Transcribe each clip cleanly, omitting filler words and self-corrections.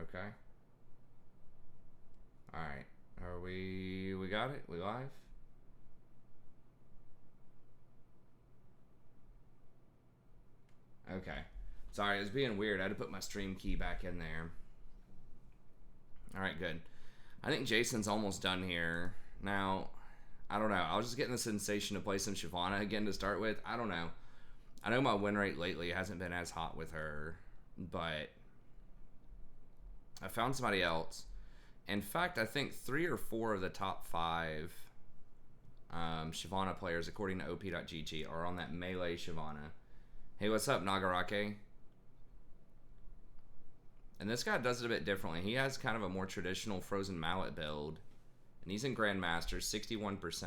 Okay. Alright. Are we got it? We live? Okay. Sorry, it was being weird. I had to put my stream key back in there. Alright, good. I think Jason's almost done here. Now, I don't know. I was just getting the sensation to play some Shyvana again to start with. I don't know. I know my win rate lately hasn't been as hot with her, but I found somebody else. In fact, I think 3 or 4 of the top 5 Shyvana players, according to op.gg, are on that melee Shyvana. Hey, what's up, Nagarake? And this guy does it a bit differently. He has kind of a more traditional Frozen Mallet build. And he's in Grandmaster, 61%.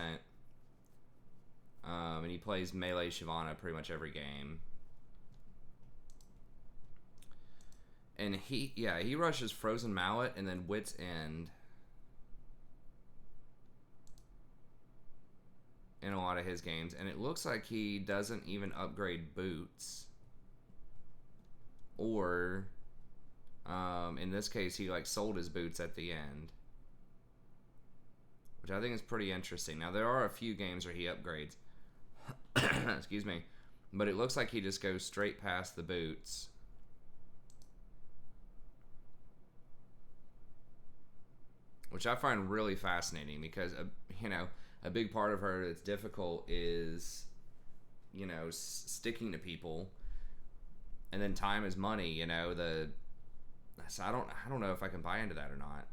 And he plays melee Shyvana pretty much every game. And he rushes Frozen Mallet and then Wit's End in a lot of his games. And it looks like he doesn't even upgrade boots. Or, in this case, he like sold his boots at the end. Which I think is pretty interesting. Now, there are a few games where he upgrades. Excuse me. But it looks like he just goes straight past the boots. Which I find really fascinating because, a big part of her that's difficult is, sticking to people. And then time is money, so I don't know if I can buy into that or not.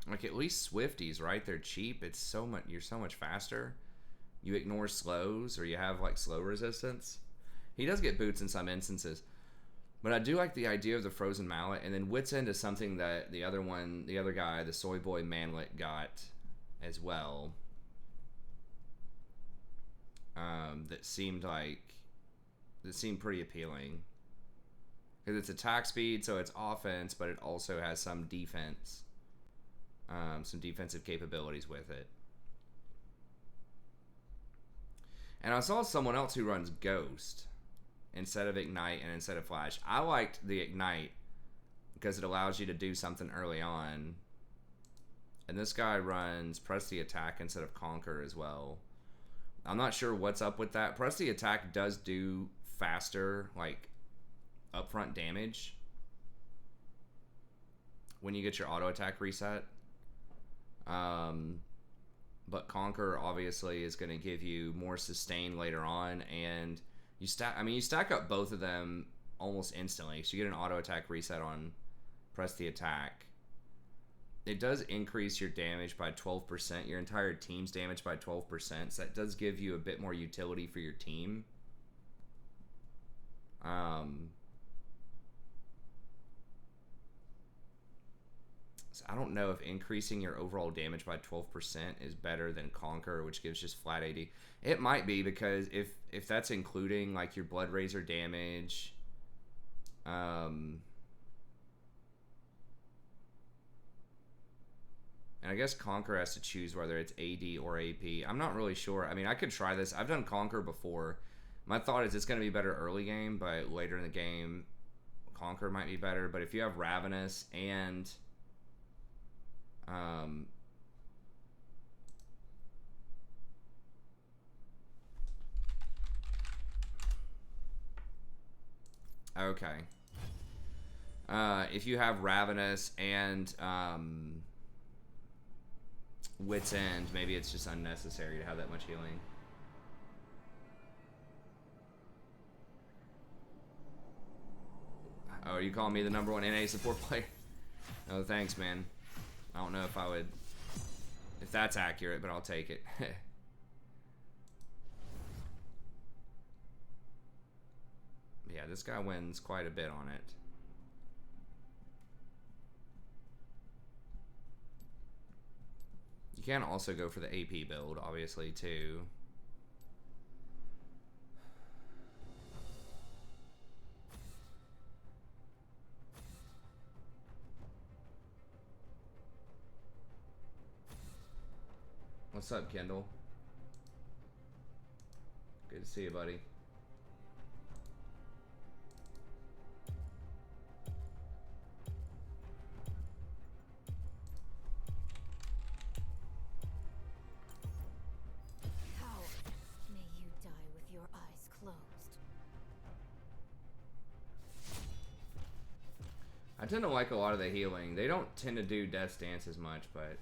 Like at least Swifties, right? They're cheap. It's so much. You're so much faster. You ignore slows, or you have like slow resistance. He does get boots in some instances, but I do like the idea of the Frozen Mallet. And then Wit's End is something that the other guy, the Soy Boy Manlet, got as well. That seemed pretty appealing because it's attack speed, so it's offense, but it also has some defense. Some defensive capabilities with it. And I saw someone else who runs Ghost instead of Ignite and instead of Flash. I liked the Ignite because it allows you to do something early on. And this guy runs Press the Attack instead of Conquer as well. I'm not sure what's up with that. Press the Attack does do faster, like, upfront damage when you get your auto attack reset. But Conquer obviously is going to give you more sustain later on, and you stack up both of them almost instantly. So you get an auto attack reset on Press the Attack. It does increase your damage by 12%, your entire team's damage by 12%, so that does give you a bit more utility for your team. So I don't know if increasing your overall damage by 12% is better than Conquer, which gives just flat 80. It might be, because if that's including like your Blood Razor damage, and I guess Conquer has to choose whether it's AD or AP. I'm not really sure. I mean, I could try this. I've done Conquer before. My thought is it's going to be better early game, but later in the game, Conquer might be better. But if you have Ravenous and okay. If you have Ravenous and Wit's End, maybe it's just unnecessary to have that much healing. Oh, are you calling me the #1 NA support player? Oh, thanks, man. I don't know if that's accurate, but I'll take it. Yeah, this guy wins quite a bit on it. You can also go for the AP build, obviously, too. What's up, Kendall? Good to see you, buddy. closed. I tend to like a lot of the healing. They don't tend to do Death's Dance as much, but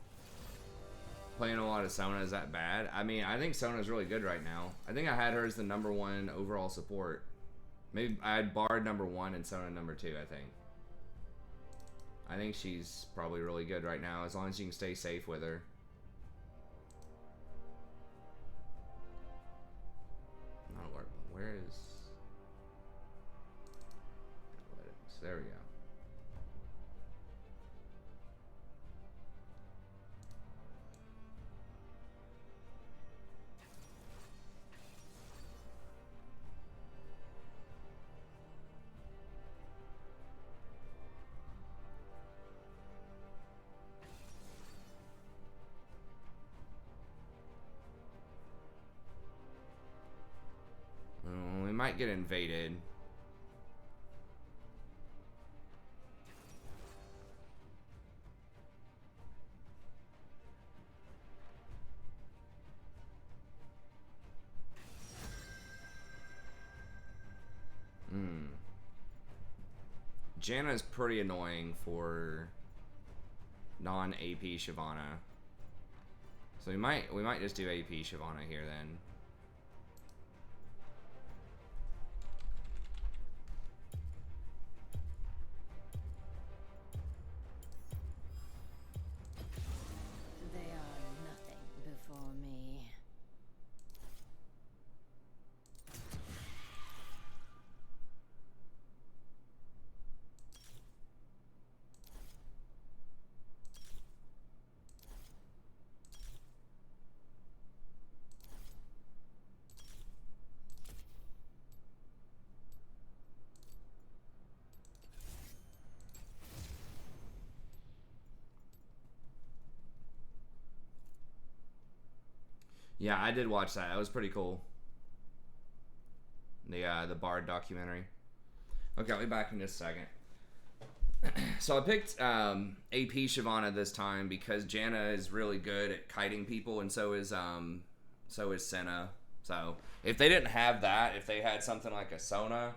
playing a lot of Sona, is that bad? I mean, I think Sona's really good right now. I think I had her as the #1 overall support. Maybe I had Bard #1 and Sona #2, I think. I think she's probably really good right now, as long as you can stay safe with her. Oh, where is... Analytics. There we go. We might get invaded. Janna's pretty annoying for non-AP Shyvana. So we might just do AP Shyvana here then. They are nothing before me. Yeah, I did watch that. That was pretty cool. The Bard documentary. Okay, I'll be back in just a second. So I picked AP Shyvana this time because Janna is really good at kiting people, and so is Senna. So if they didn't have that, if they had something like a Sona,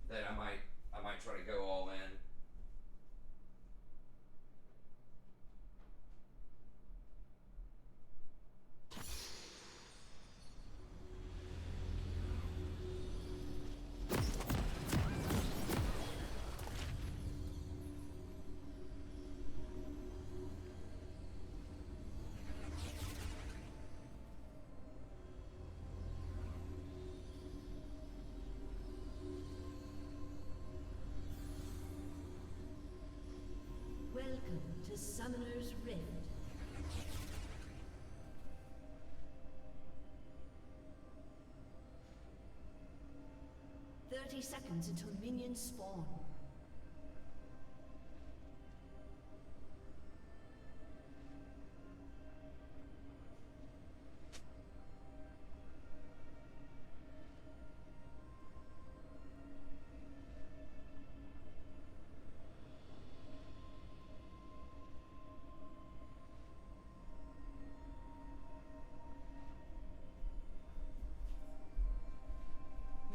then I might try to go all in. Welcome to Summoner's Rift. Seconds until minions spawn.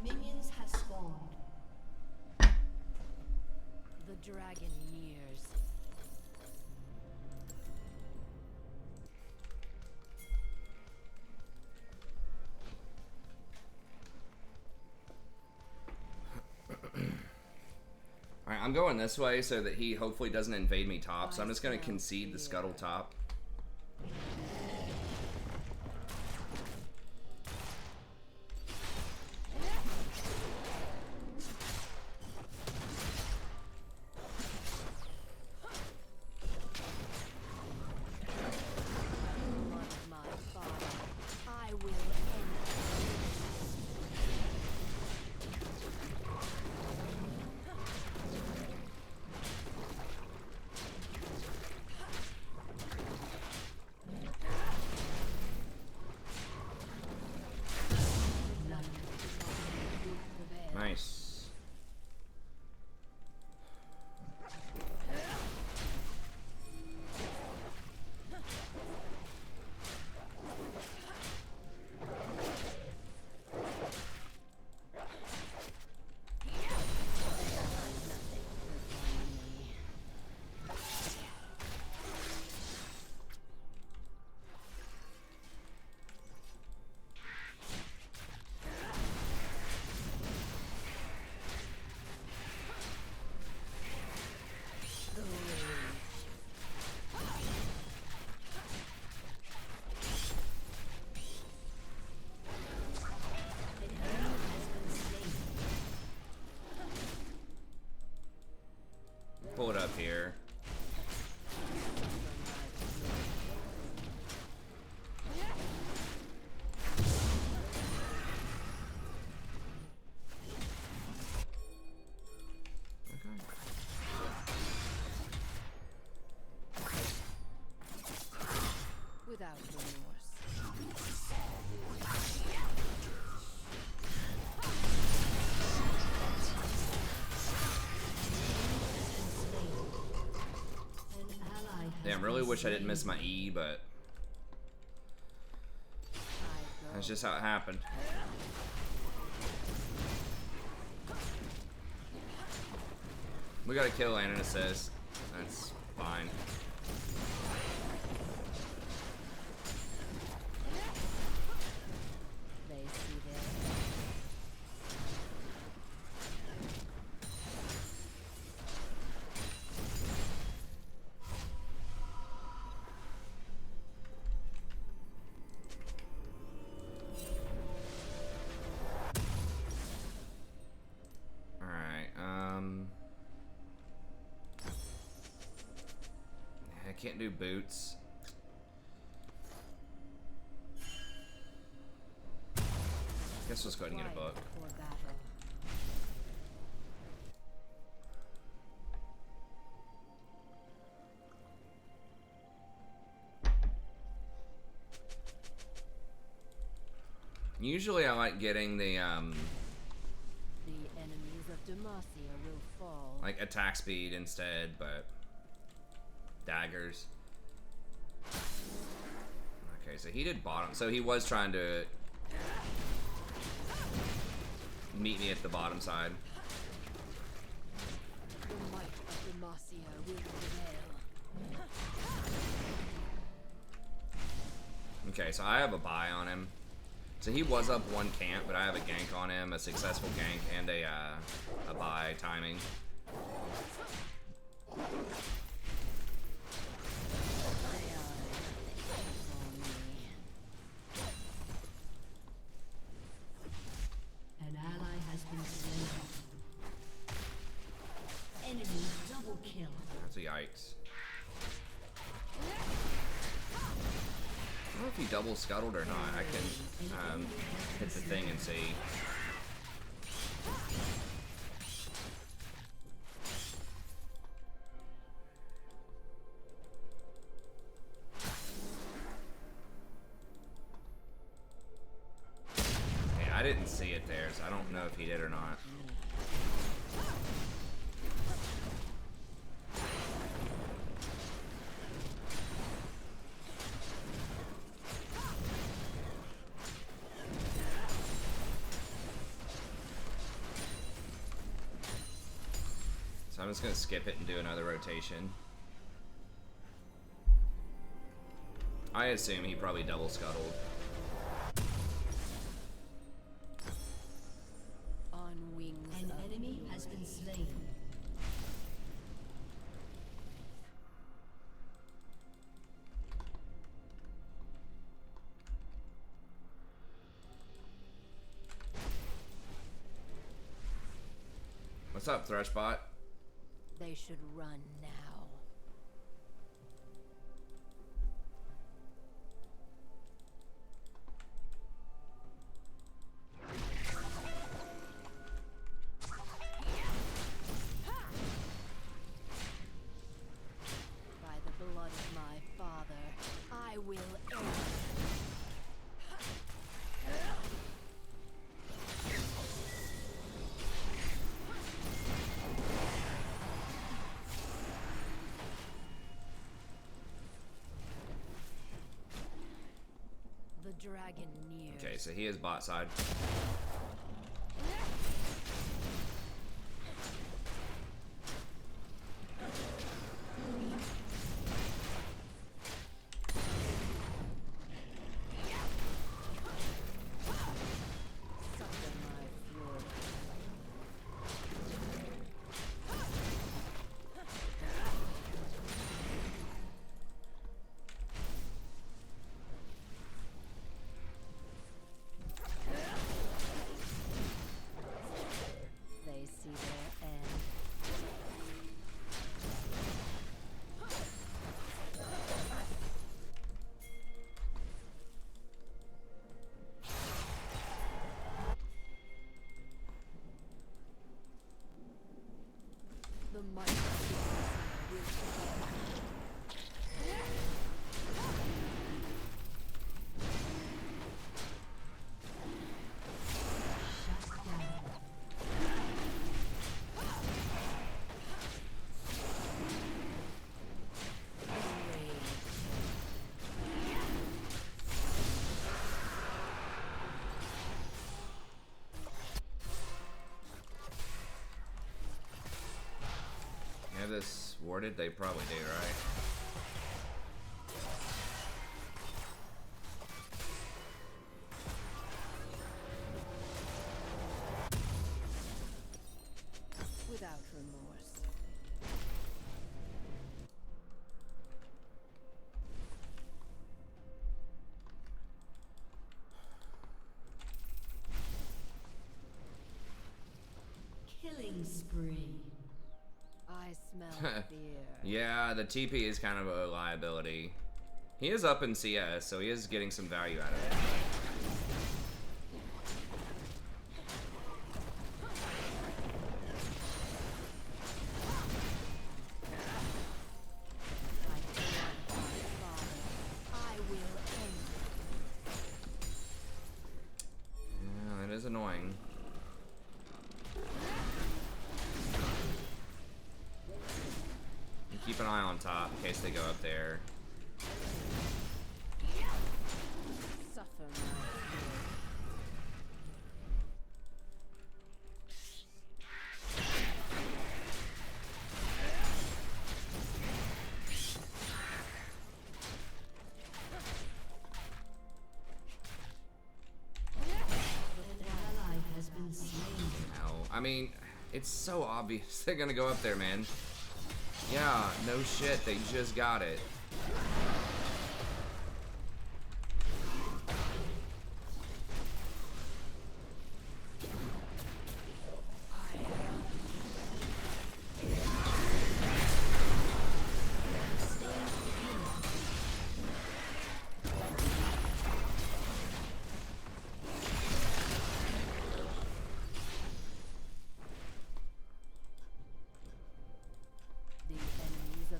Minions have spawned. The dragon nears. Alright, I'm going this way so that he hopefully doesn't invade me top, so I'm just going to concede the scuttle top. Nice. Damn, really wish I didn't miss my E, but that's just how it happened. We got a kill and an assist. That's fine. They see their I can't do boots. Guess let's go ahead and get a book. for battle. Usually I like getting the The enemies of Demacia will fall. like attack speed instead, but daggers. Okay, so he did bottom. So he was trying to meet me at the bottom side. The might of Demacia will prevail. Okay, so I have a buy on him. So he was up one camp, but I have a gank on him, a successful gank, and a buy timing. An ally has been slain. Enemy double kill. That's a yikes. I don't know if he double scuttled or not. I can hit the thing and see. Yeah, I didn't see it there, so I don't know if he did or not. So I'm just gonna skip it and do another rotation. I assume he probably double scuttled. On wings An of enemy has been slain. What's up, Threshbot? They should run now. By the blood of my father, I will end. The dragon nears. Okay, so he is bot side. Sucker my fury. this warded? They probably do, right? Without remorse. Killing spree. I smell fear. Yeah, the TP is kind of a liability. He is up in CS, so he is getting some value out of it. Yeah, that is annoying. Keep an eye on top in case they go up there. Suffer my fear. An ally has been slain. No, I mean, it's so obvious they're gonna go up there, man. Yeah, no shit, they just got it.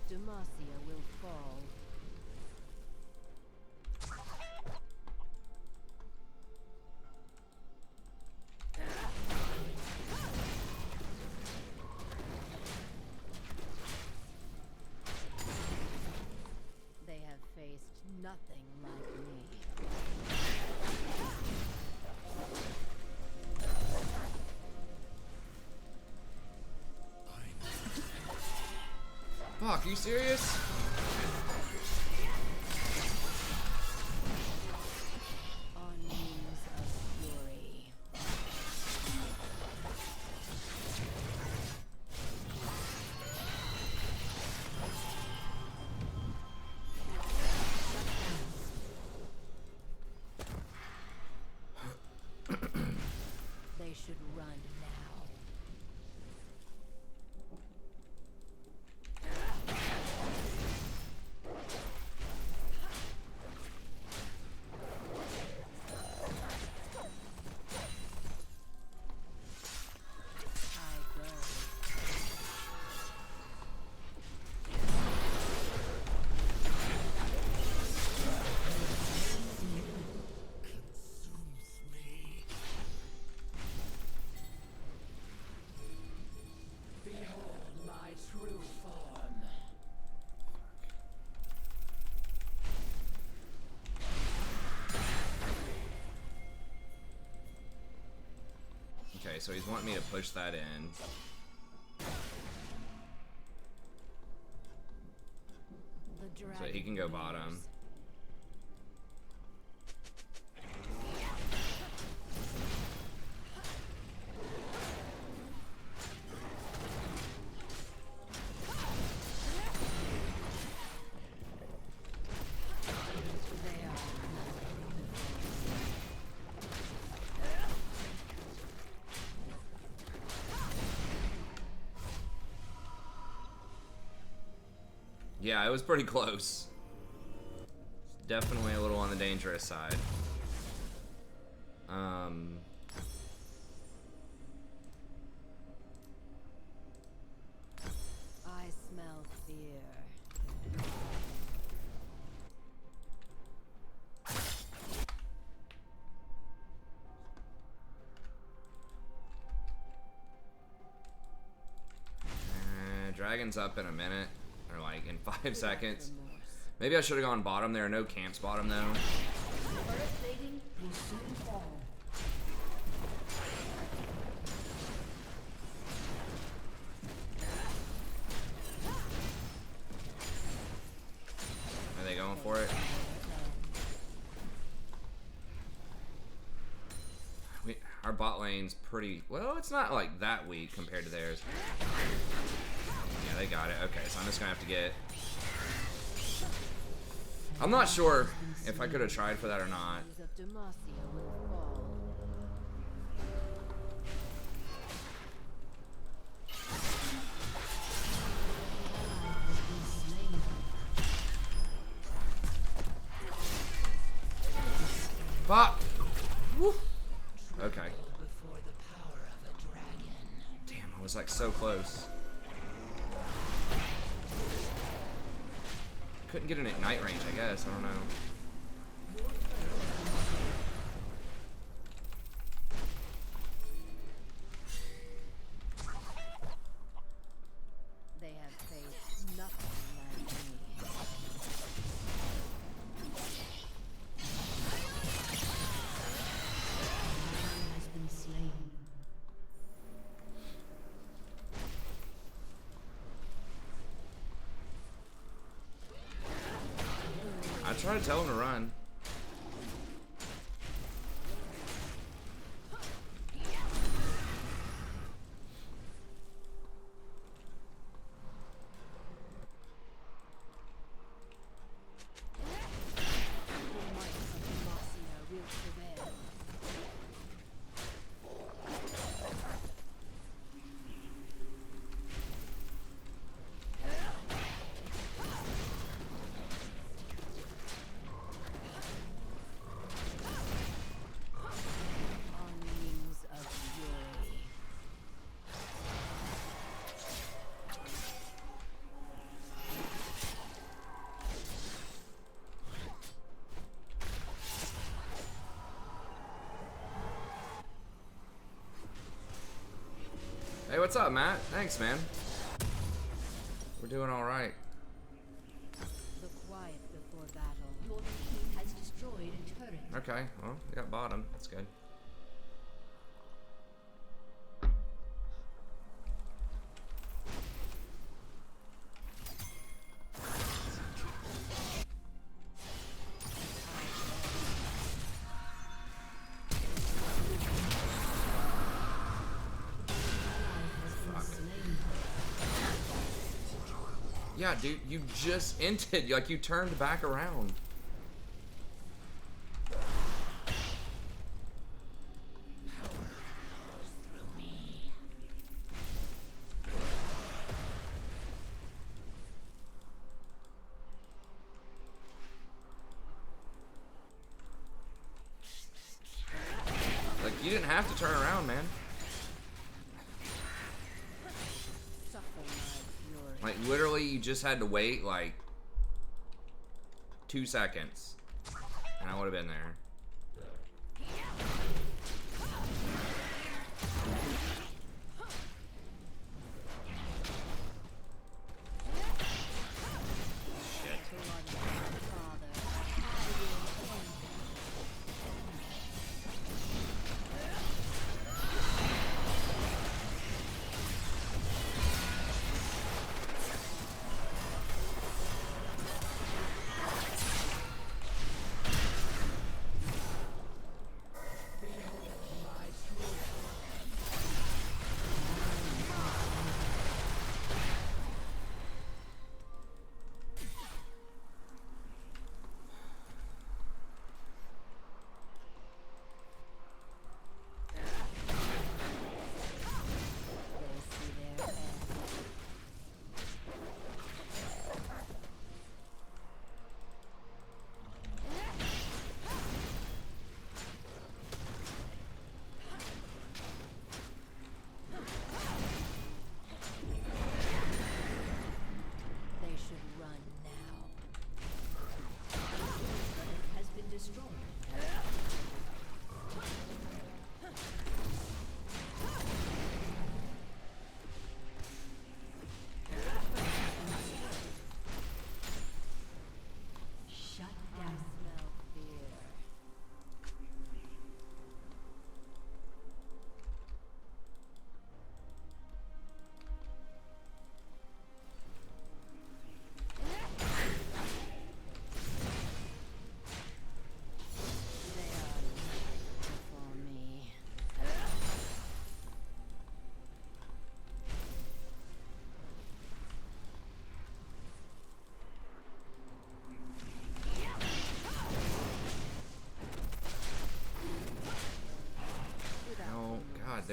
Demacia will fall. They have faced nothing like me. Fuck, you serious? On wings of fury. They should run now. Okay, so he's wanting me to push that in. So he can go bottom. Yeah, it was pretty close. Definitely a little on the dangerous side. I smell fear. Dragon's up in a minute, or like in 5 seconds. Maybe I should have gone bottom. There are no camps bottom though. Plating will soon fall. bot lane's pretty... Well, it's not, like, that weak compared to theirs. Yeah, they got it. Okay, so I'm just gonna have to get... I'm not sure if I could have tried for that or not. Of Demacia will fall. Fuck! Woo. Okay. Damn, I was like so close. Couldn't get an ignite range, I guess. I don't know. They have faced nothing like me. Has been slain. I tried to tell him to run. The might of Demacia will prevail. On wings of fury. Hey, what's up, Matt? Thanks, man. We're doing all right. The quiet before battle. Your team has destroyed a turret. Okay, well, we got bottom. That's good. Yeah, dude, you just entered. Like, you turned back around. Like, you didn't have to turn around, man. Suffer my fury. Like, literally, you just had to wait, like, 2 seconds. And I would have been there. Shit. To Untitled Father, I will end.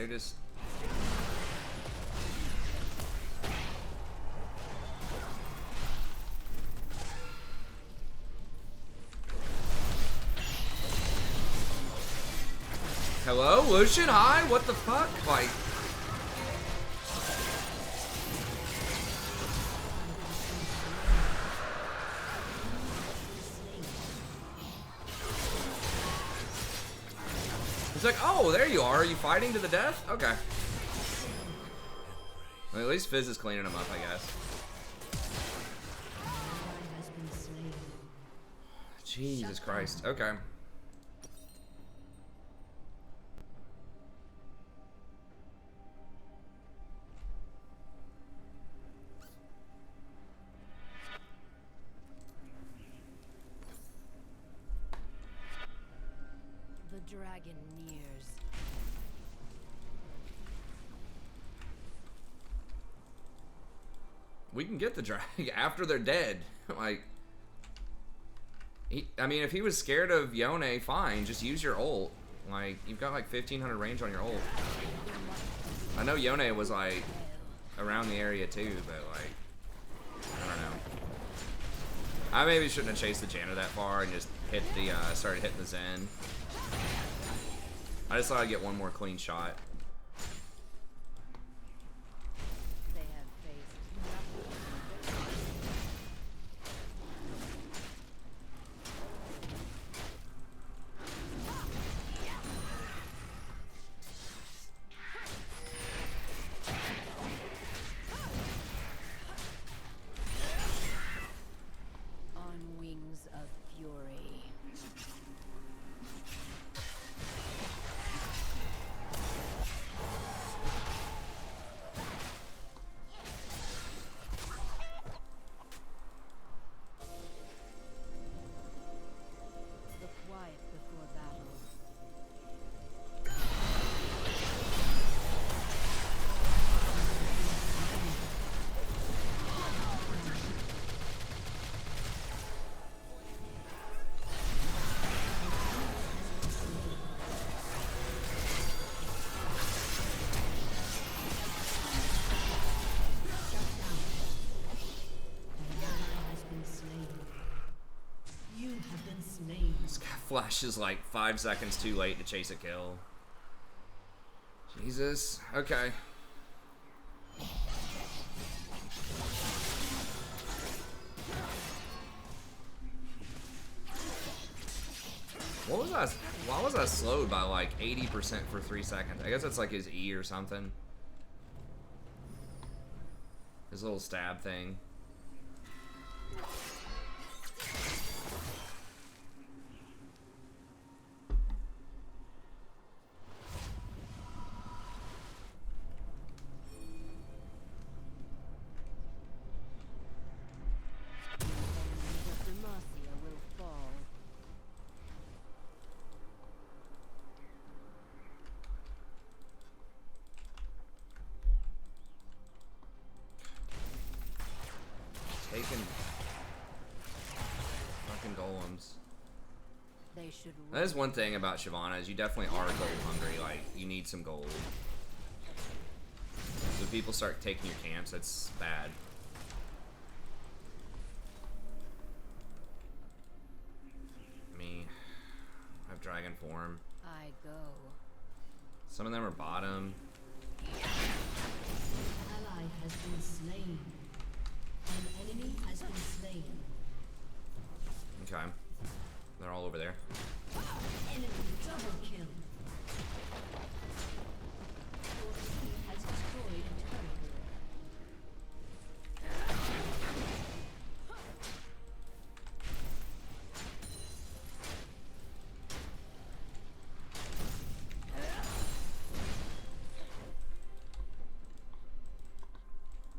they're just... Hello, Lucian? Hi? What the fuck? Like... It's like, oh, there you are. Are you fighting to the death? Okay. Well, at least Fizz is cleaning him up, I guess. Jesus Christ. Okay. The dragon nears. We can get the dragon after they're dead. Like, I mean, if he was scared of Yone, fine. Just use your ult. Like, you've got like 1500 range on your ult. I know Yone was like around the area too, but like, I don't know. I maybe shouldn't have chased the Janna that far and just hit the started hitting the Zen. I just thought I'd get one more clean shot. They have faced nothing. On wings of fury. The quiet before battle. You have been slain. This guy flashes like 5 seconds too late to chase a kill. Jesus. Okay. What was I? Why was I slowed by like 80% for 3 seconds? I guess that's like his E or something. His little stab thing. Enemies of Demacia will fall. Taking fucking golems. They should That is one thing about Shyvana is you definitely are gold hungry. Like, you need some gold. So if people start taking your camps, that's bad. Me, I have dragon form. I go. Some of them are bottom. Ally has been slain. An enemy has been slain. Okay, they're all over there. Enemy double kill. Your team has destroyed a turret.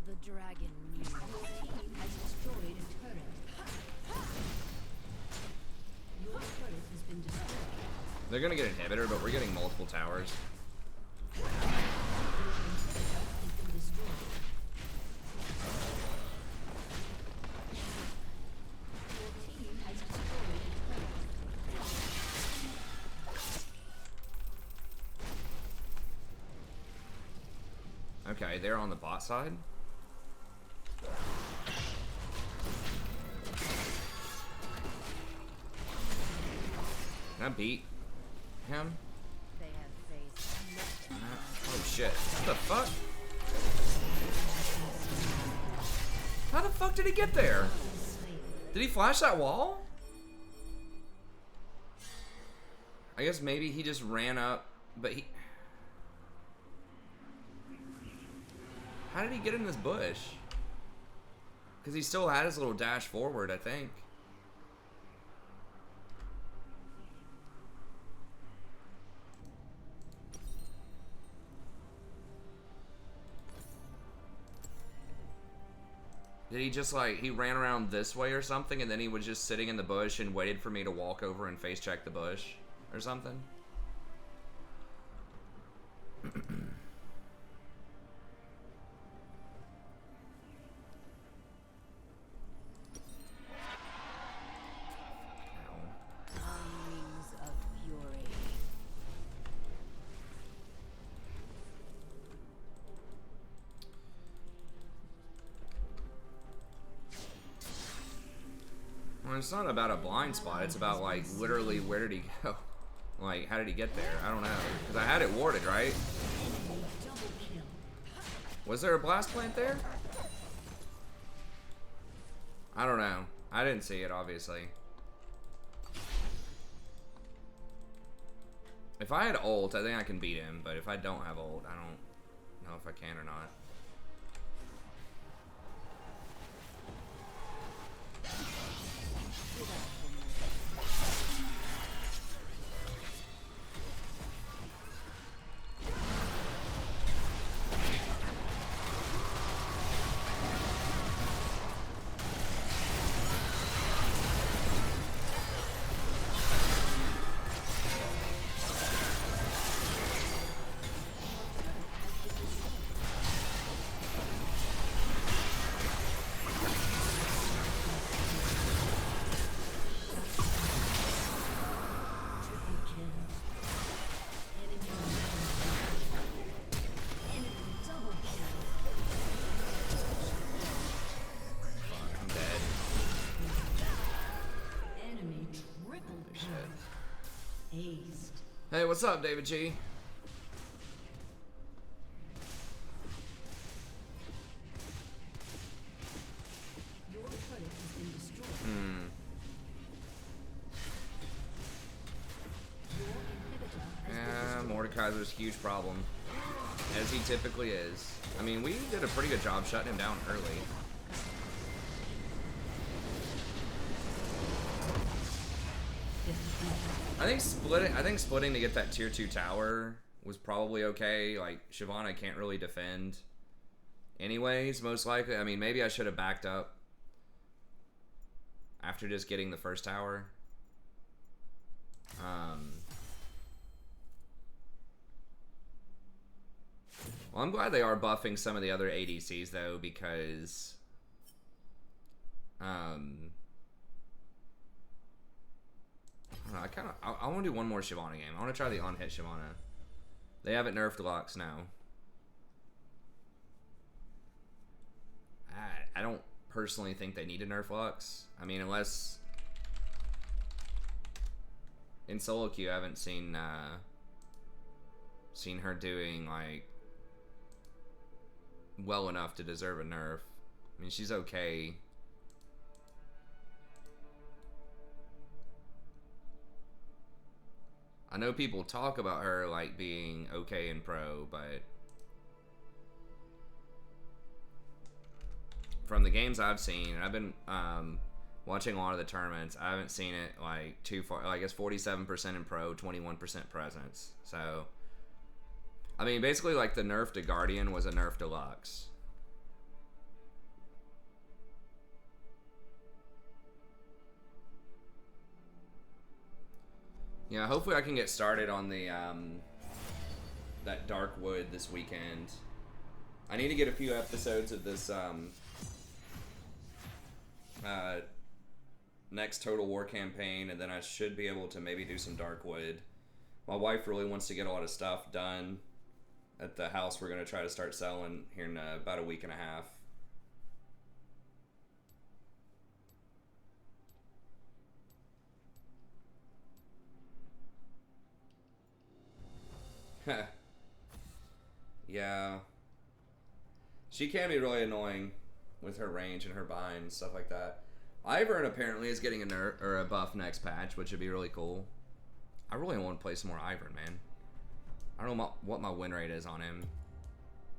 The dragon nears. Your team has destroyed a turret. Your turret has been destroyed. They're gonna get inhibitor, but we're getting multiple towers. Your turret has been destroyed. Your team has destroyed a turret. Okay, they're on the bot side. Can I beat him? They have faced nothing. Oh shit. What the fuck? How the fuck did he get there? Did he flash that wall? I guess maybe he just ran up, but he... How did he get in this bush? Because he still had his little dash forward, I think. Did he just like, he ran around this way or something and then he was just sitting in the bush and waited for me to walk over and face check the bush or something? Wings of fury. Well, it's not about a blind spot. It's about, like, literally where did he go? Like, how did he get there? I don't know. Because I had it warded, right? Was there a blast plant there? I don't know. I didn't see it, obviously. If I had ult, I think I can beat him. But if I don't have ult, I don't know if I can or not. Hey, what's up, David G? Yeah, Mordekaiser's a huge problem, as he typically is. I mean, we did a pretty good job shutting him down early. I think splitting to get that tier 2 tower was probably okay. Like, Shyvana can't really defend anyways, most likely. I mean, maybe I should have backed up after just getting the first tower. Well, I'm glad they are buffing some of the other ADCs, though, because I want to do one more Shyvana game. I want to try the on-hit Shyvana. They haven't nerfed Lux now. I don't personally think they need to nerf Lux. I mean, unless in solo queue, I haven't seen her doing like well enough to deserve a nerf. I mean, she's okay. I know people talk about her like being okay in pro, but from the games I've seen, and I've been watching a lot of the tournaments, I haven't seen it like too far. Like, it's 47% in pro, 21% presence. So, I mean, basically, like, the nerf to Guardian was a nerf to Lux. Yeah, hopefully I can get started on the that Dark Wood this weekend. I need to get a few episodes of this next Total War campaign, and then I should be able to maybe do some Dark Wood. My wife really wants to get a lot of stuff done at the house we're gonna try to start selling here in about a week and a half. Yeah. She can be really annoying with her range and her bind and stuff like that. Ivern apparently is getting a nerf or a buff next patch, which would be really cool. I really want to play some more Ivern, man. I don't know what my win rate is on him.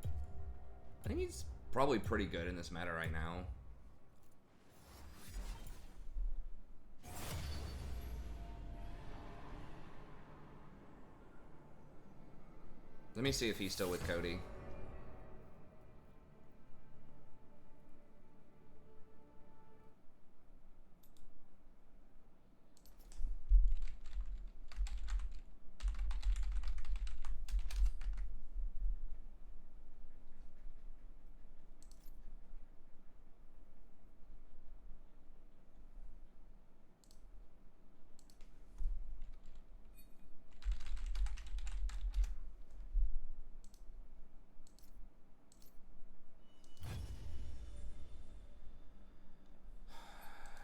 I think he's probably pretty good in this meta right now. Let me see if he's still with Cody.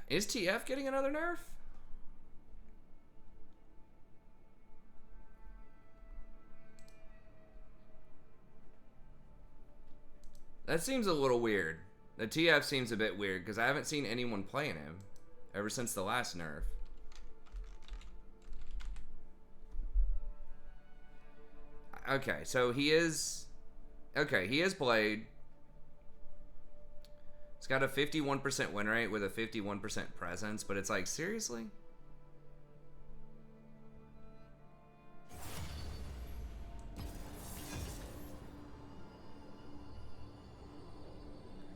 Is TF getting another nerf? That seems a little weird. The TF seems a bit weird because I haven't seen anyone playing him ever since the last nerf. Okay, so he is... Okay, he is played. It's got a 51% win rate with a 51% presence, but it's like, seriously?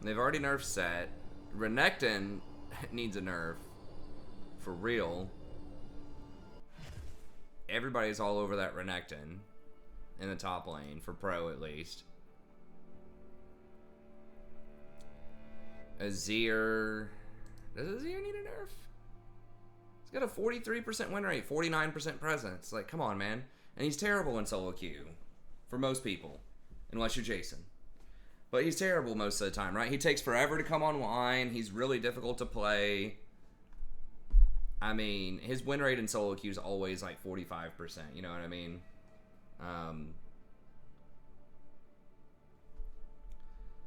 They've already nerfed Set. Renekton needs a nerf. For real. Everybody's all over that Renekton. In the top lane, for pro at least. Azir. Does Azir need a nerf? He's got a 43% win rate, 49% presence. Like, come on, man. And he's terrible in solo queue. For most people. Unless you're Jason. But he's terrible most of the time, right? He takes forever to come online. He's really difficult to play. I mean, his win rate in solo queue is always like 45%. You know what I mean?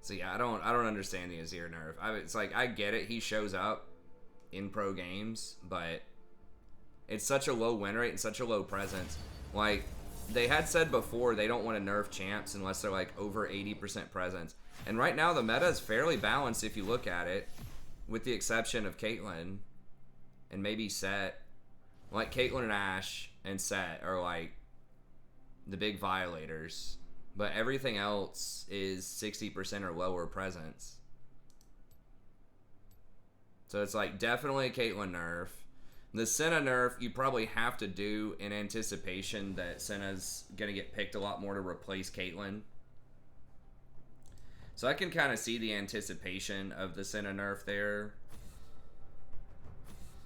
So yeah, I don't understand the Azir nerf. It's like, I get it. He shows up in pro games, but it's such a low win rate and such a low presence. Like, they had said before they don't want to nerf champs unless they're like over 80% presence. And right now the meta is fairly balanced if you look at it, with the exception of Caitlyn and maybe Set. Like, Caitlyn and Ashe and Set are like the big violators. But everything else is 60% or lower presence. So it's like definitely a Caitlyn nerf. The Senna nerf you probably have to do in anticipation that Senna's going to get picked a lot more to replace Caitlyn. So I can kind of see the anticipation of the Senna nerf there.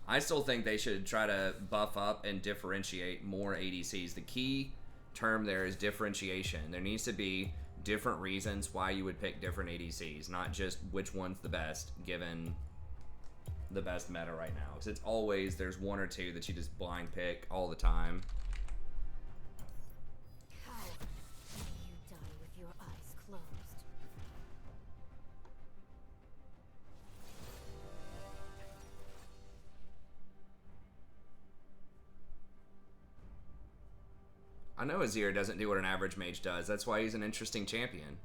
I still think they should try to buff up and differentiate more ADCs. The key term there is differentiation. There needs to be different reasons why you would pick different ADCs, not just which one's the best given the best meta right now. Because it's always, there's one or two that you just blind pick all the time. How may you die with your eyes closed? I know Azir doesn't do what an average mage does. That's why he's an interesting champion.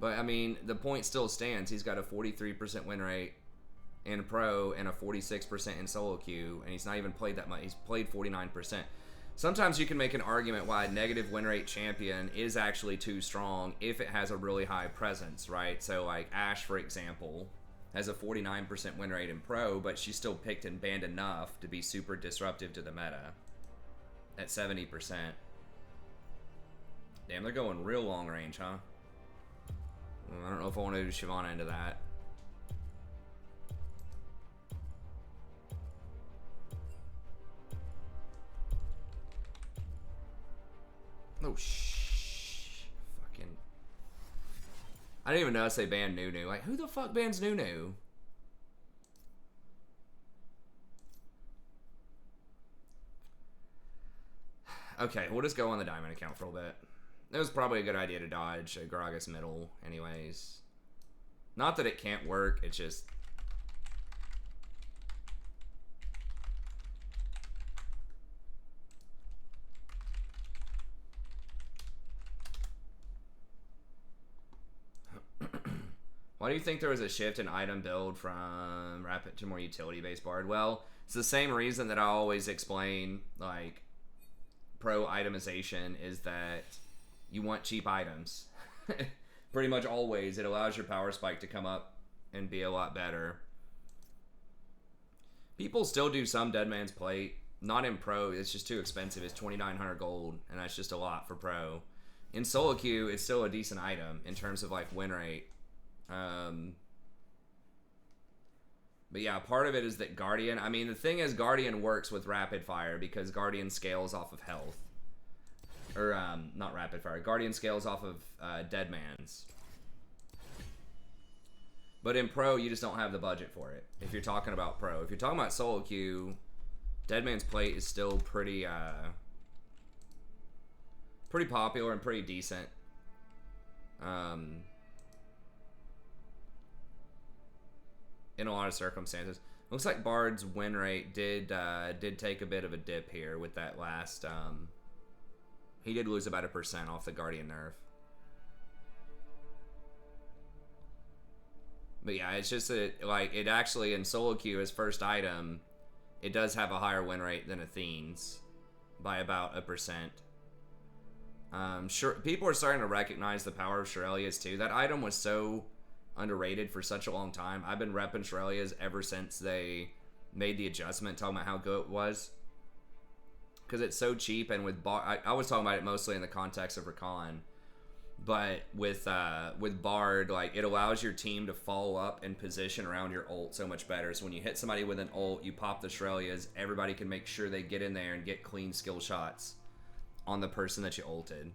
But, I mean, the point still stands. He's got a 43% win rate in pro and a 46% in solo queue, and he's not even played that much. He's played 49%. Sometimes you can make an argument why a negative win rate champion is actually too strong if it has a really high presence, right? So, like, Ashe, for example, has a 49% win rate in pro, but she's still picked and banned enough to be super disruptive to the meta at 70%. Damn, they're going real long range, huh? I don't know if I want to do Shyvana into that. Oh, fuck. I didn't even notice they banned Nunu. Like, who the fuck bans Nunu? Okay, we'll just go on the diamond account for a little bit. It was probably a good idea to dodge a Gragas middle anyways. Not that it can't work, it's just... Why do you think there was a shift in item build from rapid to more utility-based bard? Well, it's the same reason that I always explain, like, pro itemization is that you want cheap items. Pretty much always. It allows your power spike to come up and be a lot better. People still do some Dead Man's Plate. Not in pro. It's just too expensive. It's 2,900 gold, and that's just a lot for pro. In solo queue, it's still a decent item in terms of like win rate. But yeah, part of it is that Guardian... I mean, the thing is, Guardian works with Rapid Fire because Guardian scales off of health. Or, not Rapid Fire. Guardian scales off of Dead Man's. But in Pro, you just don't have the budget for it. If you're talking about Pro. If you're talking about solo queue, Dead Man's Plate is still pretty, pretty popular and pretty decent. In a lot of circumstances. Looks like Bard's win rate did take a bit of a dip here with that last, he did lose about 1% off the Guardian nerf. But yeah, it's just that, like, it actually, in solo queue, as first item, it does have a higher win rate than Athene's by about 1%. Sure, people are starting to recognize the power of Shurelya's too. That item was so underrated for such a long time. I've been repping Shurelya's ever since they made the adjustment, talking about how good it was. Because it's so cheap, and with I was talking about it mostly in the context of Rakan. But with Bard, like, it allows your team to follow up and position around your ult so much better. So when you hit somebody with an ult, you pop the Shurelya's, everybody can make sure they get in there and get clean skill shots on the person that you ulted.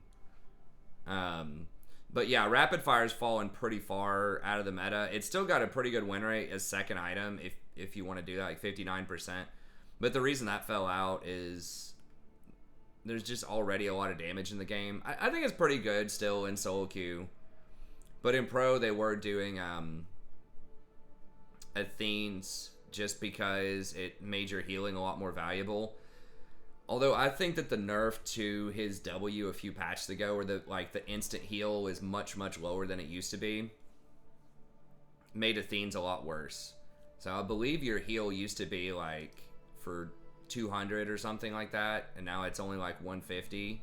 But yeah, Rapid Fire's fallen pretty far out of the meta. It's still got a pretty good win rate as second item if you want to do that, like 59%. But the reason that fell out is there's just already a lot of damage in the game. I think it's pretty good still in solo queue. But in pro, they were doing Athene's just because it made your healing a lot more valuable. Although I think that the nerf to his W a few patches ago, where the instant heal is much, much lower than it used to be, made Athene's a lot worse. So I believe your heal used to be like for 200 or something like that, and now it's only like 150.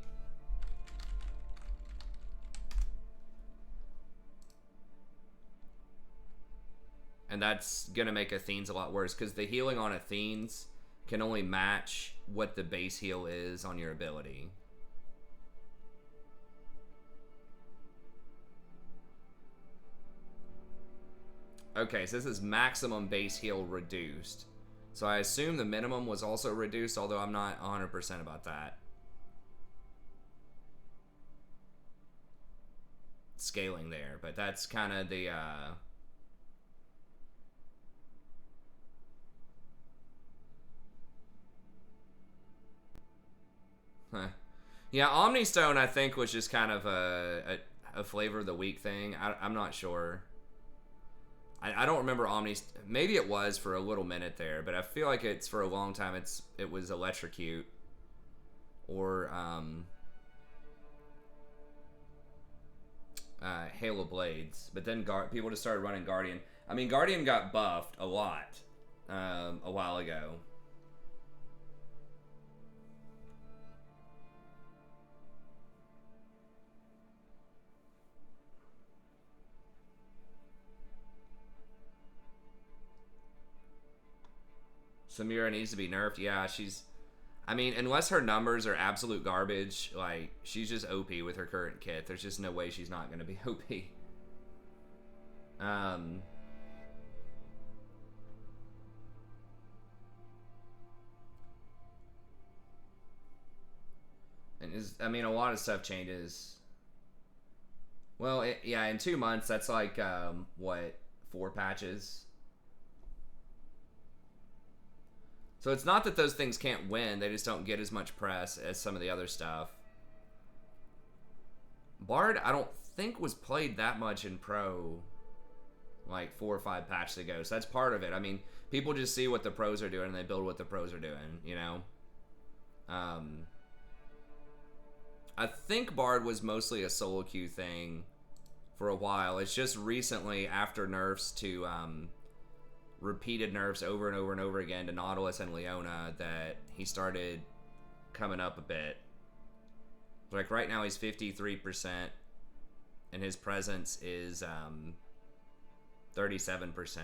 And that's gonna make Athene's a lot worse because the healing on Athene's can only match what the base heal is on your ability. Okay, so this is maximum base heal reduced. So I assume the minimum was also reduced, although I'm not 100% about that. Scaling there, but that's kind of the... Yeah, Omnistone, I think, was just kind of a flavor of the week thing. I'm not sure. I don't remember maybe it was for a little minute there, but I feel like it's for a long time it was Electrocute or Halo Blades, but then people just started running Guardian. I mean, Guardian got buffed a lot a while ago. Samira needs to be nerfed. Yeah, I mean, unless her numbers are absolute garbage, like, she's just OP with her current kit. There's just no way she's not going to be OP. And I mean, a lot of stuff changes. Well, yeah, in 2 months, that's like, what, 4 patches? So it's not that those things can't win, they just don't get as much press as some of the other stuff. Bard, I don't think was played that much in Pro like 4 or 5 patches ago, so that's part of it. I mean, people just see what the pros are doing and they build what the pros are doing, you know? I think Bard was mostly a solo queue thing for a while. It's just recently, after nerfs to repeated nerfs over and over and over again to Nautilus and Leona, that he started coming up a bit. Like right now he's 53% and his presence is 37%.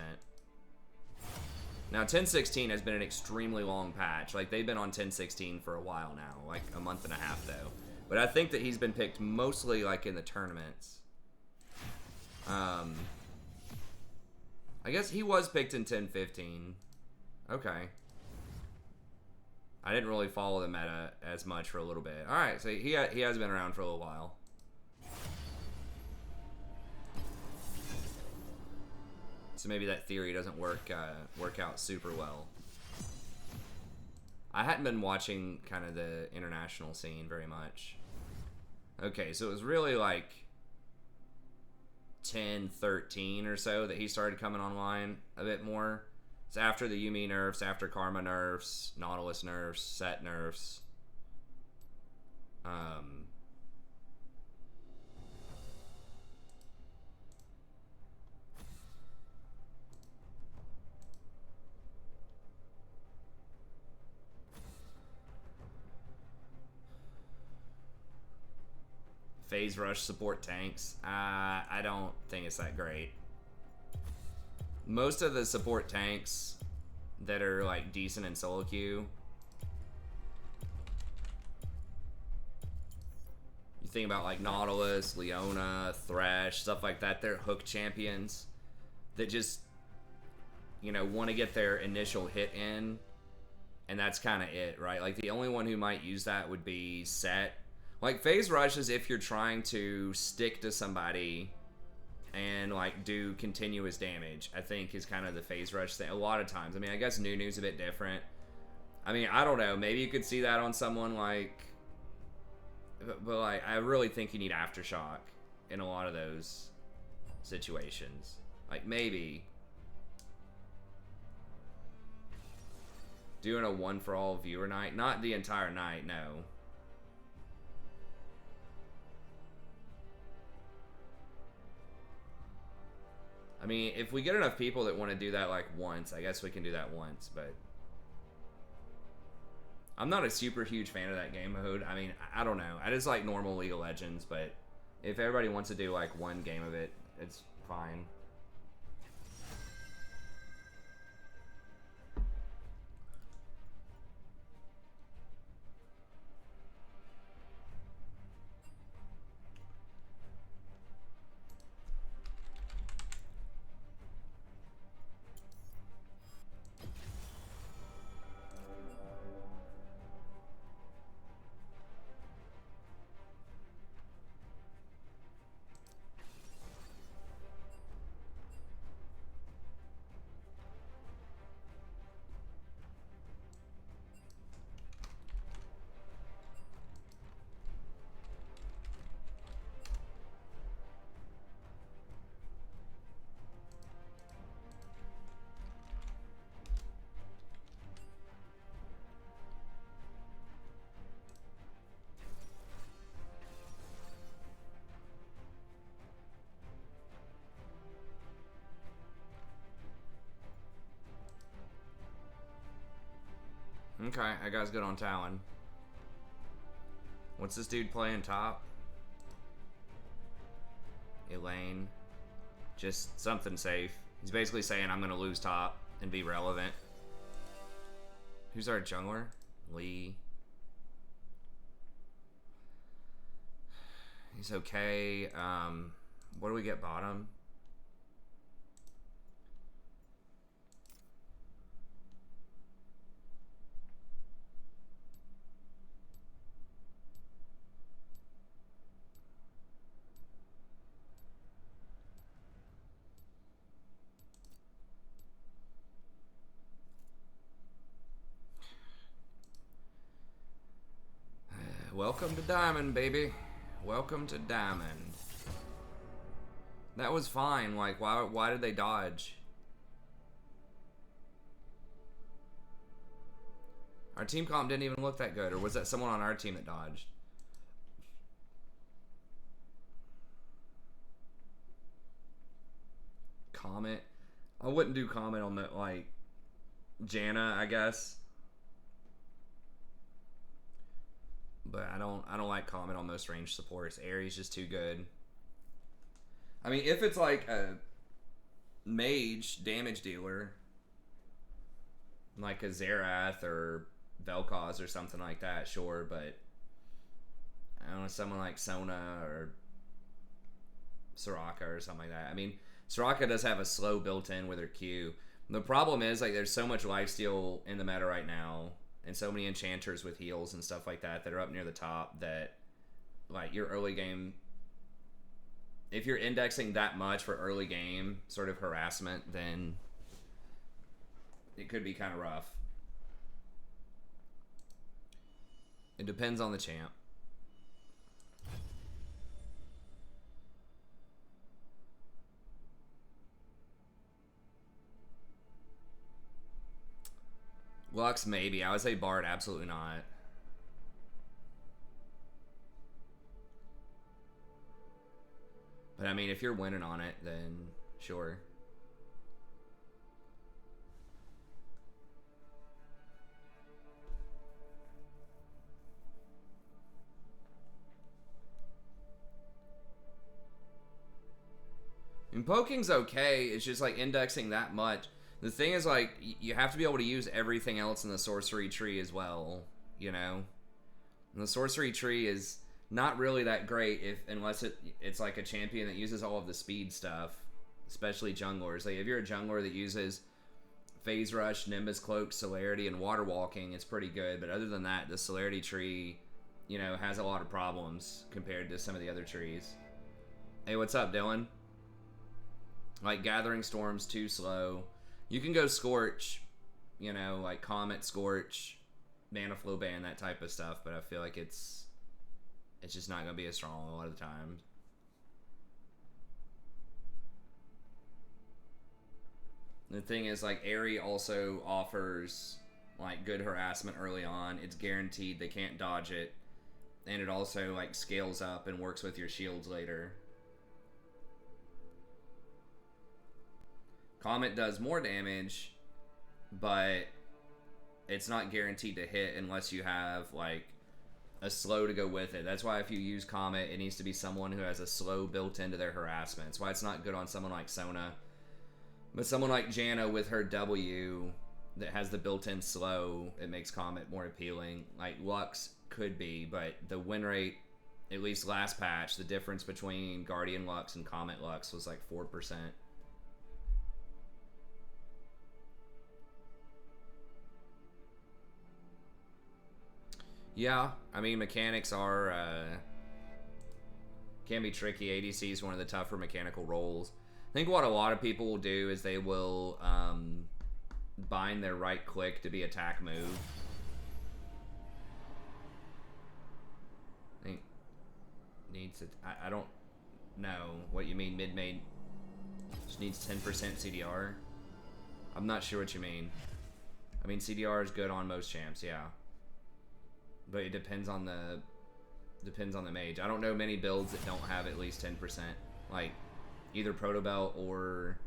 Now 10.16 has been an extremely long patch. Like they've been on 10.16 for a while now, like a month and a half though. But I think that he's been picked mostly like in the tournaments. I guess he was picked in 10.15. Okay. I didn't really follow the meta as much for a little bit. Alright, so he has been around for a little while. So maybe that theory doesn't work out super well. I hadn't been watching kind of the international scene very much. Okay, so it was really like 10-13 or so that he started coming online a bit more. It's after the Yuumi nerfs, after Karma nerfs, Nautilus nerfs, Set nerfs. Phase rush support tanks. I don't think it's that great. Most of the support tanks that are like decent in solo queue, you think about like Nautilus, Leona, Thresh, stuff like that. They're hook champions that just, you know, want to get their initial hit in, and that's kind of it, right? Like the only one who might use that would be Set. Like phase rush is if you're trying to stick to somebody and like do continuous damage, I think is kind of the phase rush thing a lot of times. I mean, I guess Nunu's a bit different. I mean, I don't know, maybe you could see that on someone like, but like I really think you need aftershock in a lot of those situations. Like maybe doing a one for all viewer night, not the entire night, no. I mean, if we get enough people that want to do that like once, I guess we can do that once, but I'm not a super huge fan of that game mode. I mean, I don't know. I just like normal League of Legends, but if everybody wants to do like one game of it, it's fine. Okay, that guy's good on Talon. What's this dude playing top? Elaine. Just something safe. He's basically saying I'm gonna lose top and be relevant. Who's our jungler? Lee. He's okay. What do we get bottom? Welcome to Diamond, baby. Welcome to Diamond. That was fine. Like, why did they dodge? Our team comp didn't even look that good, or was that someone on our team that dodged? Comment. I wouldn't do comment on that, like, Janna, I guess. But I don't like comment on most range supports. Ares just too good. I mean, if it's like a mage damage dealer, like a Xerath or Vel'Koz or something like that, sure, but I don't know, someone like Sona or Soraka or something like that. I mean, Soraka does have a slow built-in with her Q. The problem is, like, there's so much lifesteal in the meta right now, and so many enchanters with heals and stuff like that that are up near the top that, like, your early game, if you're indexing that much for early game sort of harassment, then it could be kind of rough. It depends on the champ. Lux, maybe. I would say Bard, absolutely not. But I mean, if you're winning on it, then sure. And poking's okay, it's just like indexing that much. The thing is, like, you have to be able to use everything else in the sorcery tree as well, you know? And the sorcery tree is not really that great unless it's like a champion that uses all of the speed stuff, especially junglers. Like, if you're a jungler that uses Phase Rush, Nimbus Cloak, Celerity, and Water Walking, it's pretty good. But other than that, the Celerity tree, you know, has a lot of problems compared to some of the other trees. Hey, what's up, Dylan? Like, Gathering Storm's too slow. You can go Scorch, you know, like Comet, Scorch, Mana Flow Ban, that type of stuff, but I feel like it's just not going to be as strong a lot of the time. The thing is, like, Aerie also offers, like, good harassment early on. It's guaranteed, they can't dodge it. And it also, like, scales up and works with your shields later. Comet does more damage, but it's not guaranteed to hit unless you have, like, a slow to go with it. That's why if you use Comet, it needs to be someone who has a slow built into their harassment. That's why it's not good on someone like Sona. But someone like Janna with her W that has the built-in slow, it makes Comet more appealing. Like, Lux could be, but the win rate, at least last patch, the difference between Guardian Lux and Comet Lux was like 4%. Yeah, I mean, mechanics are, can be tricky. ADC is one of the tougher mechanical roles. I think what a lot of people will do is they will bind their right click to be attack move. I think needs to, I don't know what you mean, mid-main just needs 10% CDR. I'm not sure what you mean. I mean, CDR is good on most champs, yeah. But it depends on the mage. I don't know many builds that don't have at least 10%. Like, either Protobelt or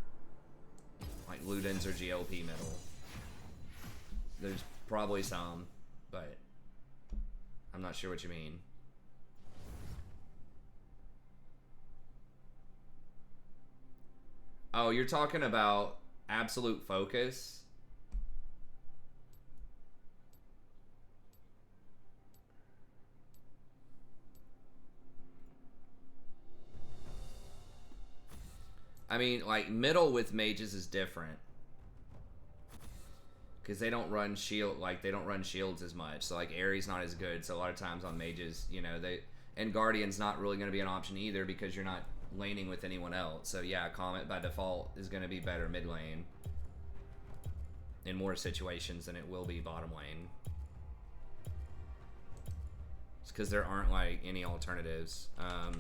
like Ludens or GLP middle. There's probably some, but I'm not sure what you mean. Oh, you're talking about absolute focus? I mean, like, middle with mages is different. Because they don't run shield, like, they don't run shields as much. So, like, Ares not as good. So, a lot of times on mages, you know, and Guardian's not really going to be an option either because you're not laning with anyone else. So, yeah, Comet by default is going to be better mid lane in more situations than it will be bottom lane. because there aren't like any alternatives. I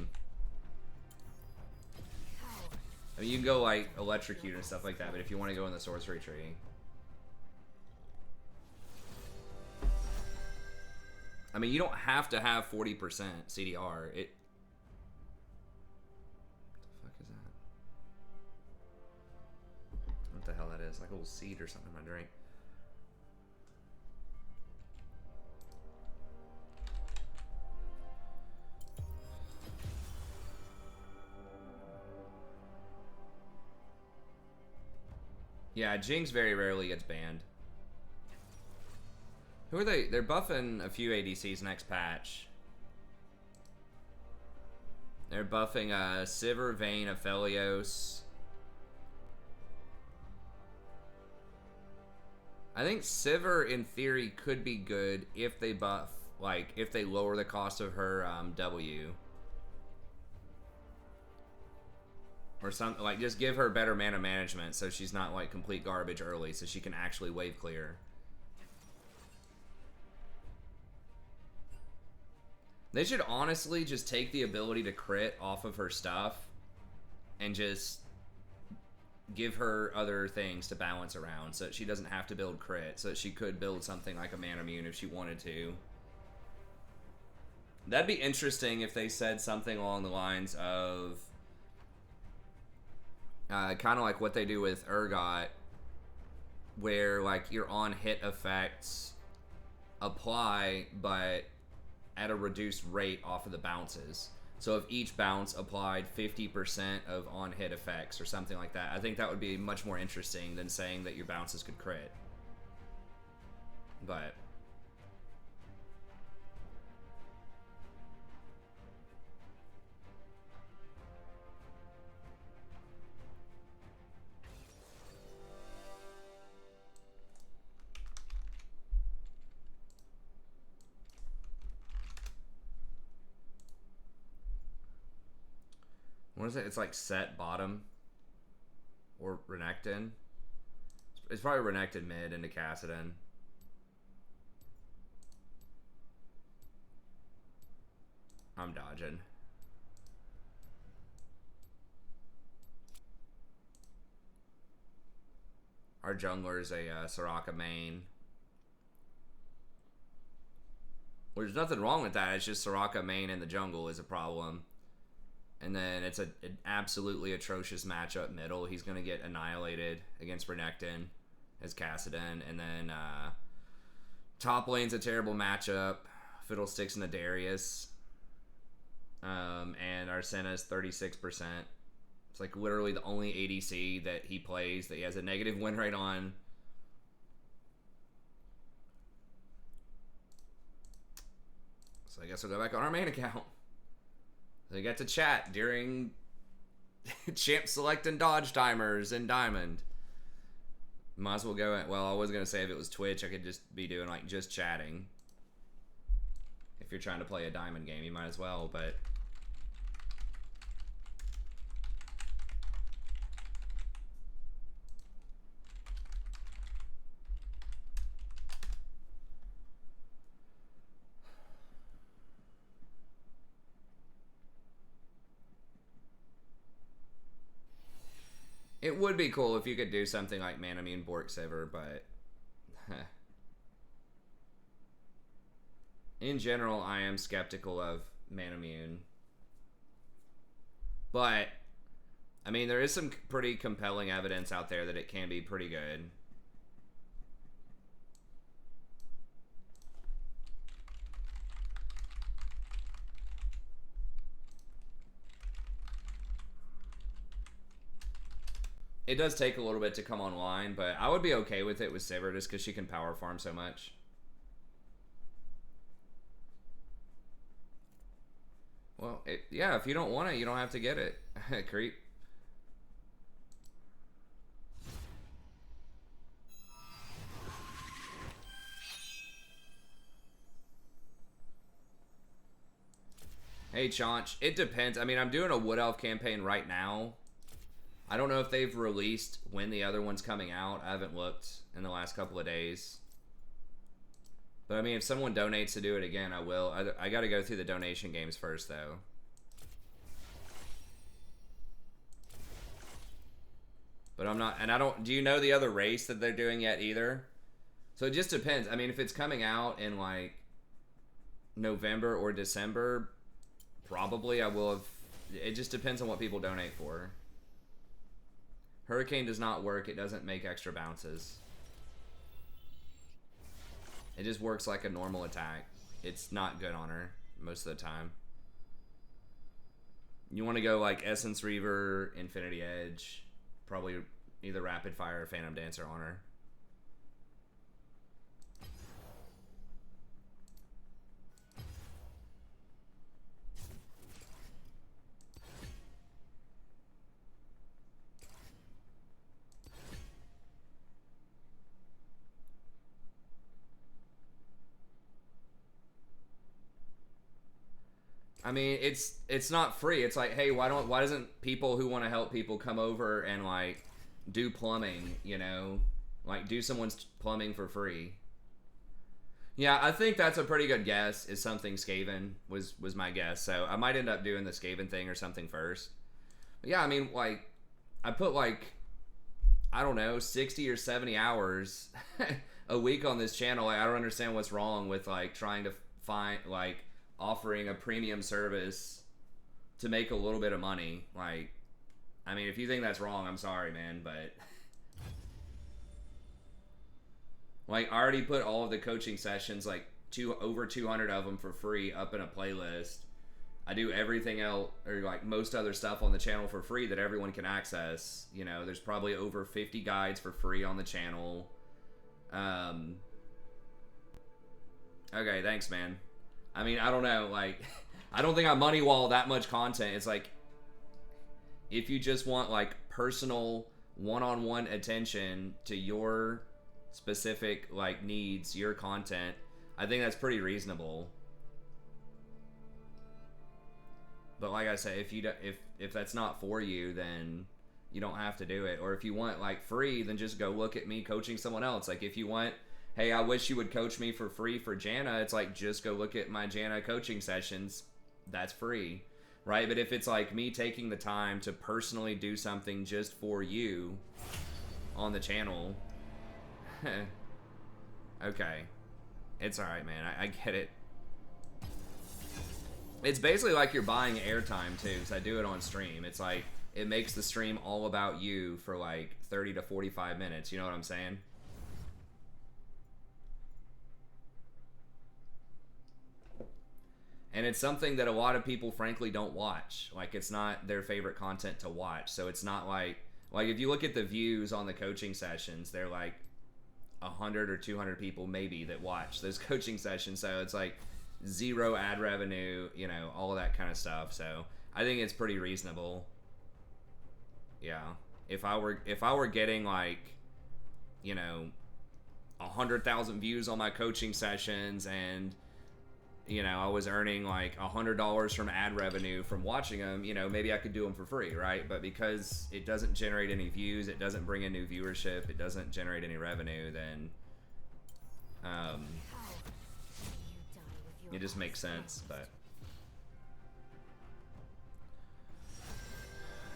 mean, you can go like electrocute and stuff like that, but if you want to go in the sorcery tree, I mean, you don't have to have 40% CDR. What the fuck is that? What the hell that is? Like a little seed or something in my drink. Yeah, Jinx very rarely gets banned. Who are they? They're buffing a few ADCs next patch. They're buffing Sivir, Vayne, Aphelios. I think Sivir, in theory, could be good if they buff, like, if they lower the cost of her W. Or something, like, just give her better mana management so she's not, like, complete garbage early so she can actually wave clear. They should honestly just take the ability to crit off of her stuff and just give her other things to balance around so that she doesn't have to build crit, so that she could build something like a Mana Mune if she wanted to. That'd be interesting if they said something along the lines of kind of like what they do with Urgot, where like your on hit effects apply but at a reduced rate off of the bounces. So if each bounce applied 50% of on hit effects or something like that, I think that would be much more interesting than saying that your bounces could crit. But what is it? It's like set bottom or Renekton. It's probably Renekton mid into Kassadin. I'm dodging. Our jungler is a Soraka main. Well, there's nothing wrong with that. It's just Soraka main in the jungle is a problem. And then it's an absolutely atrocious matchup middle. He's going to get annihilated against Renekton as Kassadin. And then top lane's a terrible matchup. Fiddlesticks and Darius. And Arsena's 36%. It's like literally the only ADC that he plays that he has a negative win rate on. So I guess we'll go back on our main account. They get to chat during champ select and dodge timers in Diamond. Might as well go at, well, I was going to say if it was Twitch, I could just be doing like just chatting. If you're trying to play a Diamond game, you might as well, but it would be cool if you could do something like Mana Mune Bork Sivir, but in general, I am skeptical of Mana Mune. But, I mean, there is some pretty compelling evidence out there that it can be pretty good. It does take a little bit to come online, but I would be okay with it with Sivir just because she can power farm so much. Well, yeah, if you don't want it, you don't have to get it. Creep. Hey, Chaunch. It depends. I mean, I'm doing a Wood Elf campaign right now. I don't know if they've released when the other one's coming out. I haven't looked in the last couple of days. But I mean, if someone donates to do it again, I will. I got to go through the donation games first, though. But I'm not, and I don't. Do you know the other race that they're doing yet either? So it just depends. I mean, if it's coming out in like November or December, probably I will have. It just depends on what people donate for. Hurricane does not work. It doesn't make extra bounces. It just works like a normal attack. It's not good on her most of the time. You want to go like Essence Reaver, Infinity Edge, probably either Rapid Fire or Phantom Dancer on her. I mean, it's not free. It's like, hey, why doesn't people who want to help people come over and like do plumbing, you know? Like do someone's plumbing for free. Yeah, I think that's a pretty good guess. Is something Skaven was my guess. So I might end up doing the Skaven thing or something first. But yeah, I mean, like I put like I don't know, 60 or 70 hours a week on this channel. Like, I don't understand what's wrong with like trying to find like offering a premium service to make a little bit of money. Like, I mean, if you think that's wrong, I'm sorry, man, but like I already put all of the coaching sessions, like over 200 of them for free up in a playlist. I do everything else, or like most other stuff on the channel for free that everyone can access. You know, there's probably over 50 guides for free on the channel. Okay, thanks, man. I mean, I don't know, like, I don't think I money wall that much content. It's like, if you just want, like, personal, one-on-one attention to your specific, like, needs, your content, I think that's pretty reasonable. But like I say, if that's not for you, then you don't have to do it. Or if you want, like, free, then just go look at me coaching someone else. Like, if you want, hey, I wish you would coach me for free for Janna, it's like, just go look at my Janna coaching sessions. That's free, right? But if it's like me taking the time to personally do something just for you on the channel, okay. It's alright, man. I get it. It's basically like you're buying airtime, too, because I do it on stream. It's like, it makes the stream all about you for like 30 to 45 minutes. You know what I'm saying? And it's something that a lot of people, frankly, don't watch. Like, it's not their favorite content to watch. So it's not like if you look at the views on the coaching sessions, they're like 100 or 200 people maybe that watch those coaching sessions. So it's like zero ad revenue, you know, all of that kind of stuff. So I think it's pretty reasonable. Yeah. If I were getting like, you know, 100,000 views on my coaching sessions and, you know, I was earning like $100 from ad revenue from watching them, you know, maybe I could do them for free, right? But because it doesn't generate any views, it doesn't bring in new viewership, it doesn't generate any revenue, then it just makes sense. But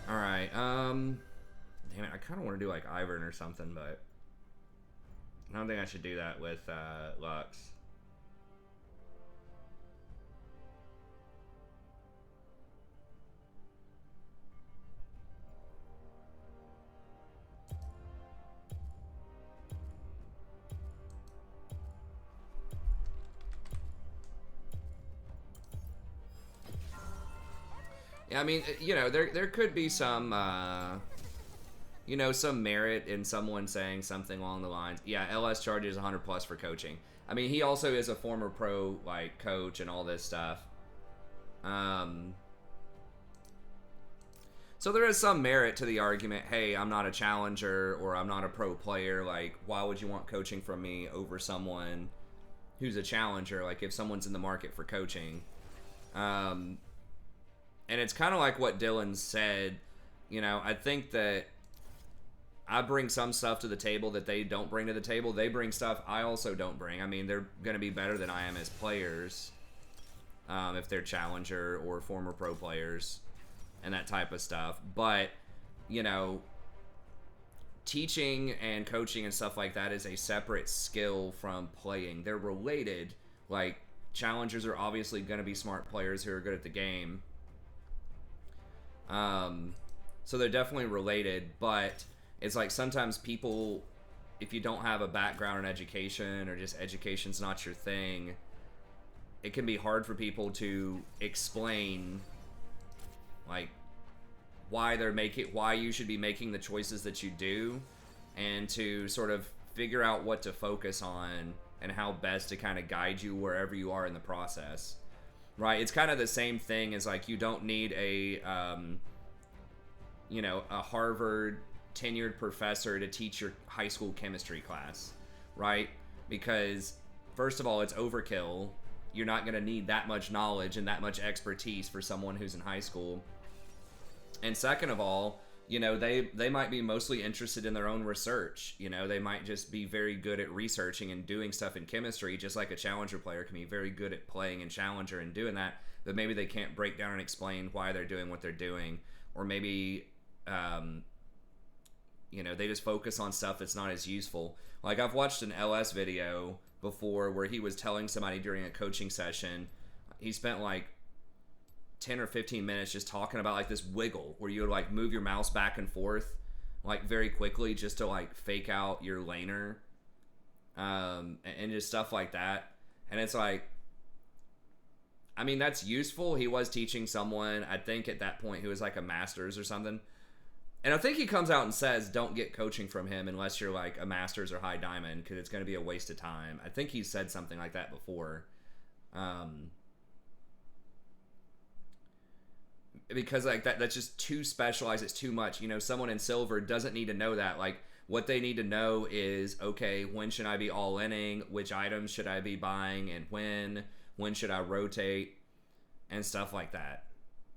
alright, damn it, I kind of want to do like Ivern or something, but I don't think I should do that with Lux. Yeah, I mean, you know, there could be some, you know, some merit in someone saying something along the lines. Yeah, LS charges 100 plus for coaching. I mean, he also is a former pro, like, coach and all this stuff. So there is some merit to the argument, hey, I'm not a challenger or I'm not a pro player. Like, why would you want coaching from me over someone who's a challenger? Like, if someone's in the market for coaching. And it's kind of like what Dylan said, you know, I think that I bring some stuff to the table that they don't bring to the table. They bring stuff I also don't bring. I mean, they're going to be better than I am as players, if they're challenger or former pro players and that type of stuff. But, you know, teaching and coaching and stuff like that is a separate skill from playing. They're related. Like, challengers are obviously going to be smart players who are good at the game. So they're definitely related, but it's like sometimes people, if you don't have a background in education or just education's not your thing, it can be hard for people to explain like why you should be making the choices that you do, and to sort of figure out what to focus on and how best to kind of guide you wherever you are in the process. Right? It's kind of the same thing as like you don't need a a Harvard tenured professor to teach your high school chemistry class, right? Because first of all, it's overkill. You're not going to need that much knowledge and that much expertise for someone who's in high school. And second of all, you know, they might be mostly interested in their own research. You know, they might just be very good at researching and doing stuff in chemistry, just like a challenger player can be very good at playing in challenger and doing that, but maybe they can't break down and explain why they're doing what they're doing. Or maybe they just focus on stuff that's not as useful. Like, I've watched an LS video before where he was telling somebody during a coaching session, he spent like 10 or 15 minutes just talking about like this wiggle where you would like move your mouse back and forth like very quickly just to like fake out your laner, and just stuff like that. And it's like, I mean, that's useful. He was teaching someone, I think at that point, who was like a master's or something. And I think he comes out and says, don't get coaching from him unless you're like a master's or high diamond, because it's going to be a waste of time. I think he said something like that before. Because like that's just too specialized. It's too much. You know, someone in silver doesn't need to know that. Like, what they need to know is, okay, when should I be all-inning? Which items should I be buying and when? When should I rotate? And stuff like that.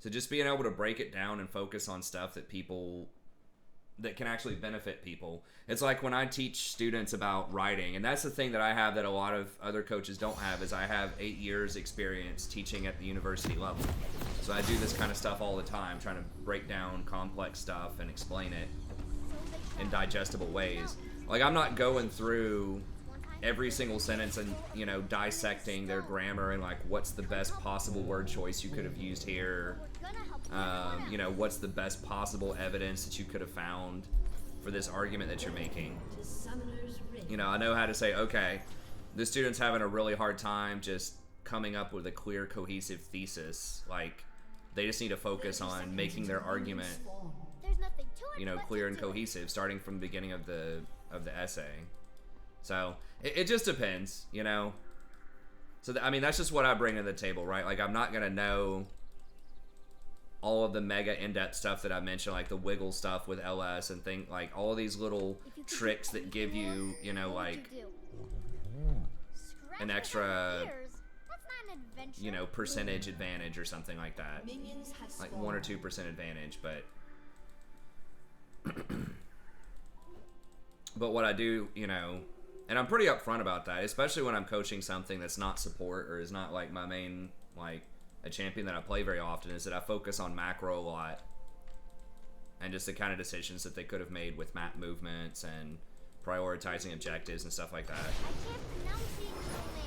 So just being able to break it down and focus on stuff that can actually benefit people. It's like when I teach students about writing, and that's the thing that I have that a lot of other coaches don't have, is I have 8 years experience teaching at the university level. So I do this kind of stuff all the time, trying to break down complex stuff and explain it in digestible ways. Like, I'm not going through every single sentence and, you know, dissecting their grammar and like what's the best possible word choice you could have used here. You know, what's the best possible evidence that you could have found for this argument that you're making. You know, I know how to say, okay, the student's having a really hard time just coming up with a clear, cohesive thesis. Like, they just need to focus on making their argument, you know, clear and cohesive, starting from the beginning of the essay. So it just depends, you know. So I mean, that's just what I bring to the table, right? Like, I'm not gonna know all of the mega in-depth stuff that I mentioned, like the wiggle stuff with LS and things, like all these little tricks that give you, you know, like an extra, you know, percentage advantage or something like that, like 1 or 2% advantage, but but what I do, you know. And I'm pretty upfront about that, especially when I'm coaching something that's not support or is not like my main, like a champion that I play very often, is that I focus on macro a lot and just the kind of decisions that they could have made with map movements and prioritizing objectives and stuff like that.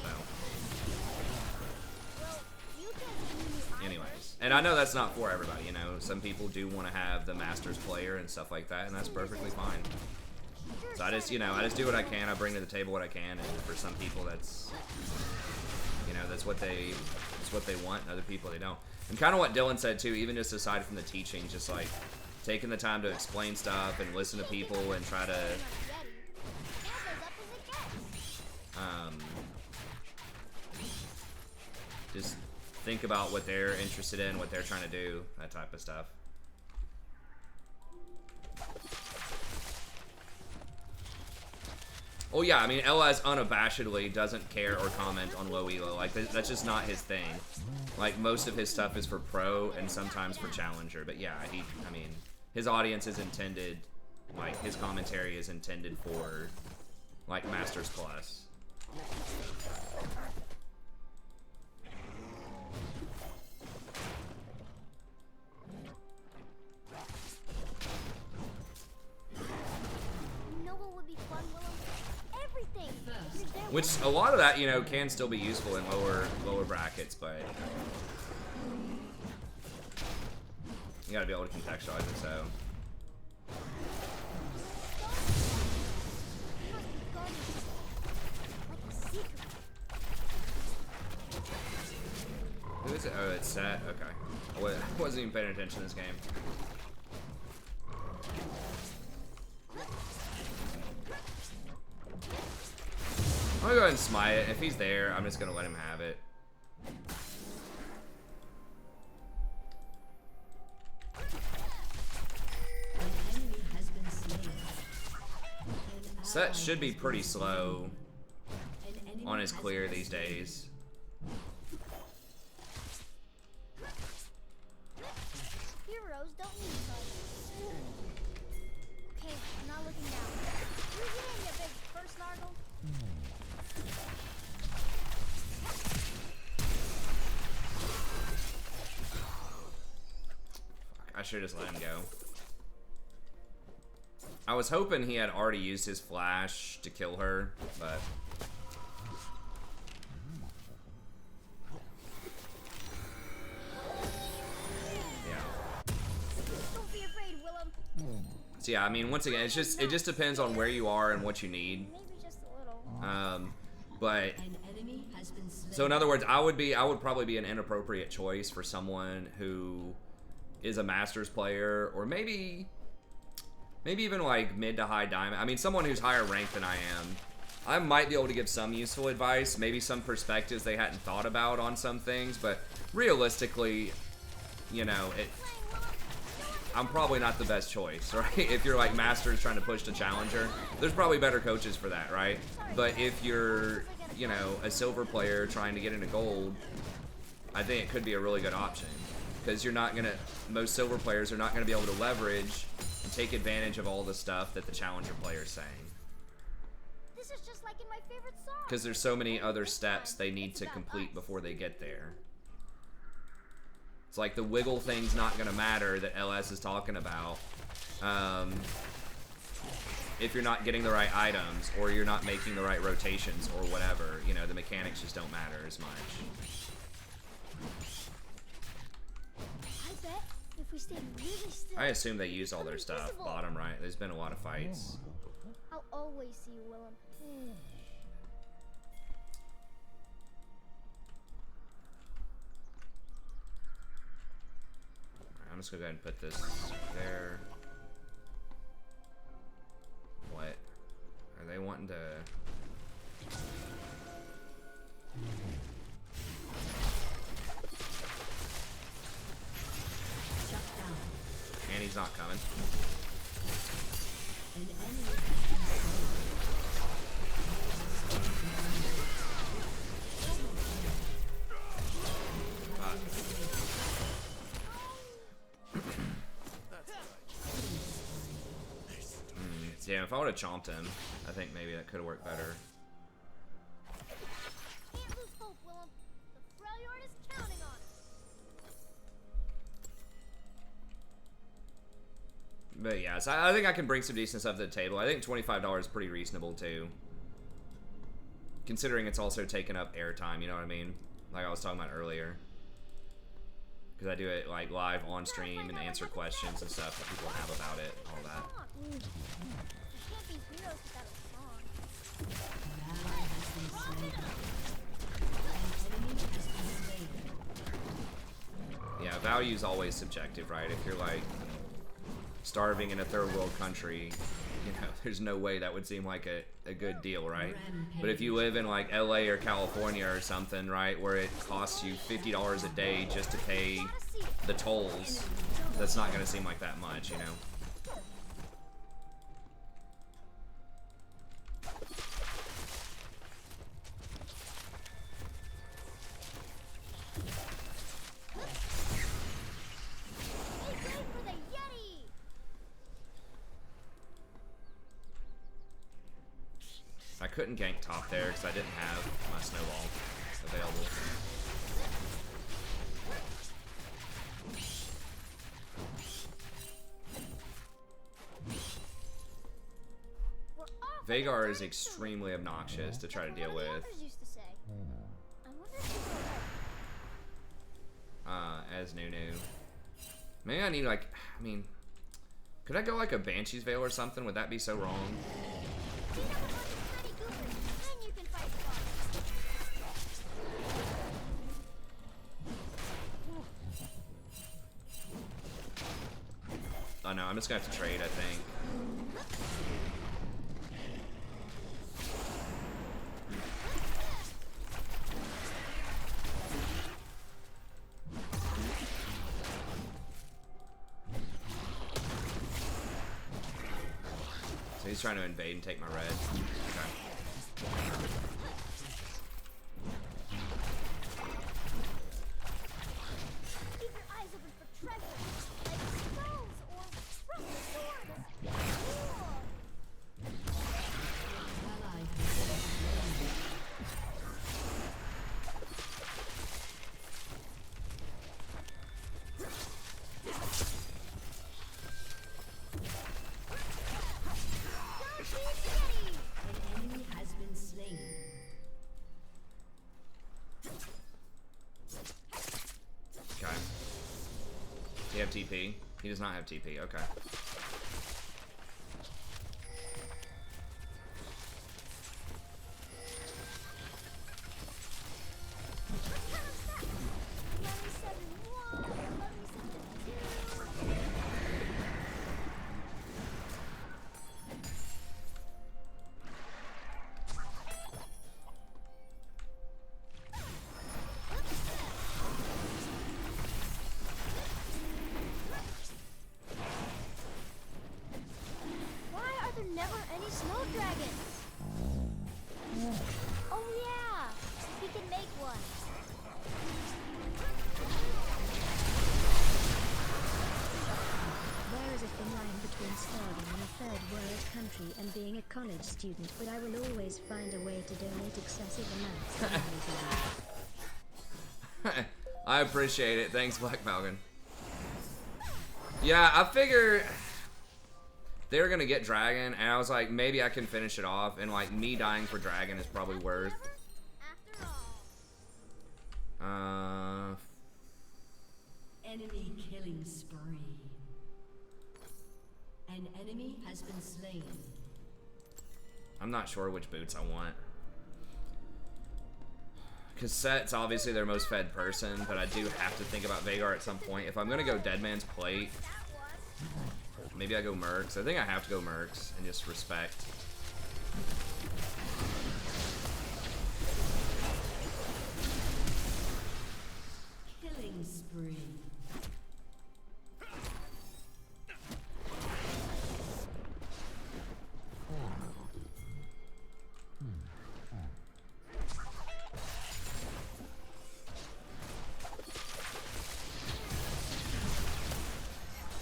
So, anyways, and I know that's not for everybody, you know. Some people do want to have the Masters player and stuff like that, and that's perfectly fine. So I just, you know, I just do what I can. I bring to the table what I can, and for some people that's, you know, that's what they want, and other people they don't. And kind of what Dylan said too, even just aside from the teaching, just like taking the time to explain stuff and listen to people and try to just think about what they're interested in, what they're trying to do, that type of stuff. Oh yeah, I mean, LS unabashedly doesn't care or comment on low elo. Like, that's just not his thing. Like, most of his stuff is for pro and sometimes for challenger. But yeah, I mean, his audience is intended like his commentary is intended for like Masters Plus. You know what would be fun, Willem? Everything. Which a lot of that, you know, can still be useful in lower brackets, but you gotta be able to contextualize it. So who is it? Oh, it's Set. Okay, I wasn't even paying attention to this game. I'm gonna go ahead and smite it. If he's there, I'm just gonna let him have it. Set should be pretty slow on his clear these days. Heroes don't need fun. Okay, I'm not looking down. You get in, you big fur snargle. I should just let him go. I was hoping he had already used his flash to kill her, but yeah. Don't be afraid, Willem. So yeah, I mean, once again, it just depends on where you are and what you need. Maybe just a little. But An enemy has been slain. so in other words, I would probably be an inappropriate choice for someone who is a Masters player, or maybe even like mid to high diamond. I mean, someone who's higher ranked than I am. I might be able to give some useful advice, maybe some perspectives they hadn't thought about on some things, but realistically, you know, I'm probably not the best choice, right? If you're like Masters trying to push to Challenger, there's probably better coaches for that, right? But if you're, you know, a silver player trying to get into gold, I think it could be a really good option. Because you're not gonna, most silver players are not gonna be able to leverage and take advantage of all the stuff that the Challenger player is saying. This is just like in my favorite song. Because there's so many other steps they need to complete before they get there. It's like the wiggle thing's not gonna matter that LS is talking about if you're not getting the right items or you're not making the right rotations or whatever. You know, the mechanics just don't matter as much. I bet if we stayed really still, I assume they use all their stuff. Bottom right. There's been a lot of fights. I'll always see you, Willem. I'm just gonna go ahead and put this there. What? Are they wanting to... Shut down. And he's not coming. An enemy has been slain. Yeah, if I would have chomped him, I think maybe that could have worked better. Can't lose hope, Willem. The Freljord is counting on us. But yeah, so I think I can bring some decent stuff to the table. I think $25 is pretty reasonable too. Considering it's also taking up airtime, you know what I mean? Like I was talking about earlier. Because I do it like live on stream and answer questions and stuff that people have about it, all that. You can't be heroes without a song. An ally has been slain. An enemy has been slain. Yeah, value is always subjective, right? If you're like starving in a third world country, you know, there's no way that would seem like a good deal, right? But if you live in like LA or California or something, right, where it costs you $50 a day just to pay the tolls, that's not gonna seem like that much, you know? Make way for the Yeti! couldn't gank top there because I didn't have my snowball available. Vhagar is extremely obnoxious to try to deal with. As Nunu. Maybe I need like, I mean, could I go like a Banshee's Veil or something? Would that be so wrong? Oh no, I'm just gonna have to trade, I think. So he's trying to invade and take my red. Okay. Keep your eyes open for treasure, like skulls or rusty swords. An enemy has been slain. Okay. Does he have TP? He does not have TP, okay. Never any snow dragons. Oh yeah, he can make one. There is a thin line between starving in a third world country and being a college student, but I will always find a way to donate excessive amounts to charity. I appreciate it. Thanks, Black Falcon. Yeah, I figured they were gonna get dragon, and I was like, maybe I can finish it off, and like me dying for dragon is probably worth. After all. Enemy killing spree. An enemy has been slain. I'm not sure which boots I want. Because Set's obviously their most fed person, but I do have to think about Vhagar at some point. If I'm gonna go Dead Man's Plate, maybe I go Mercs. I think I have to go Mercs and just respect. Killing spree.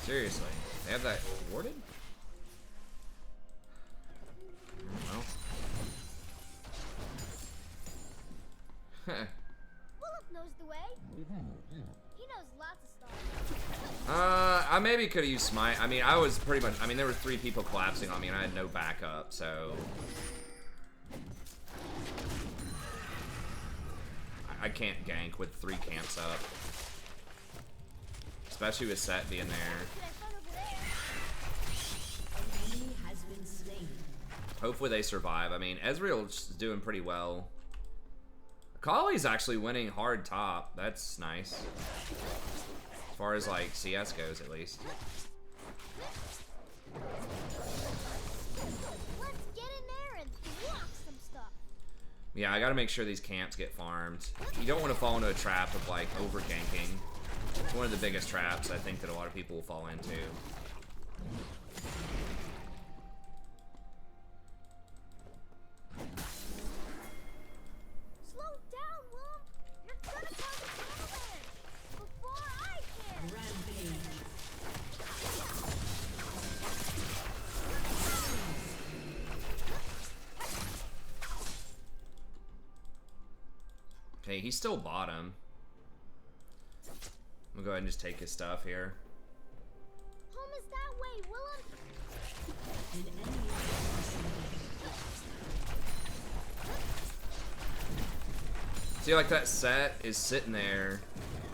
Seriously, they have that warded? Well. Bullock knows the way. He knows lots of stuff. I maybe could have used Smite. I mean, I was pretty much, I mean, there were 3 people collapsing on me and I had no backup, so. I can't gank with 3 camps up. Especially with Set being there. Enemy has been slain. Hopefully they survive. I mean, Ezreal's doing pretty well. Akali's actually winning hard top. That's nice. As far as like CS goes, at least. Let's get in there and block some stuff. Yeah, I gotta make sure these camps get farmed. You don't want to fall into a trap of like over ganking. It's one of the biggest traps I think that a lot of people will fall into. Slow down, Willem. You're gonna cause a snowman before I can. Rampage. Hey, he's still bottom. I'm gonna go ahead and just take his stuff here. Home is that way, Willem. An enemy has been See, like, that set is sitting there,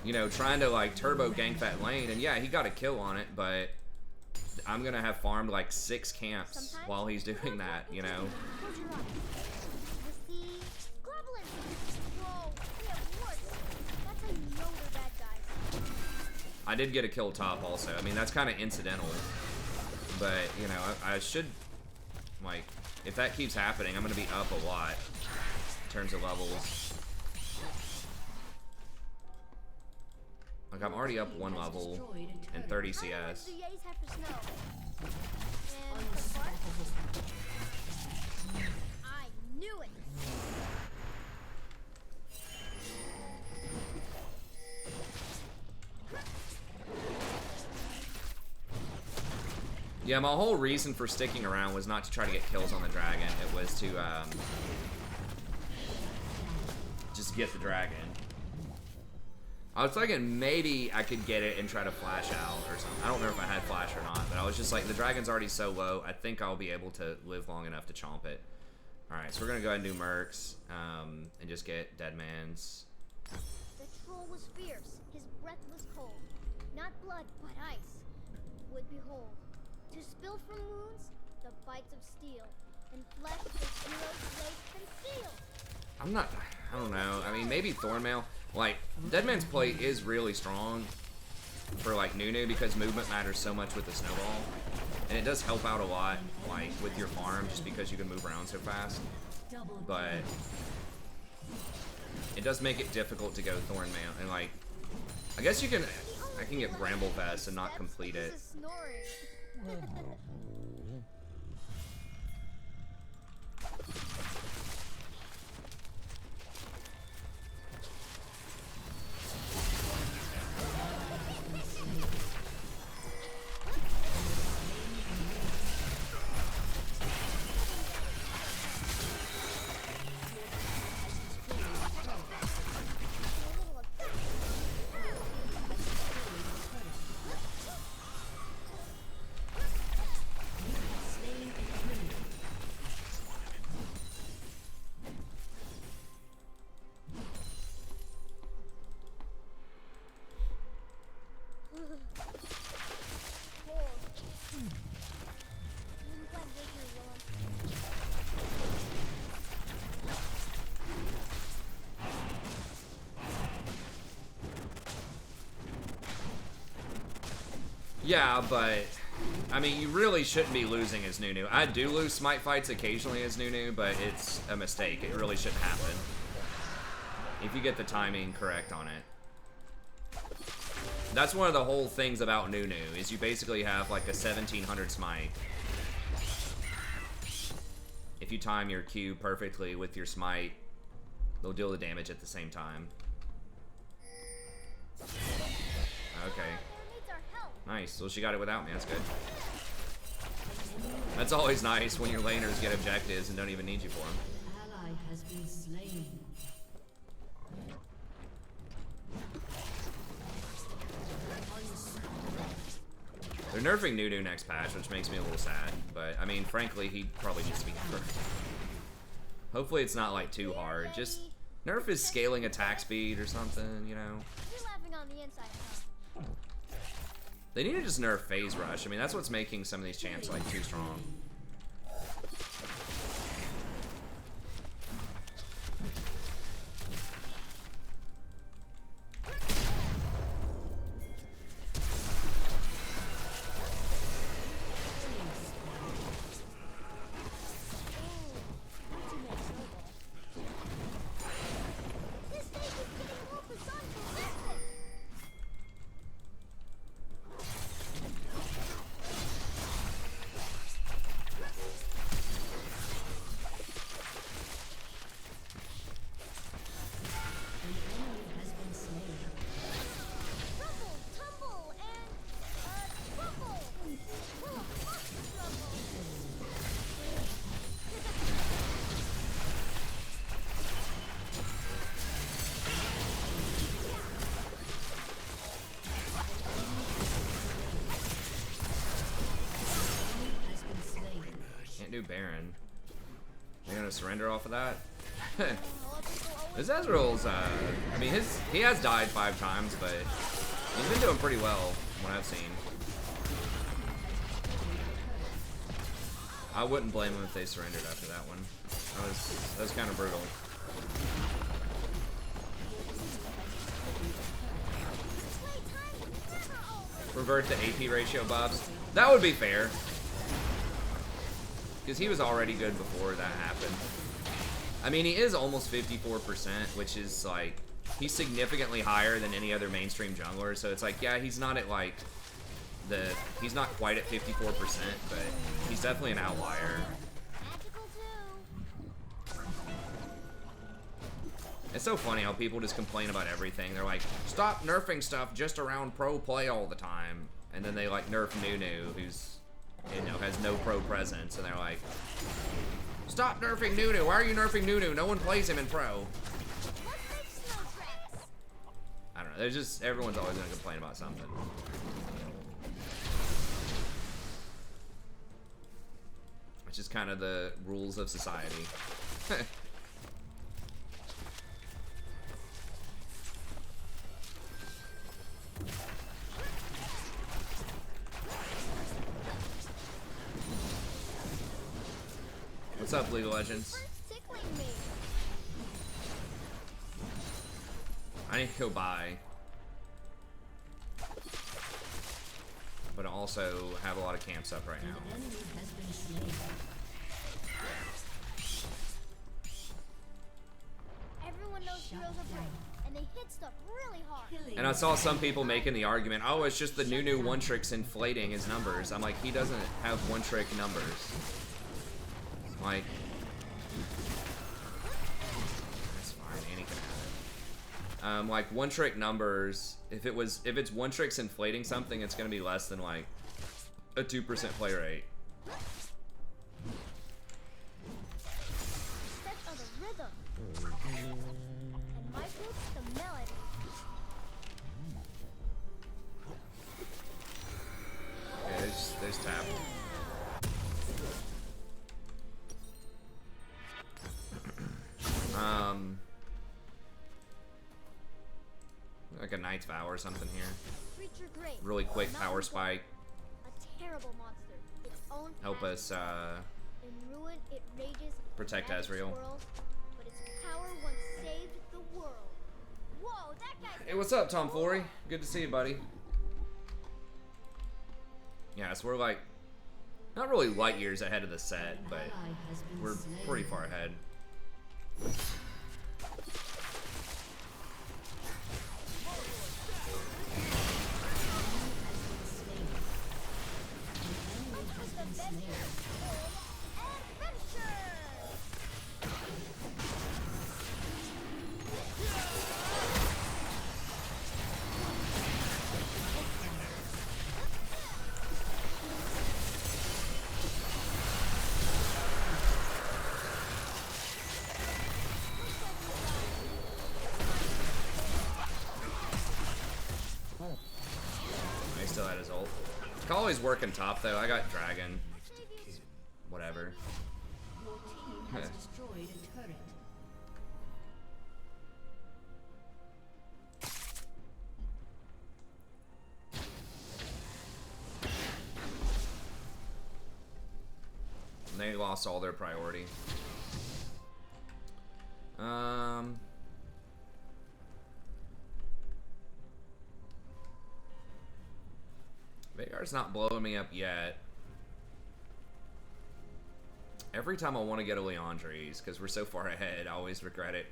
you know, trying to, like, turbo gank that lane, and yeah, he got a kill on it, but I'm gonna have farmed, like, 6 camps Sometimes while he's doing that, you know? Close your eyes. You see goblins. Whoa, we have warts. That's how you know we're bad guys. I did get a kill top also. I mean, that's kind of incidental, but, you know, I should, like, if that keeps happening, I'm gonna be up a lot in terms of levels. Like, I'm already up 1 level and 30 CS. The Yays have for snow. And for Bart, I knew it. Yeah, my whole reason for sticking around was not to try to get kills on the dragon. It was to, just get the dragon. I was thinking maybe I could get it and try to flash out or something. I don't remember if I had flash or not, but I was just like, the dragon's already so low, I think I'll be able to live long enough to chomp it. Alright, so we're gonna go ahead and do Mercs, and just get Deadman's. The troll was fierce. His breath was cold. Not blood, but ice. Would behold. To spill from wounds, the bites of steel. And flesh the hero's blade conceal. I don't know. I mean, maybe Thornmail. Like, Deadman's plate is really strong for, like, Nunu because movement matters so much with the snowball. And it does help out a lot, like, with your farm just because you can move around so fast. But it does make it difficult to go Thornmail. And, like, I guess you can... I can get Bramble Vest and not complete it. This is snoring. Yeah, but I mean, you really shouldn't be losing as Nunu. I do lose smite fights occasionally as Nunu, but it's a mistake. It really shouldn't happen. If you get the timing correct on it. That's one of the whole things about Nunu, is you basically have like a 1700 smite. If you time your Q perfectly with your smite, they'll deal the damage at the same time. Okay. Nice. Well, she got it without me. That's good. That's always nice when your laners get objectives and don't even need you for them. ally has been slain. They're nerfing Nunu next patch, which makes me a little sad. But, I mean, frankly, he probably needs to be nerfed. Hopefully it's not, like, too hard. Just nerf his scaling attack speed or something, you know? You're laughing on the inside, huh? They need to just nerf phase rush. I mean, that's what's making some of these champs, like, too strong. This stage is getting more personified. Can't do Baron. You're gonna surrender off of that? This Ezreal's, I mean, he has died 5 times, but he's been doing pretty well, from what I've seen. I wouldn't blame him if they surrendered after that one. That was kind of brutal. Revert the AP ratio, Bobs. That would be fair. Because he was already good before that happened. I mean, he is almost 54%, which is like, he's significantly higher than any other mainstream jungler. So it's like, yeah, he's not at like, he's not quite at 54%, but he's definitely an outlier. It's so funny how people just complain about everything. They're like, stop nerfing stuff just around pro play all the time. And then they like nerf Nunu, who's, you know, has no pro presence. And they're like, stop nerfing Nunu. Why are you nerfing Nunu? No one plays him in pro. I don't know. There's just, everyone's always going to complain about something. Which is kind of the rules of society. What's up, League of Legends? I need to go buy, but I also have a lot of camps up right now. Everyone knows heroes are brave, and they hit stuff really hard. And I saw some people making the argument, oh, it's just the Nunu one-tricks inflating his numbers. I'm like, he doesn't have one-trick numbers. Like, that's fine, Annie can have it. Like one-trick numbers, if it's one-tricks inflating something, it's gonna be less than like a 2% play rate. Set of the rhythm, and my group's the melody. Okay, there's tap. Like a Knight's Vow or something here. Creature great. Really quick power spike. A terrible monster. Its own Help us in ruin, it rages, protect magic Ezreal. swirls, but its power once saved the world. Whoa, that guy. Hey, what's up, Tom Flory? Good to see you, buddy. Yeah, so we're like, not really light years ahead of the set, but we're pretty far ahead. Still at his ult. Kali's working top though. I got Dragon. Whatever. Your team has destroyed a turret. They lost all their priority. Veigar's not blowing me up yet. Every time I want to get a Leandres, because we're so far ahead, I always regret it.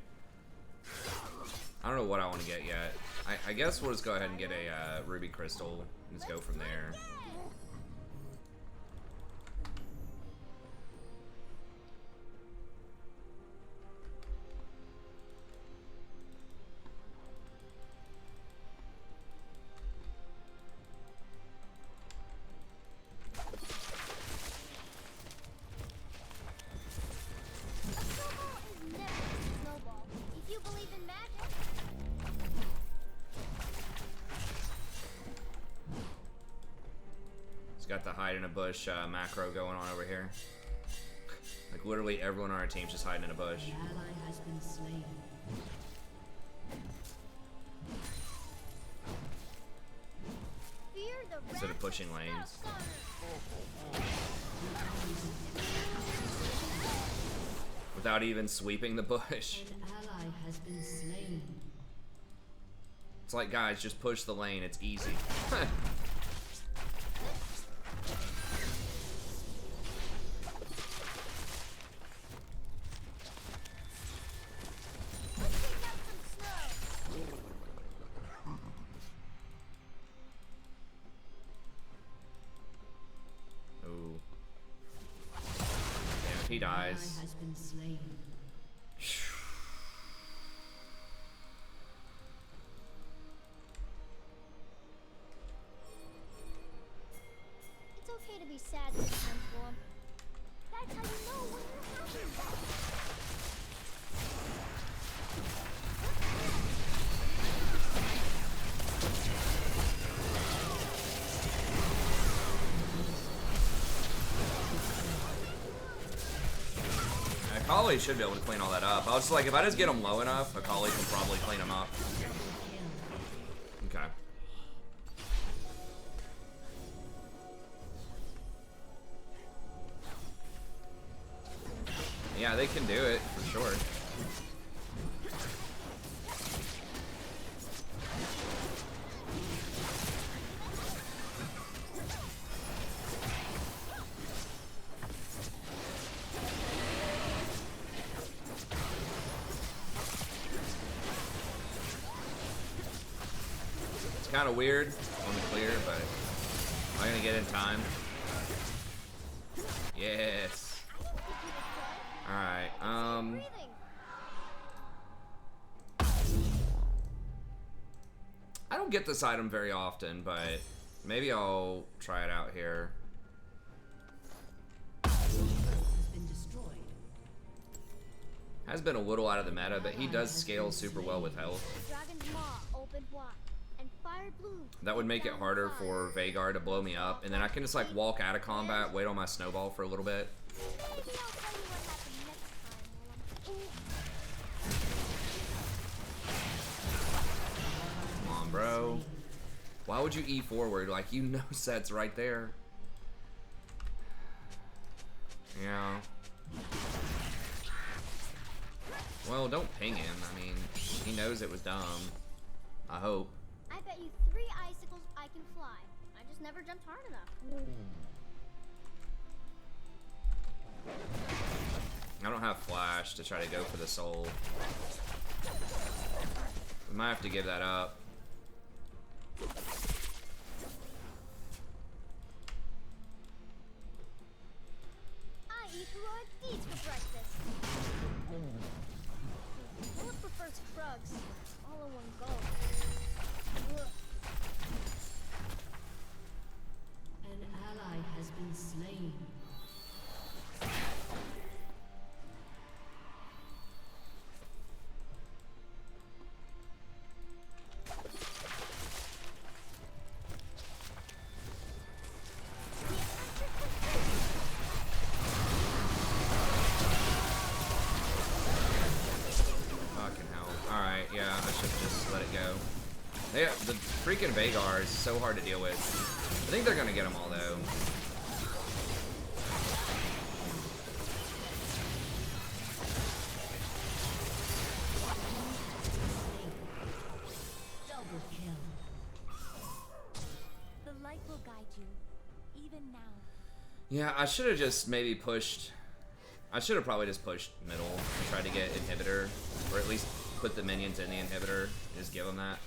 I don't know what I want to get yet. I guess we'll just go ahead and get a Ruby Crystal and just go from there. Got the hide in a bush macro going on over here. Like literally everyone on our team's just hiding in a bush. An ally has been slain. Fear the Instead of wrath pushing lanes. Scout Without even sweeping the bush. An ally has been slain. It's like, guys, just push the lane. It's easy. Let's take out some snow. Ooh. Damn, if he An ally dies. has been slain. It's okay to be sad sometimes, Willem. That's how you know when you're happy. Akali should be able to clean all that up. I was like, if I just get him low enough, Akali can probably clean him up. Okay. Yeah, they can do it, for sure. It's kind of weird on the clear, but am I gonna get in time? Yes. Alright, Breathing. I don't get this item very often, but maybe I'll try it out here. Has been destroyed. Has been a little out of the meta, but he does scale super well with health. The dragon's maw opened wide, and fire bloomed. That would make it down harder high. for Vhagar to blow me up, and then I can just like walk out of combat, wait on my snowball for a little bit. Maybe I'll tell you what happened next time, Willem. Come on, bro. Why would you E forward? Like, you know Set's right there. Yeah. Well, don't ping him. I mean, he knows it was dumb. I hope. I bet you 3 icicles I can fly. I just never jumped hard enough. I don't have flash to try to go for the soul. We might have to give that up. I eat heroic deeds for breakfast. Willem prefers frogs, all in one go. Ugh. An ally has been slain. Fucking hell. Alright, yeah, I should just let it go. The freaking Vhagar is so hard to deal with. I think they're gonna get them all though. Double kill. The light will guide you, even now. Yeah, I should have just maybe pushed. I should have probably just pushed middle and tried to get inhibitor, or at least put the minions in the inhibitor. Just give them that.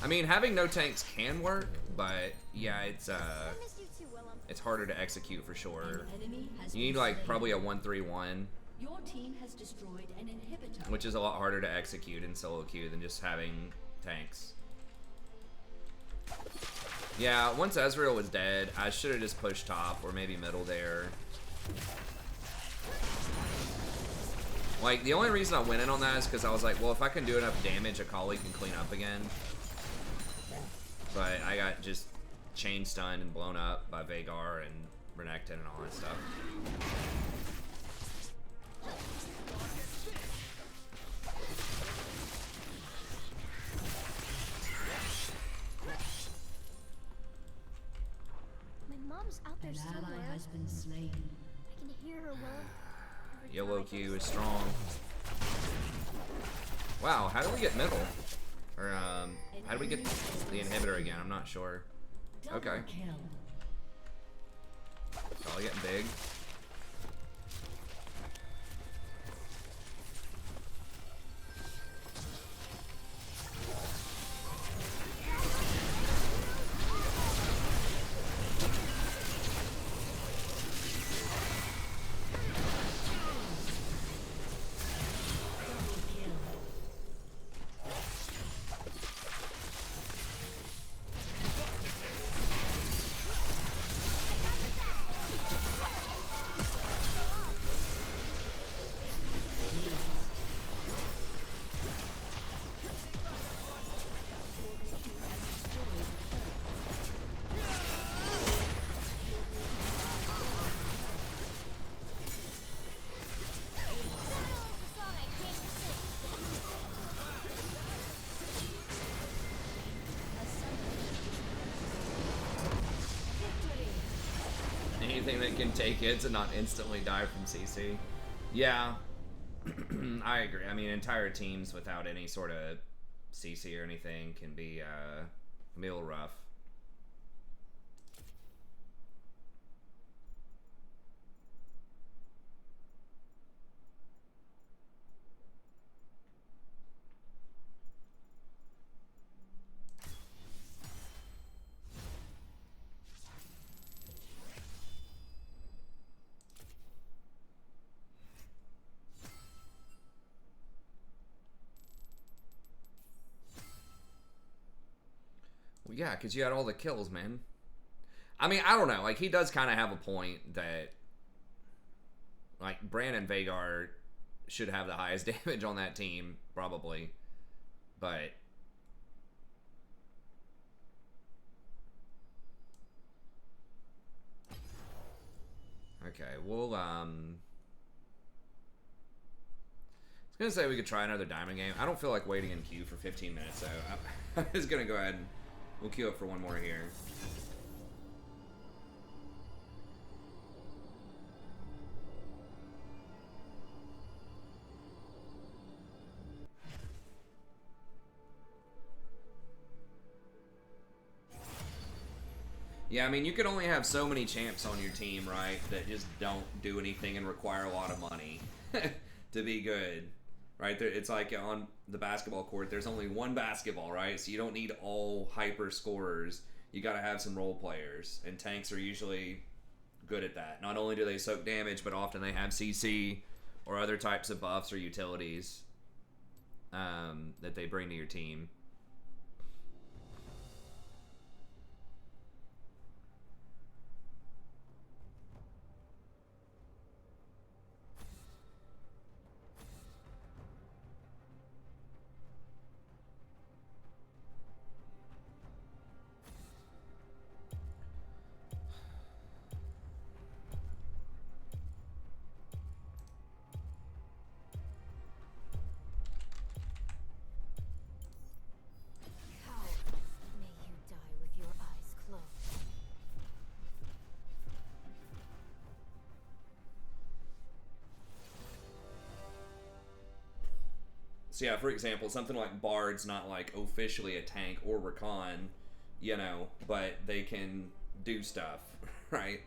I mean, having no tanks can work, but yeah, I miss you too, Willem. it's harder to execute for sure. An enemy has You need been like slain. probably a 1-3-1, Your team has destroyed an inhibitor. which is a lot harder to execute in solo queue than just having tanks. Yeah, once Ezreal was dead, I should have just pushed top or maybe middle there. Like, the only reason I went in on that is because I was like, well, if I can do enough damage, a colleague can clean up again. But I got just chain stunned and blown up by Vagar and Renekton and all that stuff. My mom's out there An ally somewhere. has been slain. I can hear her, Will. Every Yellow time I Q go is to strong. Wow, how do we get middle? Or, how do we get the inhibitor again? I'm not sure. Okay. Kill. Probably getting big. Anything that can take hits and not instantly die from CC. Yeah, I agree. I mean, entire teams without any sort of CC or anything can be a little rough. Well, yeah, because you had all the kills, man. I mean, I don't know. Like, he does kind of have a point that, like, Brand and Vagar should have the highest damage on that team, probably. But okay, we'll I was gonna say we could try another diamond game. I don't feel like waiting in queue for 15 minutes, so I'm just gonna go ahead and we'll queue up for one more here. Yeah, I mean, you could only have so many champs on your team, right, that just don't do anything and require a lot of money to be good, right? It's like on the basketball court, there's only one basketball, right? So you don't need all hyper scorers. You got to have some role players, and tanks are usually good at that. Not only do they soak damage, but often they have CC or other types of buffs or utilities that they bring to your team. Coward, may you die with your eyes closed. So yeah, for example, something like Bard's not like officially a tank or recon, you know, but they can do stuff, right?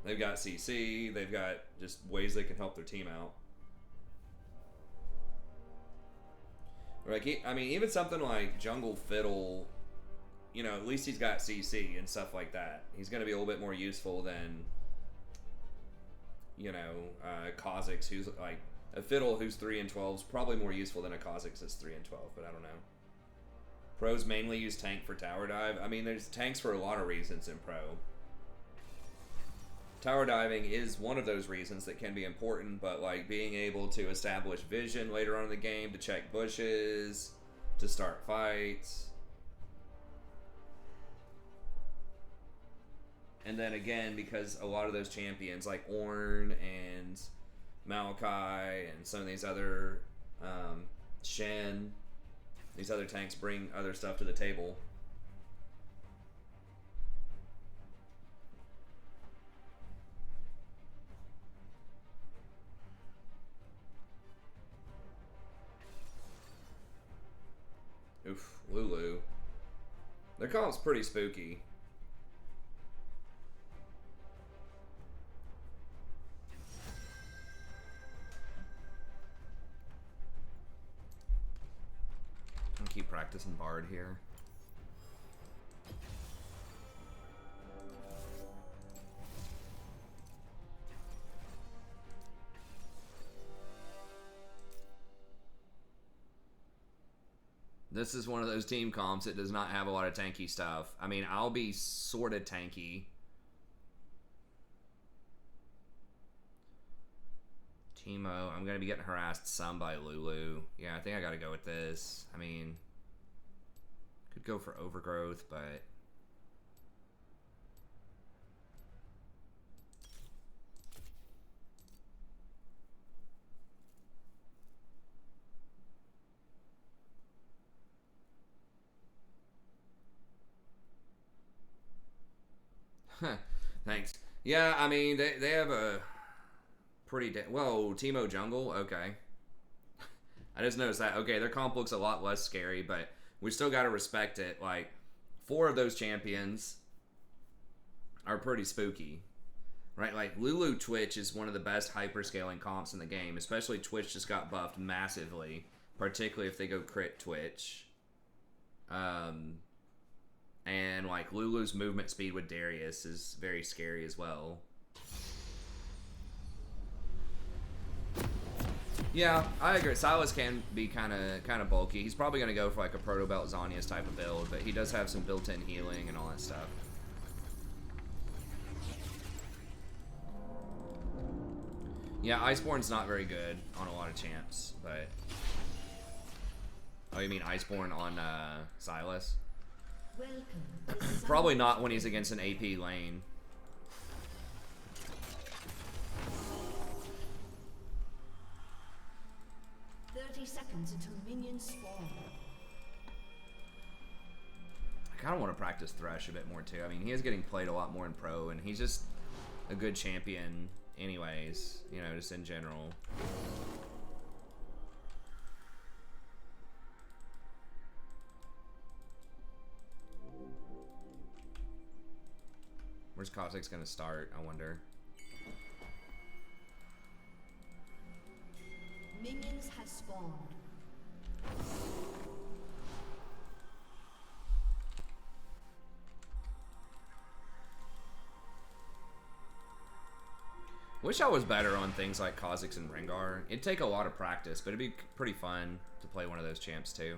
They've got CC, they've got just ways they can help their team out. Like, I mean, even something like Jungle Fiddle, you know, at least he's got CC and stuff like that. He's going to be a little bit more useful than, you know, Kha'Zix, who's like, a Fiddle who's 3 and 12 is probably more useful than a Kha'Zix that's 3 and 12, but I don't know. Pros mainly use tank for tower dive. I mean, there's tanks for a lot of reasons in pro. tower diving is one of those reasons that can be important, but like being able to establish vision later on in the game, to check bushes, to start fights. And then again, because a lot of those champions like Ornn and Maokai and some of these other Shen, these other tanks bring other stuff to the table. Oof, Lulu. Their comp's pretty spooky. I'll keep practicing Bard here. This is one of those team comps that does not have a lot of tanky stuff. I mean, I'll be sort of tanky. Teemo, I'm going to be getting harassed some by Lulu. Yeah, I think I got to go with this. I mean, could go for Overgrowth, but... Thanks. Yeah, I mean, they have a pretty... Whoa, Teemo Jungle? Okay. I just noticed that. Okay, their comp looks a lot less scary, but we still got to respect it. Like, 4 of those champions are pretty spooky. Right? Like, Lulu Twitch is one of the best hyperscaling comps in the game. Especially Twitch just got buffed massively. Particularly if they go crit Twitch. And like Lulu's movement speed with Darius is very scary as well. Yeah, I agree. Silas can be kind of bulky. He's probably going to go for like a Proto Belt Zhonya's type of build, but he does have some built-in healing and all that stuff. Yeah, Iceborne's not very good on a lot of champs, but... Oh, you mean Iceborne on Silas? Probably not when he's against an AP lane. Seconds until minions spawn. I kind of want to practice Thresh a bit more too. I mean, he is getting played a lot more in Pro, and he's just a good champion anyways, you know, just in general. Where's Kha'Zix gonna start, I wonder? Minions have spawned. Wish I was better on things like Kha'Zix and Rengar. It'd take a lot of practice, but it'd be pretty fun to play one of those champs too.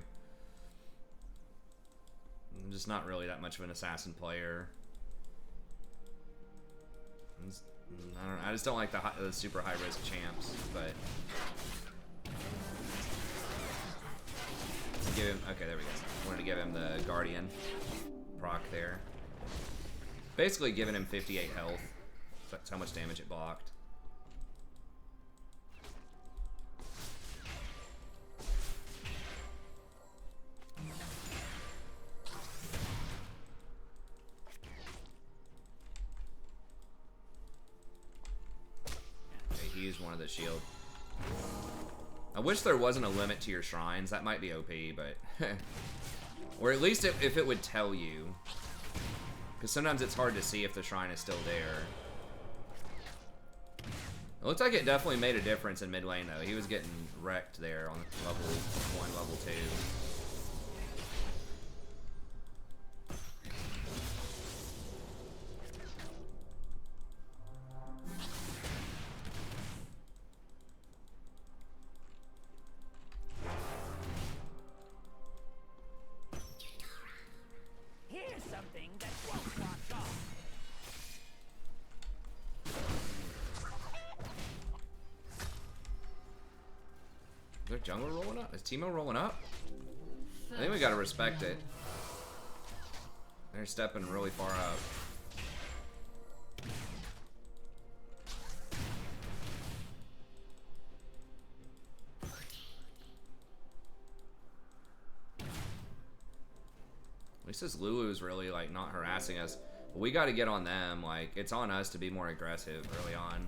I'm just not really that much of an assassin player. I just don't like the super high risk champs, but give him, okay, there we go. Wanted to give him the Guardian proc there. Basically giving him 58 health. That's how much damage it blocked. Use one of the shield. I wish there wasn't a limit to your shrines. That might be OP, but or at least if it would tell you, because sometimes it's hard to see if the shrine is still there. It looks like it definitely made a difference in mid lane though. He was getting wrecked there on level 1, level 2. their jungler rolling up? Is Teemo rolling up? I think we gotta respect it. They're stepping really far up. At least this Lulu's really like not harassing us. But we gotta get on them. Like, it's on us to be more aggressive early on.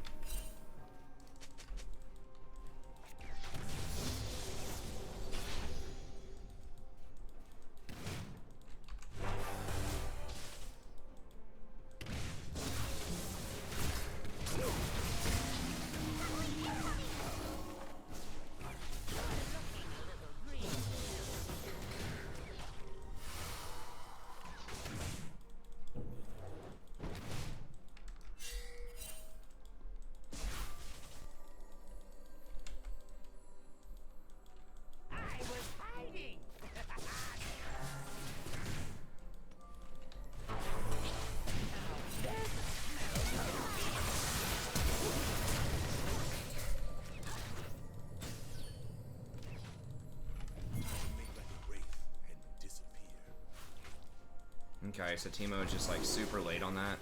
Okay, so Teemo is just like super late on that.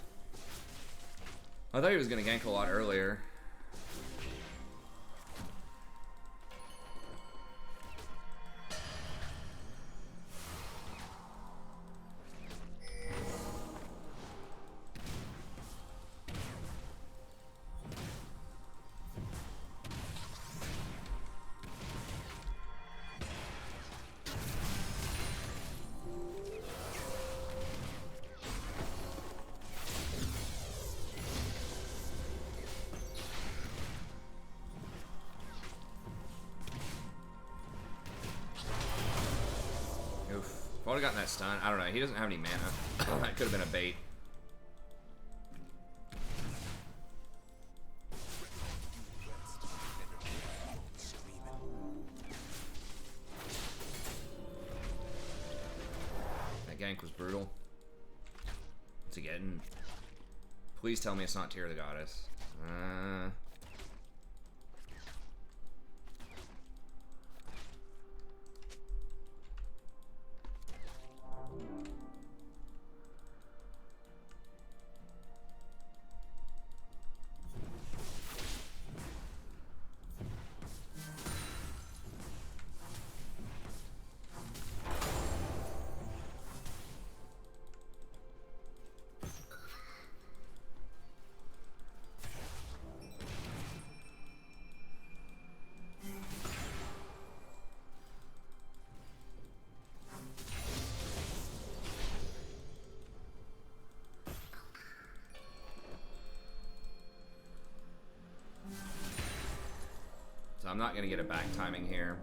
I thought he was gonna gank a lot earlier. If I would have gotten that stun, I don't know. He doesn't have any mana. That could have been a bait. That gank was brutal. What's he getting? Please tell me it's not Tear of the Goddess. So I'm not going to get a back timing here.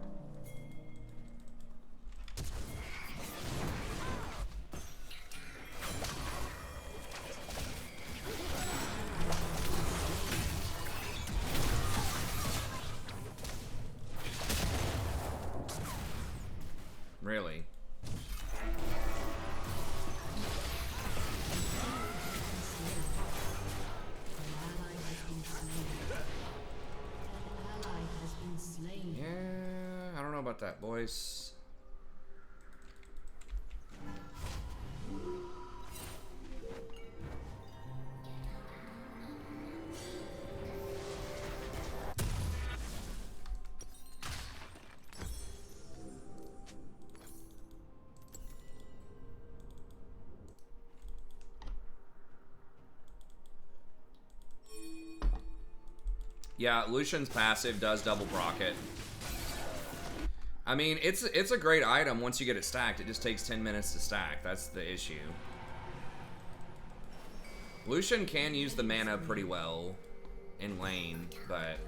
Really? Yeah, I don't know about that, boys. Yeah, Lucian's passive does double Brocket. I mean, it's a great item once you get it stacked. It just takes 10 minutes to stack. That's the issue. Lucian can use the mana pretty well in lane, but...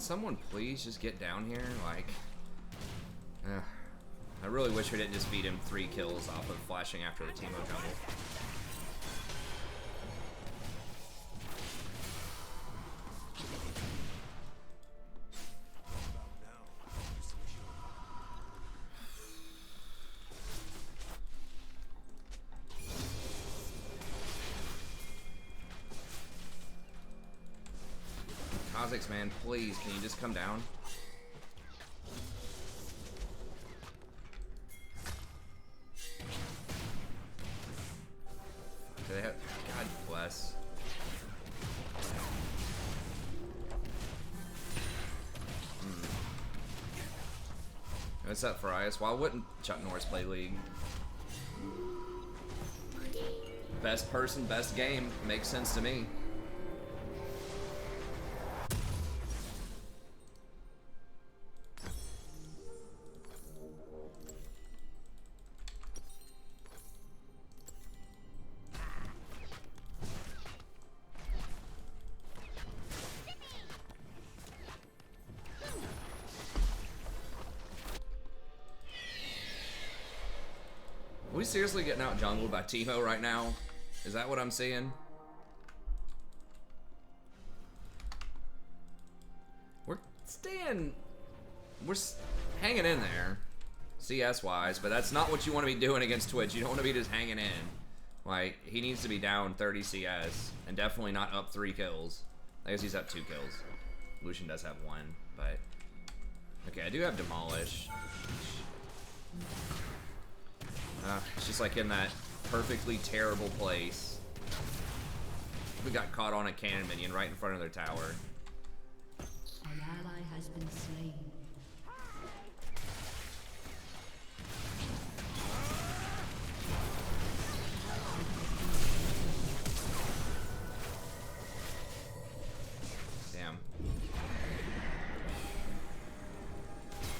someone please just get down here? Like, I really wish we didn't just beat him 3 kills off of flashing after the Teemo jungle. Kha'Zix, man, please, can you just come down? Do they have... God bless. What's up, Farias? Why wouldn't Chuck Norris play League? Best person, best game. Makes sense to me. Are we seriously getting out jungled by Teemo right now? Is that what I'm seeing? We're hanging in there, CS wise, but that's not what you want to be doing against Twitch. You don't want to be just hanging in. Like, he needs to be down 30 CS and definitely not up 3 kills. I guess he's up 2 kills. Lucian does have 1, but okay, I do have Demolish. It's just like in that perfectly terrible place. We got caught on a cannon minion right in front of their tower. An ally has been slain. Damn.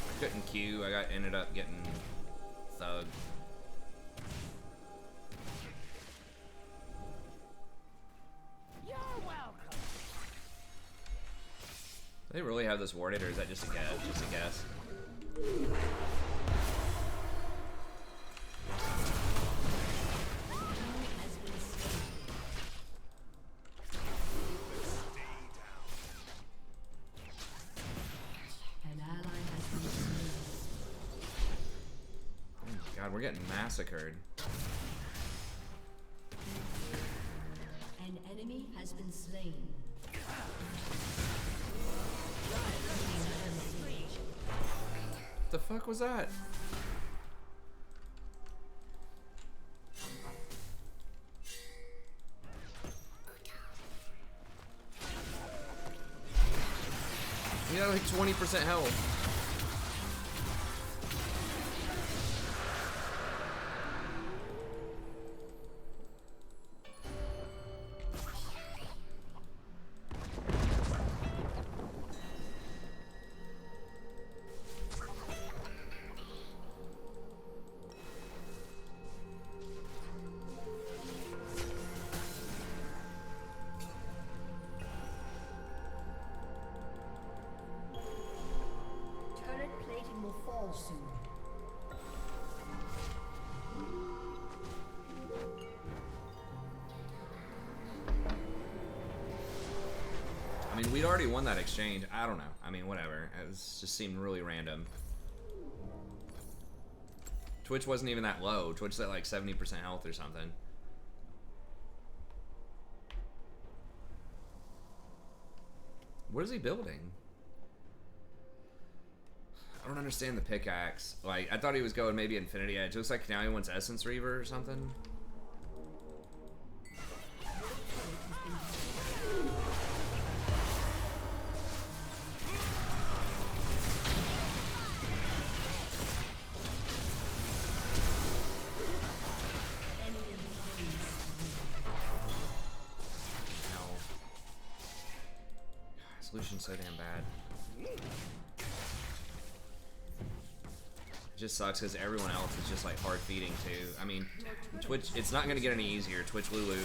I couldn't Q. I ended up getting thugged. Do they really have this warded, or is that just a guess? Just a guess. An ally has been slain. Oh my god, we're getting massacred. An enemy has been slain. What the fuck was that? He had like 20% health. Soon. I mean, we'd already won that exchange. I don't know. I mean, whatever. It just seemed really random. Twitch wasn't even that low. Twitch's at like 70% health or something. What is he building? I don't understand the pickaxe. Like, I thought he was going maybe Infinity Edge. Looks like now he wants Essence Reaver or something. No. Solution's so damn bad. Just sucks because everyone else is just like hard feeding too. I mean, Twitch, it's not gonna get any easier. Twitch Lulu.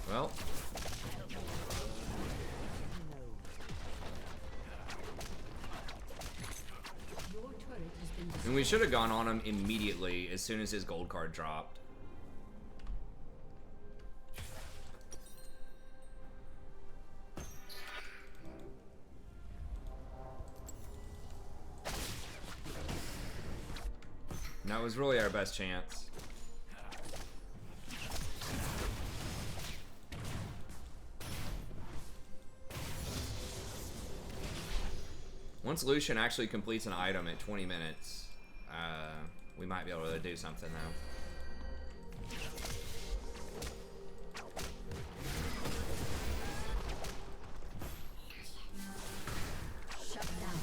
Well. Your turret has been And we should have gone on him immediately as soon as his gold card dropped. And that was really our best chance. Once Lucian actually completes an item at 20 minutes, we might be able to do something though. shut down.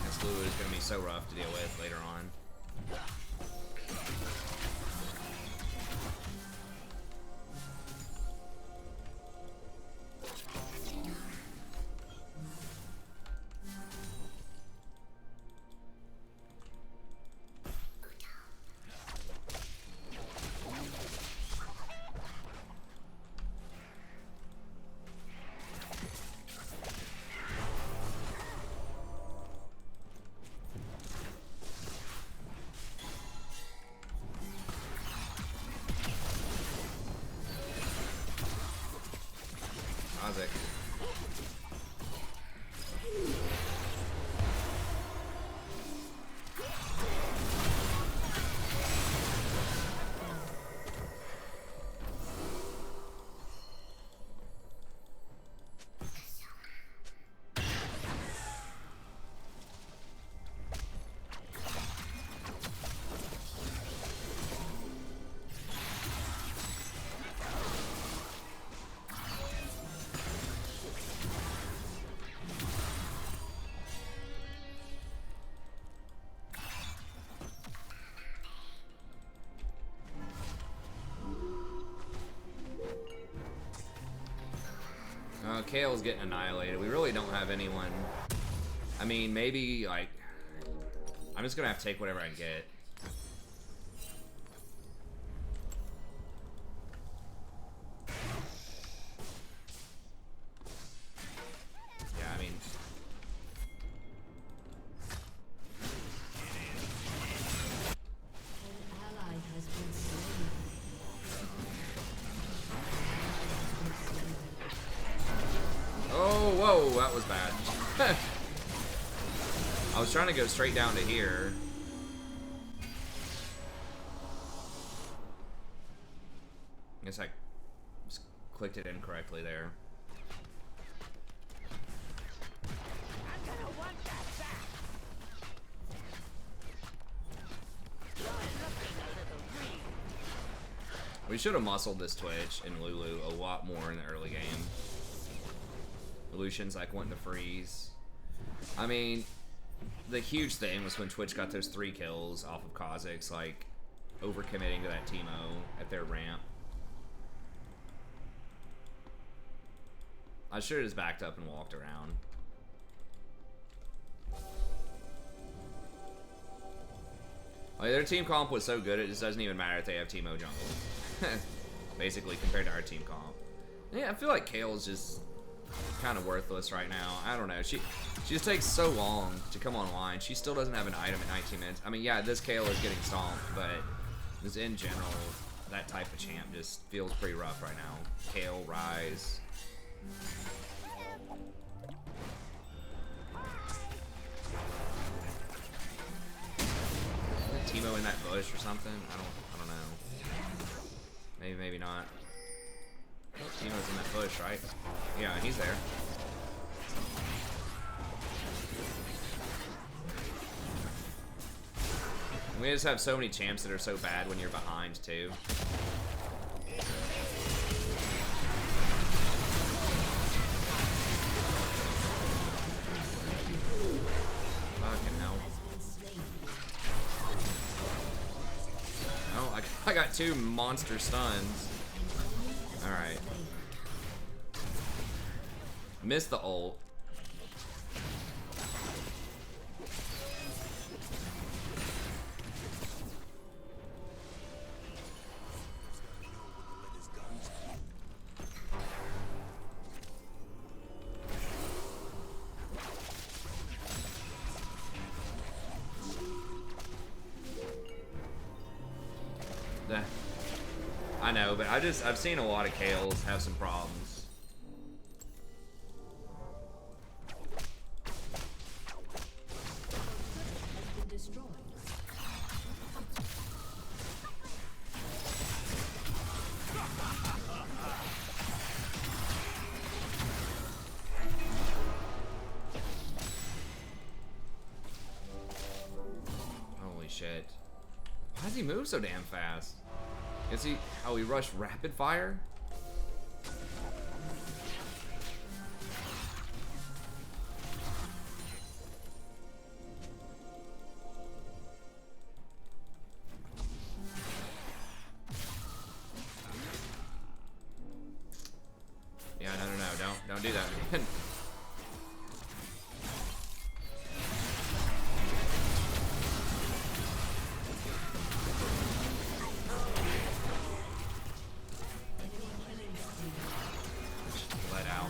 This Lulu is going to be so rough to deal with later on. Isaac. Kale's getting annihilated. We really don't have anyone. I mean, maybe, like... I'm just gonna have to take whatever I get. Yeah, I mean... An ally has been slain. Oh, whoa, that was bad. I was trying to go straight down to here. I guess I just clicked it incorrectly there. We should have muscled this Twitch and Lulu a lot more in the early game. Lucian's like wanting to freeze. I mean, the huge thing was when Twitch got those 3 kills off of Kha'Zix, like overcommitting to that Teemo at their ramp. I should have just backed up and walked around. Like, their team comp was so good, it just doesn't even matter if they have Teemo jungle. Basically, compared to our team comp. Yeah, I feel like Kale's just kind of worthless right now. I don't know. She just takes so long to come online. She still doesn't have an item at 19 minutes. I mean, yeah, this Kale is getting stomped, but just in general, that type of champ just feels pretty rough right now. Kale, Rise. Teemo in that bush or something? I don't know. Maybe, maybe not. Teemo's in that bush, right? Yeah, he's there. We just have so many champs that are so bad when you're behind, too. Fucking hell. Oh, I got 2 monster stuns. Alright. Missed the ult. know, but I've seen a lot of Kales have some problems. Has been destroyed. Holy shit. Why does he move so damn fast? Is he how he rushed rapid fire? Yeah, no, don't do that, man. Let out.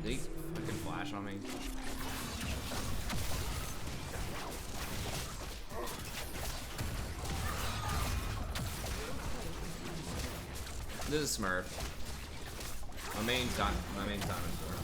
Did he fucking flash on me? This is Smurf. My main's diamond for him.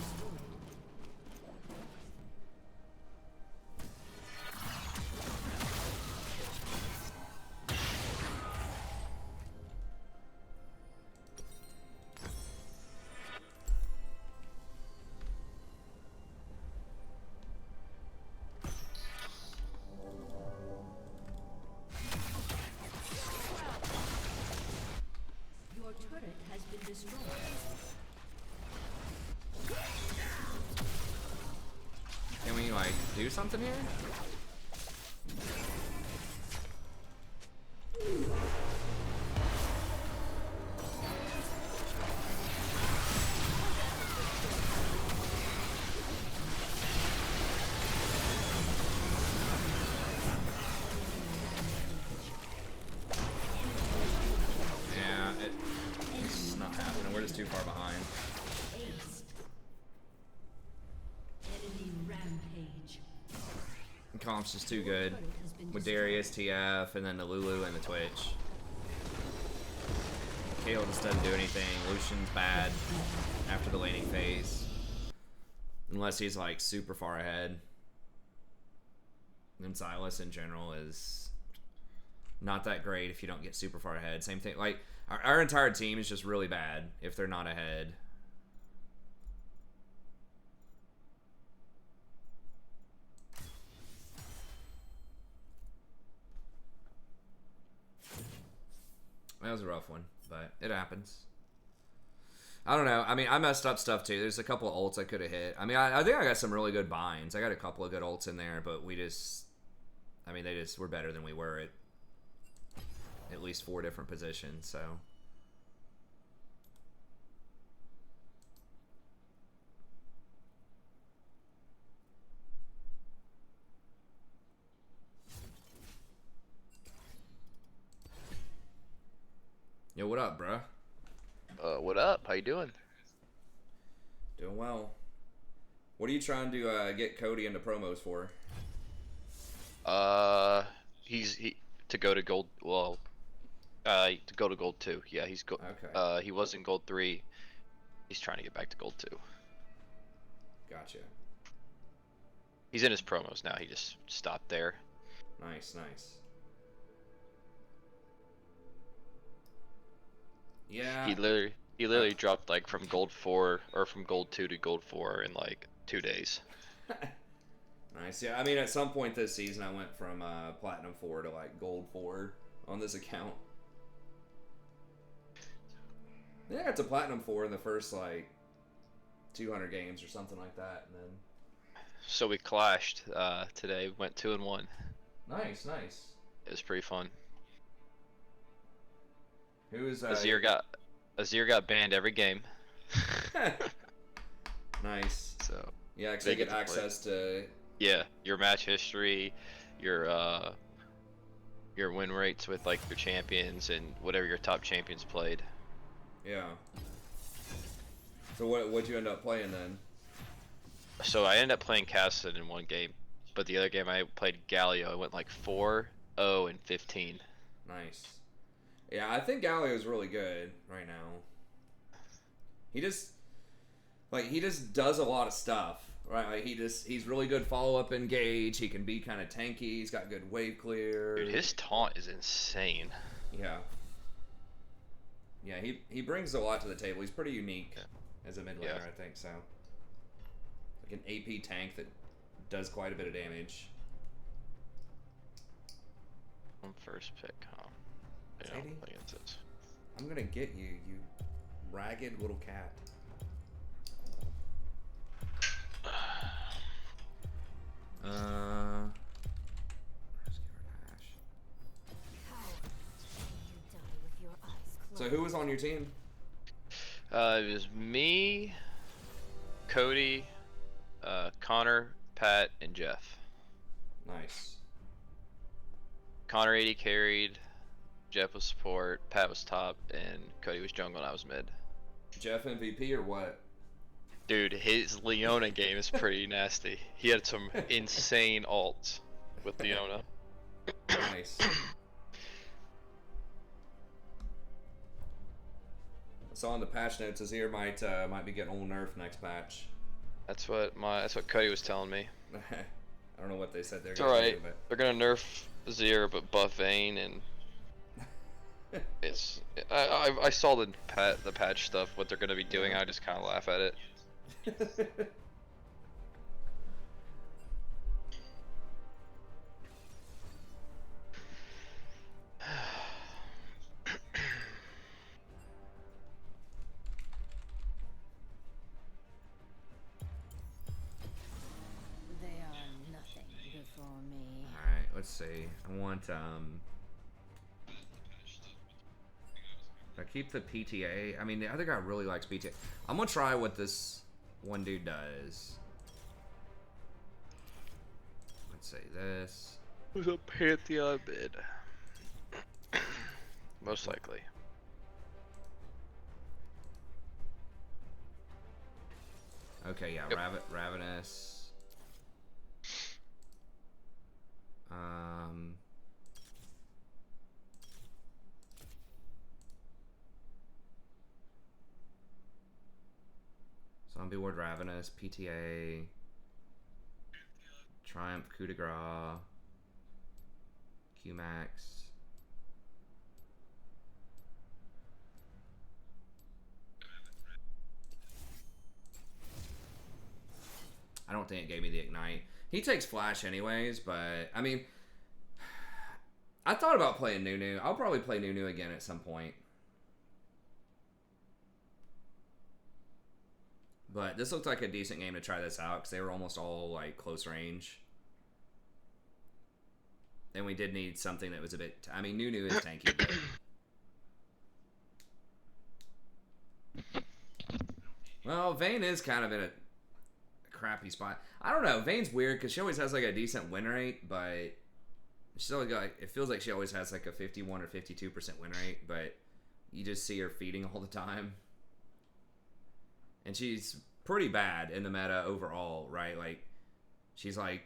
Your turret has been destroyed. Can we like do something here? Yeah, it's not happening. We're just too far behind. Aced. Enemy rampage. Comp's just too good. With Darius, TF, and then the Lulu and the Twitch. Kale just doesn't do anything. Lucian's bad after the laning phase. Unless he's like super far ahead. And Silas in general is not that great if you don't get super far ahead. Same thing. Like, our entire team is just really bad if they're not ahead. That was a rough one, but it happens. I don't know. I mean, I messed up stuff too. There's a couple of ults I could have hit. I mean, I think I got some really good binds. I got a couple of good ults in there, but we just... I mean, they just were better than we were at least 4 different positions, so... Yo, what up, bruh? What up? How you doing? Doing well. What are you trying to get Cody into promos for? He's to go to gold. Well, to go to gold 2. Yeah, he's Okay. he was in gold 3. He's trying to get back to gold 2. Gotcha. He's in his promos now. He just stopped there. Nice, nice. Yeah. He literally dropped like from gold 4 or from gold 2 to gold 4 in like 2 days. Nice. Yeah, I mean, at some point this season, I went from platinum 4 to like gold 4 on this account. I think I got to platinum 4 in the first like 200 games or something like that, and then. So we clashed today. Went 2-1. Nice, nice. It was pretty fun. Who is Azir got banned every game. Nice. So Yeah, because they they get get to play. access to. yeah, your match history, your win rates with like your champions and whatever your top champions played. Yeah. So what'd you end up playing then? So I ended up playing Cassid in one game, but the other game I played Galio. I went like 4-0 and 15. Nice. Yeah, I think Galio is really good right now. He just does a lot of stuff, right? Like he's really good follow up engage. He can be kind of tanky. He's got good wave clear. Dude, his taunt is insane. Yeah. Yeah, he brings a lot to the table. He's pretty unique as a mid laner, Yeah. I think so. Like an AP tank that does quite a bit of damage. I'm first pick, huh? I don't Sadie? play against this. I'm gonna get you, you ragged little cat. Let's give her a hash. Coward. May you die with your eyes closed. So who was on your team? It was me, Cody, Connor, Pat, and Jeff. Nice. Connor 80 carried, Jeff was support, Pat was top, and Cody was jungle and I was mid. Jeff MVP or what? Dude, his Leona game is pretty nasty. He had some insane ults with Leona. Nice. I saw in the patch notes this here might be getting a little nerfed next patch. That's what Cody was telling me. I don't know what they said they're It's gonna alright. do, but They're gonna nerf Zero but buff Vayne, and it's I saw the patch stuff, what they're gonna be doing. I just kind of laugh at it. They are nothing before me. Alright, let's see. I want I keep the PTA. I mean, the other guy really likes PTA. I'm gonna try what this one dude does. Let's say this. Who's a Pantheon mid? Most likely. Okay, yeah, Yep. Ravenous. Zombie Ward Ravenous, PTA, Triumph, Coup de Grace, Qmax. I don't think it gave me the Ignite. He takes Flash anyways, but I mean, I thought about playing Nunu. I'll probably play Nunu again at some point. But this looked like a decent game to try this out because they were almost all like close range. And we did need something that was a bit. I mean, Nunu is tanky. But... Well, Vayne is kind of in a crappy spot. I don't know. Vayne's weird because she always has like a decent win rate, but she's still like, it feels like she always has like a 51 or 52% win rate, but you just see her feeding all the time. And she's pretty bad in the meta overall, right? Like, she's like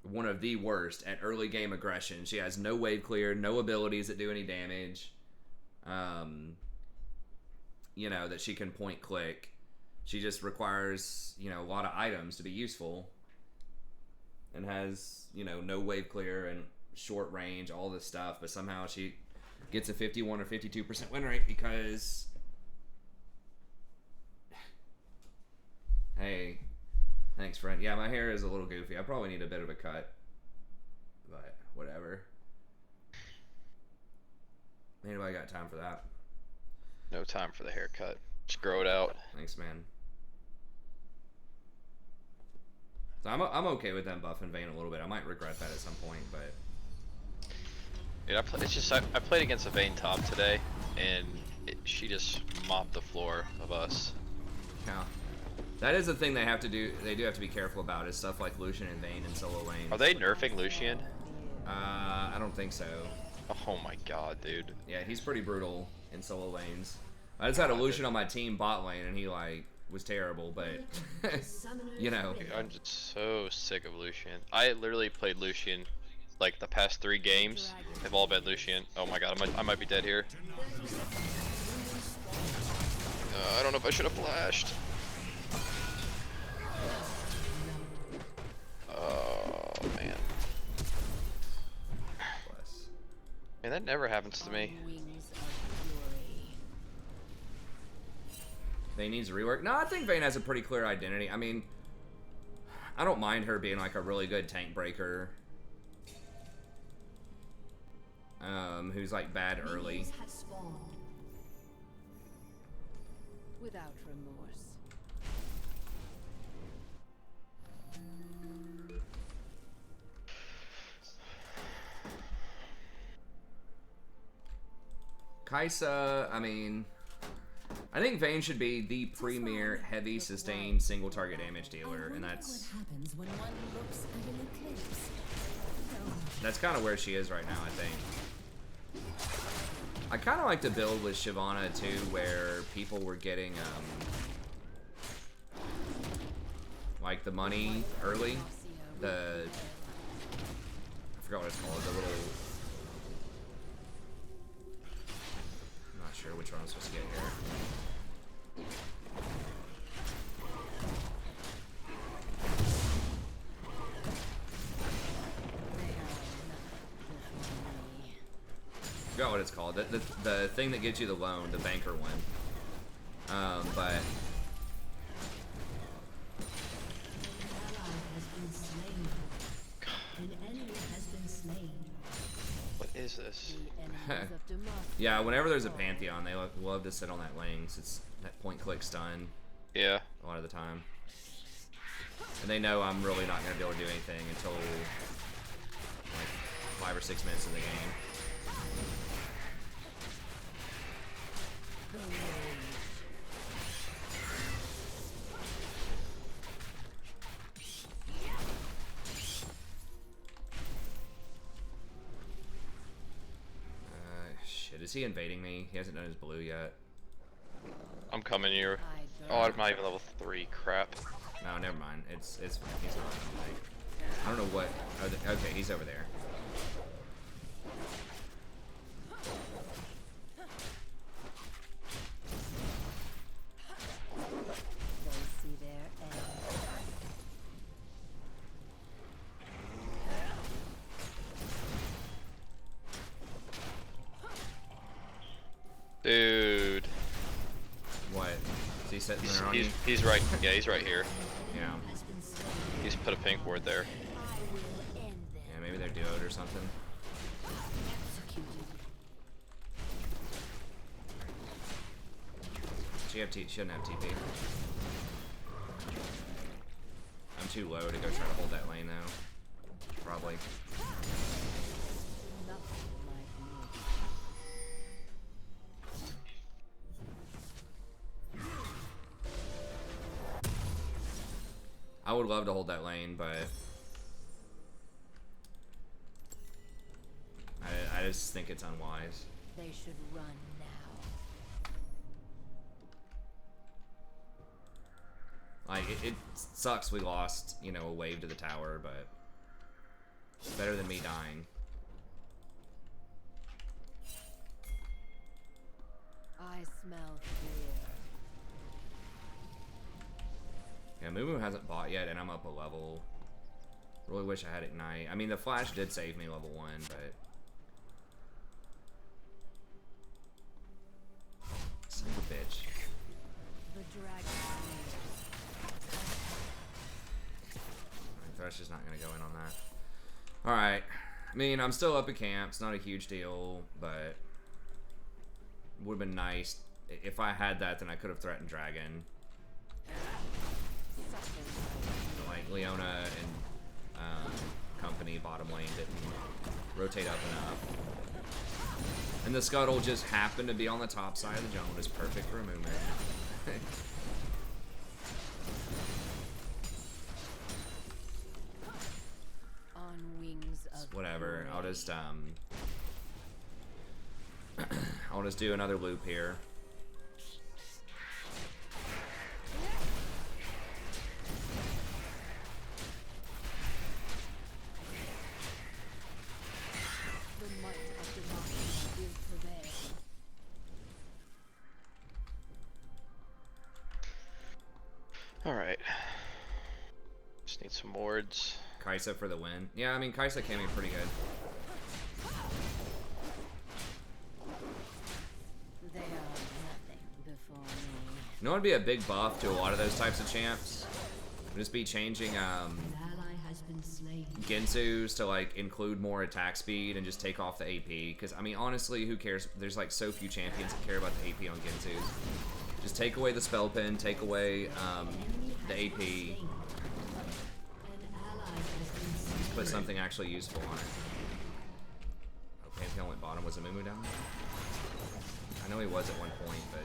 one of the worst at early game aggression. She has no wave clear, no abilities that do any damage. You know, that she can point click. She just requires, you know, a lot of items to be useful. And has, you know, no wave clear and short range, all this stuff. But somehow she gets a 51 or 52% win rate because... Hey, thanks, friend. Yeah, my hair is a little goofy. I probably need a bit of a cut, but whatever. Anybody got time for that? No time for the haircut. Just grow it out. Thanks, man. So I'm okay with them buffing Vayne a little bit. I might regret that at some point, but Dude, it's just I played against a Vayne top today, and she just mopped the floor of us. yeah. That is the thing they have to do. They do have to be careful about is stuff like Lucian and Vayne and solo lanes. Are they nerfing Lucian? I don't think so. Oh my god, dude. Yeah, he's pretty brutal in solo lanes. I just had a Lucian on my team bot lane, and he like was terrible, but you know. Dude, I'm just so sick of Lucian. I literally played Lucian like the past 3 games have all been Lucian. Oh my god, I might be dead here. I don't know if I should have flashed. Oh man. Bless. Man, that never happens to me. Vayne needs a rework. No, I think Vayne has a pretty clear identity. I mean, I don't mind her being like a really good tank breaker. Who's like bad early. Without remorse. Kaisa, I mean, I think Vayne should be the premier heavy sustained single target damage dealer, and that's kind of where she is right now, I think. I kind of like to build with Shyvana too, where people were getting like the money early. I forgot what it's called. The little. I'm not sure which one I'm supposed to get here. I forgot what it's called. The thing that gives you the loan, the banker one. But What is this? yeah, whenever there's a Pantheon, they love to sit on that lane. It's that point-click stun Yeah. a lot of the time. And they know I'm really not going to be able to do anything until like 5 or 6 minutes of the game. Shit, is he invading me? He hasn't done his blue yet. I'm coming here. Oh, I'm not even level 3. Crap. No, never mind. It's he's not. Like, I don't know what. Oh, okay, he's over there. Dude. What? Is he sitting there on you? He's right. Yeah, he's right here. Yeah. He's put a pink ward there. Yeah, maybe they're duoed or something. She shouldn't have TP. I'm too low to go try to hold that lane though. Probably. I would love to hold that lane, but I just think it's unwise. They should run now. Like, it sucks we lost, you know, a wave to the tower, but it's better than me dying. I smell fear. Yeah, Mumu hasn't bought yet, and I'm up a level. Really wish I had Ignite. I mean, the flash did save me level 1, but... Son of a bitch. The dragon. Thresh is not going to go in on that. Alright. I mean, I'm still up at camp. It's not a huge deal, but... It would have been nice. If I had that, then I could have threatened Dragon. Like, Leona and company bottom lane didn't rotate up enough. And the Scuttle just happened to be on the top side of the jungle. It's perfect for a movement. On wings of Whatever. I'll just do another loop here. Alright. Just need some wards. Kaisa for the win. Yeah, I mean, Kaisa can be pretty good. They are nothing before me. You know what would be a big buff to a lot of those types of champs? Would just be changing An ally has been slain. Gensu's to like include more attack speed and just take off the AP. Because I mean, honestly, who cares? There's like so few champions that care about the AP on Gensu's. Just take away the spell pin, take away the AP, An ally has been slain. put something actually useful on it. Oh, Pantheon went bottom. Was a Mumu down there? I know he was at one point, but I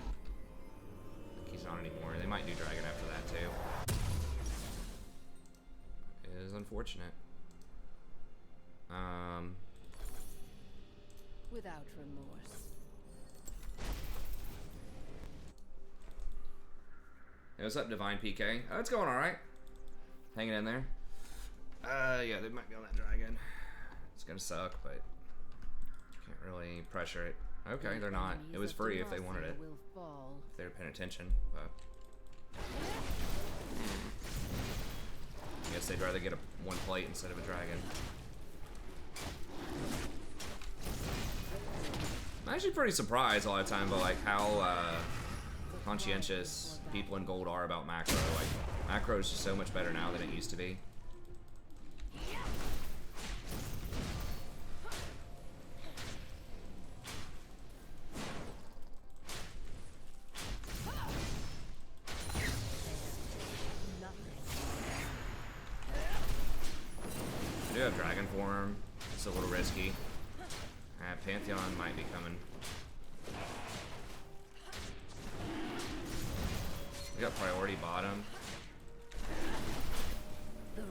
think he's not anymore. They might do Dragon after that too. It is unfortunate. Without remorse. Hey, what's up, Divine PK? Oh, it's going all right. Hanging in there. Yeah, they might be on that dragon. It's gonna suck, but can't really pressure it. Okay, they're not. It was free if they wanted it. Will fall. If they were paying attention, but I guess they'd rather get a one plate instead of a dragon. I'm actually pretty surprised a lot of time by like how conscientious people in gold are about macro. Like macro is just so much better now than it used to be. I do have dragon form. It's a little risky. Pantheon might be coming. We got priority bottom. The rage.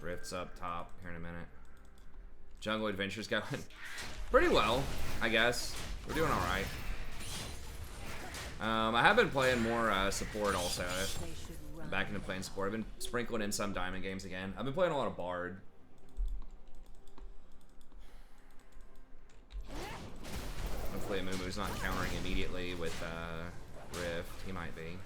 Rifts up top here in a minute. Jungle Adventure's going pretty well, I guess. We're doing alright. I have been playing more support also. They should run. Back into playing support. I've been sprinkling in some diamond games again. I've been playing a lot of Bard. Hopefully Amumu's not countering immediately with Rift. He might be.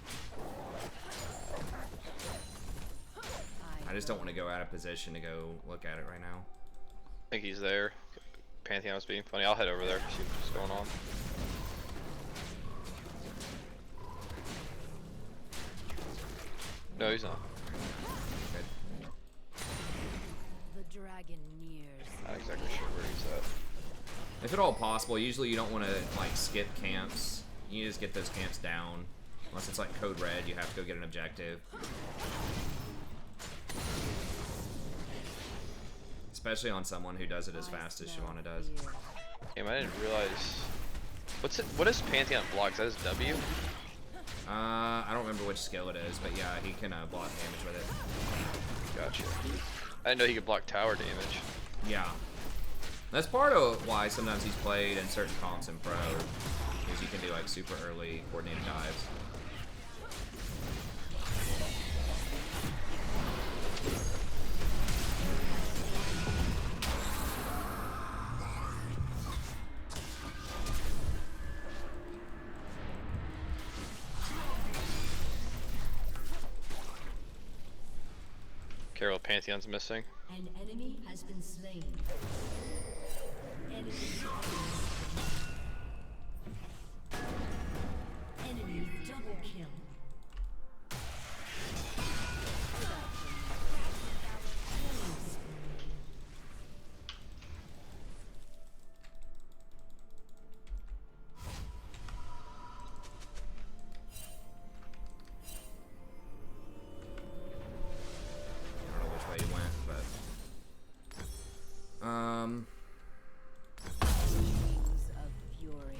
I just don't want to go out of position to go look at it right now. I think he's there. Pantheon's being funny. I'll head over there, see what's going on. No, he's not. Good. The dragon nears. Not exactly sure where he's at. If at all possible, usually you don't want to like skip camps. You just get those camps down. Unless it's like code red, you have to go get an objective. Especially on someone who does it as fast as Shyvana does. Damn, I didn't realize. What's it? What is Pantheon block? Is that his W? I don't remember which skill it is, but yeah, he can block damage with it. Gotcha. I didn't know he could block tower damage. Yeah. That's part of why sometimes he's played in certain comps in pro, is you can do like super early coordinated dives. Carol, Pantheon's missing. An enemy has been slain. Enemy. Enemy double kill. I don't know which way he went, but Wings of fury.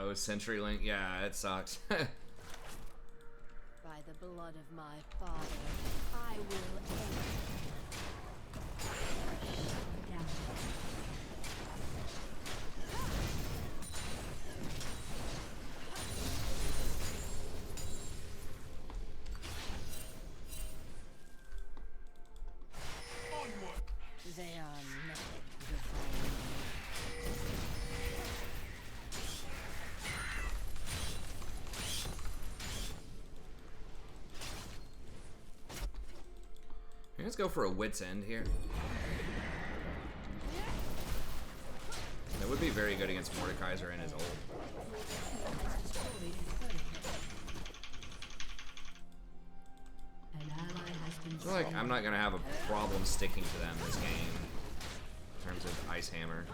oh, CenturyLink, yeah, it sucks. By the blood of my father, I will end. Down. let's go for a wit's end here. That would be very good against Mordekaiser and his ult. I feel like I'm not gonna have a problem sticking to them this game in terms of Ice Hammer.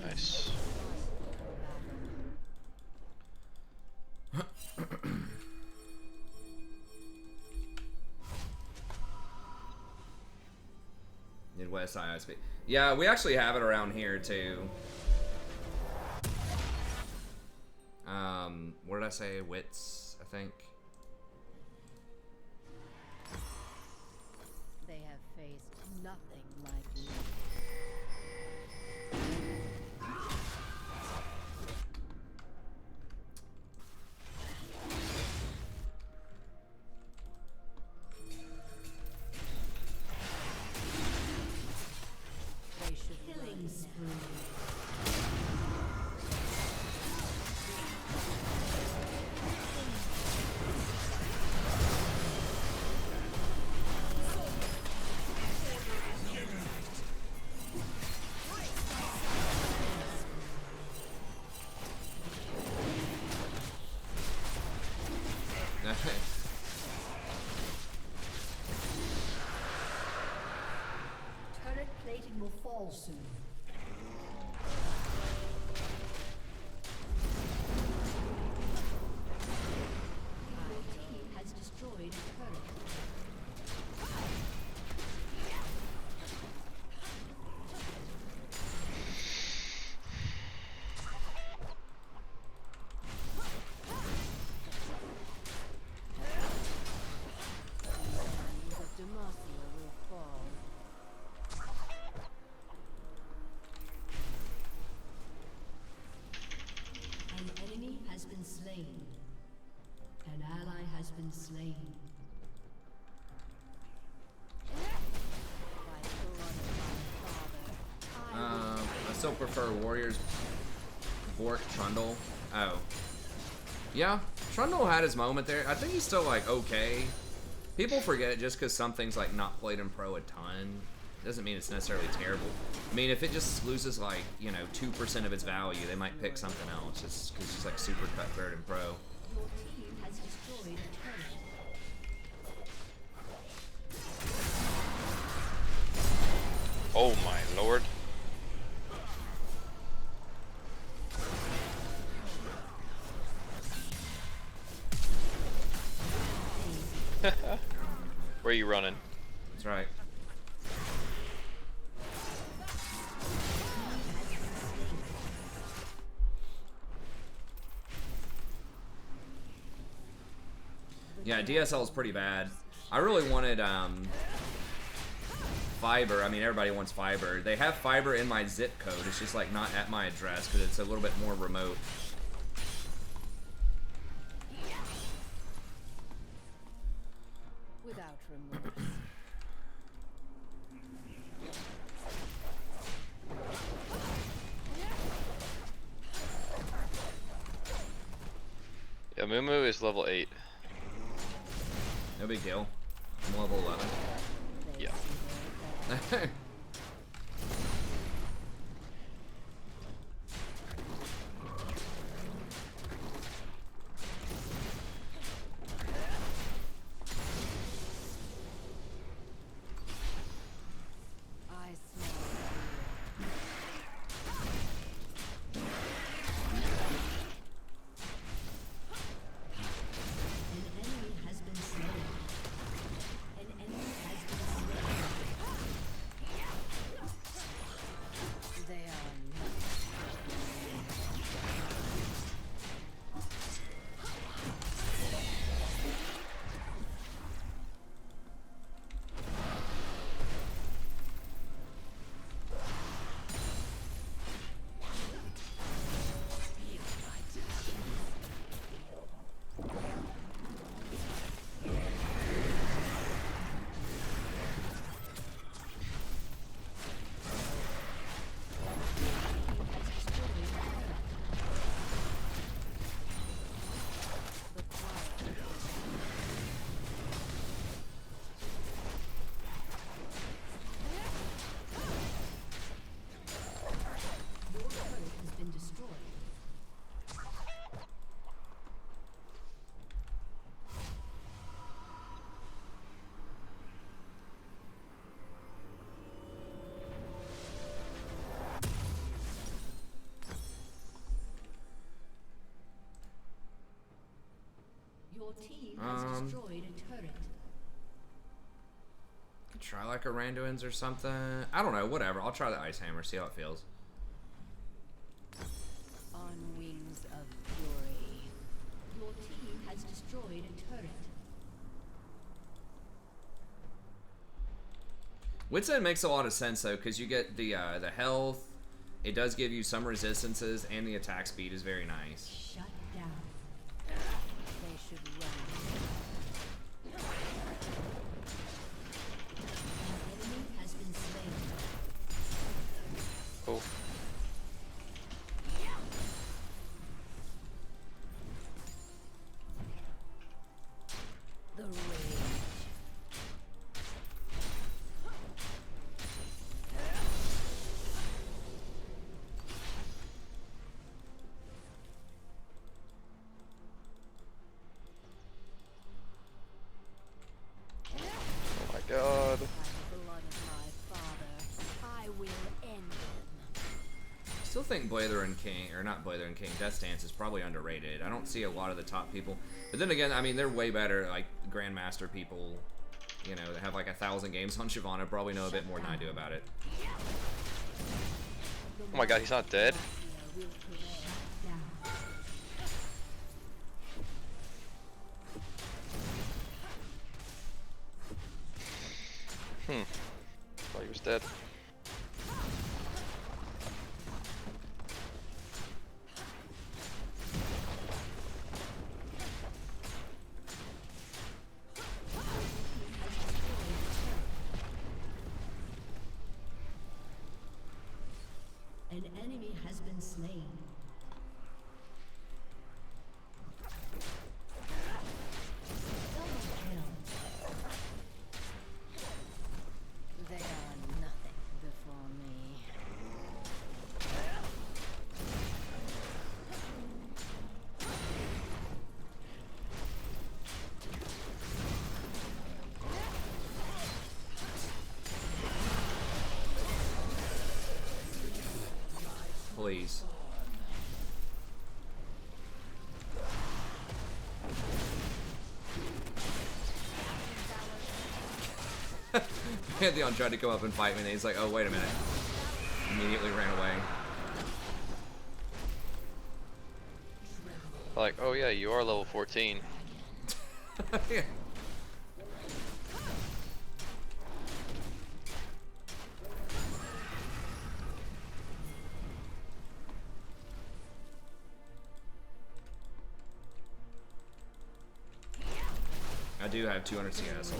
Nice. Midwest ISP. Yeah, we actually have it around here too. What did I say? Wits, I think. They have faced nothing like me. They should killing spree. Turret plating will fall soon. Our team has destroyed a turret. The Demacia will fall. An enemy has been slain. An ally has been slain. By blood of my father, I still prefer Warriors. Bork, Trundle. Oh. Yeah, Trundle had his moment there. I think he's still like okay. People forget just because something's like not played in pro a ton doesn't mean it's necessarily terrible. I mean, if it just loses like, you know, 2% of its value, they might pick something else just because it's like super cutthroat in pro. your team has destroyed a turret. Oh my lord. Where are you running? That's right. Yeah, DSL is pretty bad. I really wanted fiber. I mean, everybody wants fiber. They have fiber in my zip code. It's just like not at my address because it's a little bit more remote. Without remorse. Yeah, Mumu is level 8. No big deal. I'm level 11. Yeah. I smell Your team has destroyed a turret. Could try like a Randuin's or something. I don't know, whatever. I'll try the Ice Hammer, see how it feels. On wings of fury. Your team has destroyed a turret. Wits End makes a lot of sense though, because you get the health. It does give you some resistances, and the attack speed is very nice. Shut down. They should run. An enemy has been slain. Oh. The rage. Oh my god. By the blood of my father, I will end them. I still think Blatherin King, or not Blatherin King, Death Stance is probably underrated. I don't see a lot of the top people. But then again, I mean, they're way better, like, Grandmaster people, you know, that have like 1,000 games on Shyvana, probably know a bit more than I do about it. Oh my god, he's not dead? Thought he was dead. An enemy has been slain. Double kill. They are nothing before me. Please. Pantheon tried to come up and fight me, and he's like, oh, wait a minute. Immediately ran away. Like, oh yeah, you are level 14. Yeah. I do have 200 CS.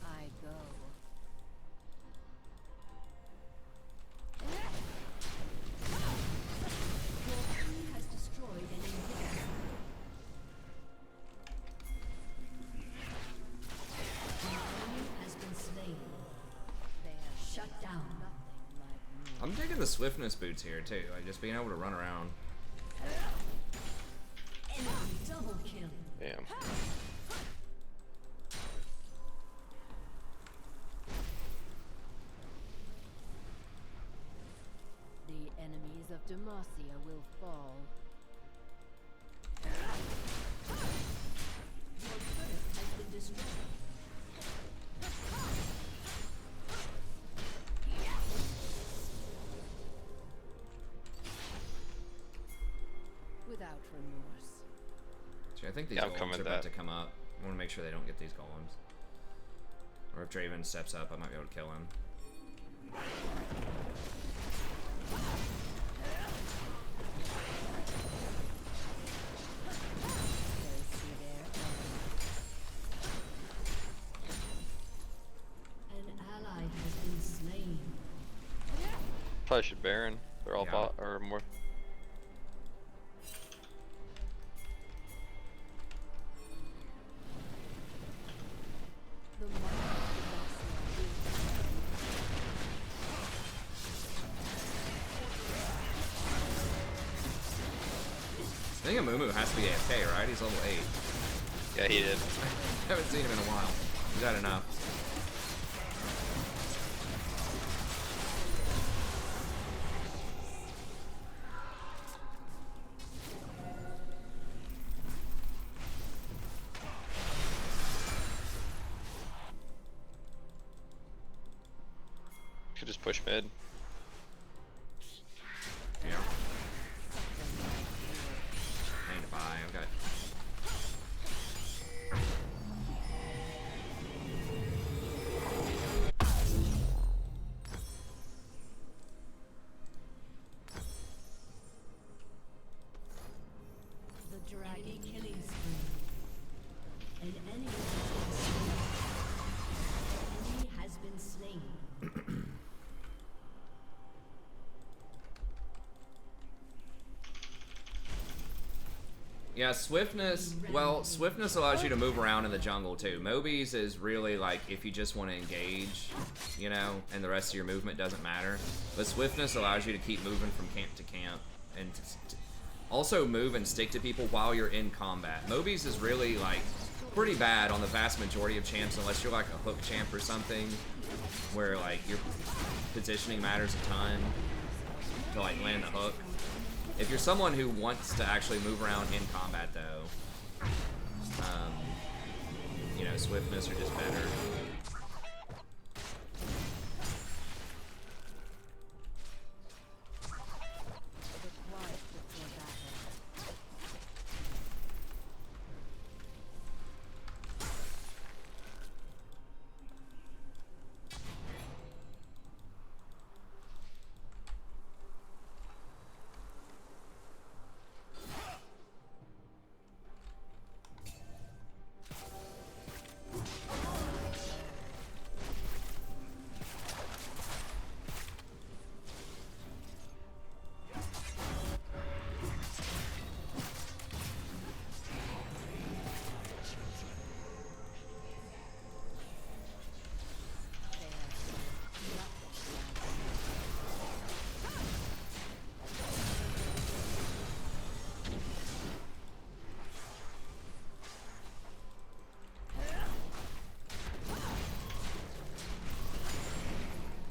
I go. Your team has destroyed an inhibitor. An enemy has been slain. They are shut down. I'm taking the swiftness boots here too, like just being able to run around. Enemy double kill. Damn. The enemies of Demacia will fall. Your turret has been destroyed. Without remorse. See, I think these Yeah, I'm golems coming are with about that. to come up. I want to make sure they don't get these golems. Or if Draven steps up, I might be able to kill him. An ally has been slain. Probably should Baron. They're all Yeah. bot or more. The mark of Demacia will I think Amumu has to be AFK, right? He's level 8. Yeah, he did. I haven't seen him in a while. He's had enough. Should just push mid. Yeah. I need to buy. I've got. The dragon killing spree. An enemy has been slain. Yeah, swiftness. Well, swiftness allows you to move around in the jungle too. Mobies is really like if you just want to engage, you know, and the rest of your movement doesn't matter. But swiftness allows you to keep moving from camp to camp and also move and stick to people while you're in combat. Mobies is really like pretty bad on the vast majority of champs unless you're like a hook champ or something where like your positioning matters a ton to like land the hook. If you're someone who wants to actually move around in combat, though, you know, swiftness are just better.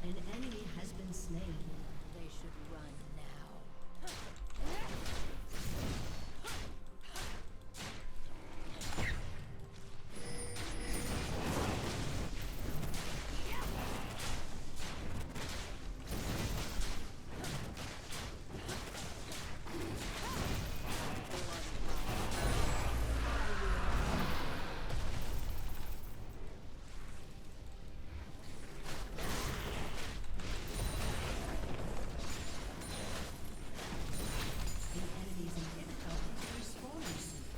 An enemy has been slain. They should run now. The enemy's inhibitor is respawning soon.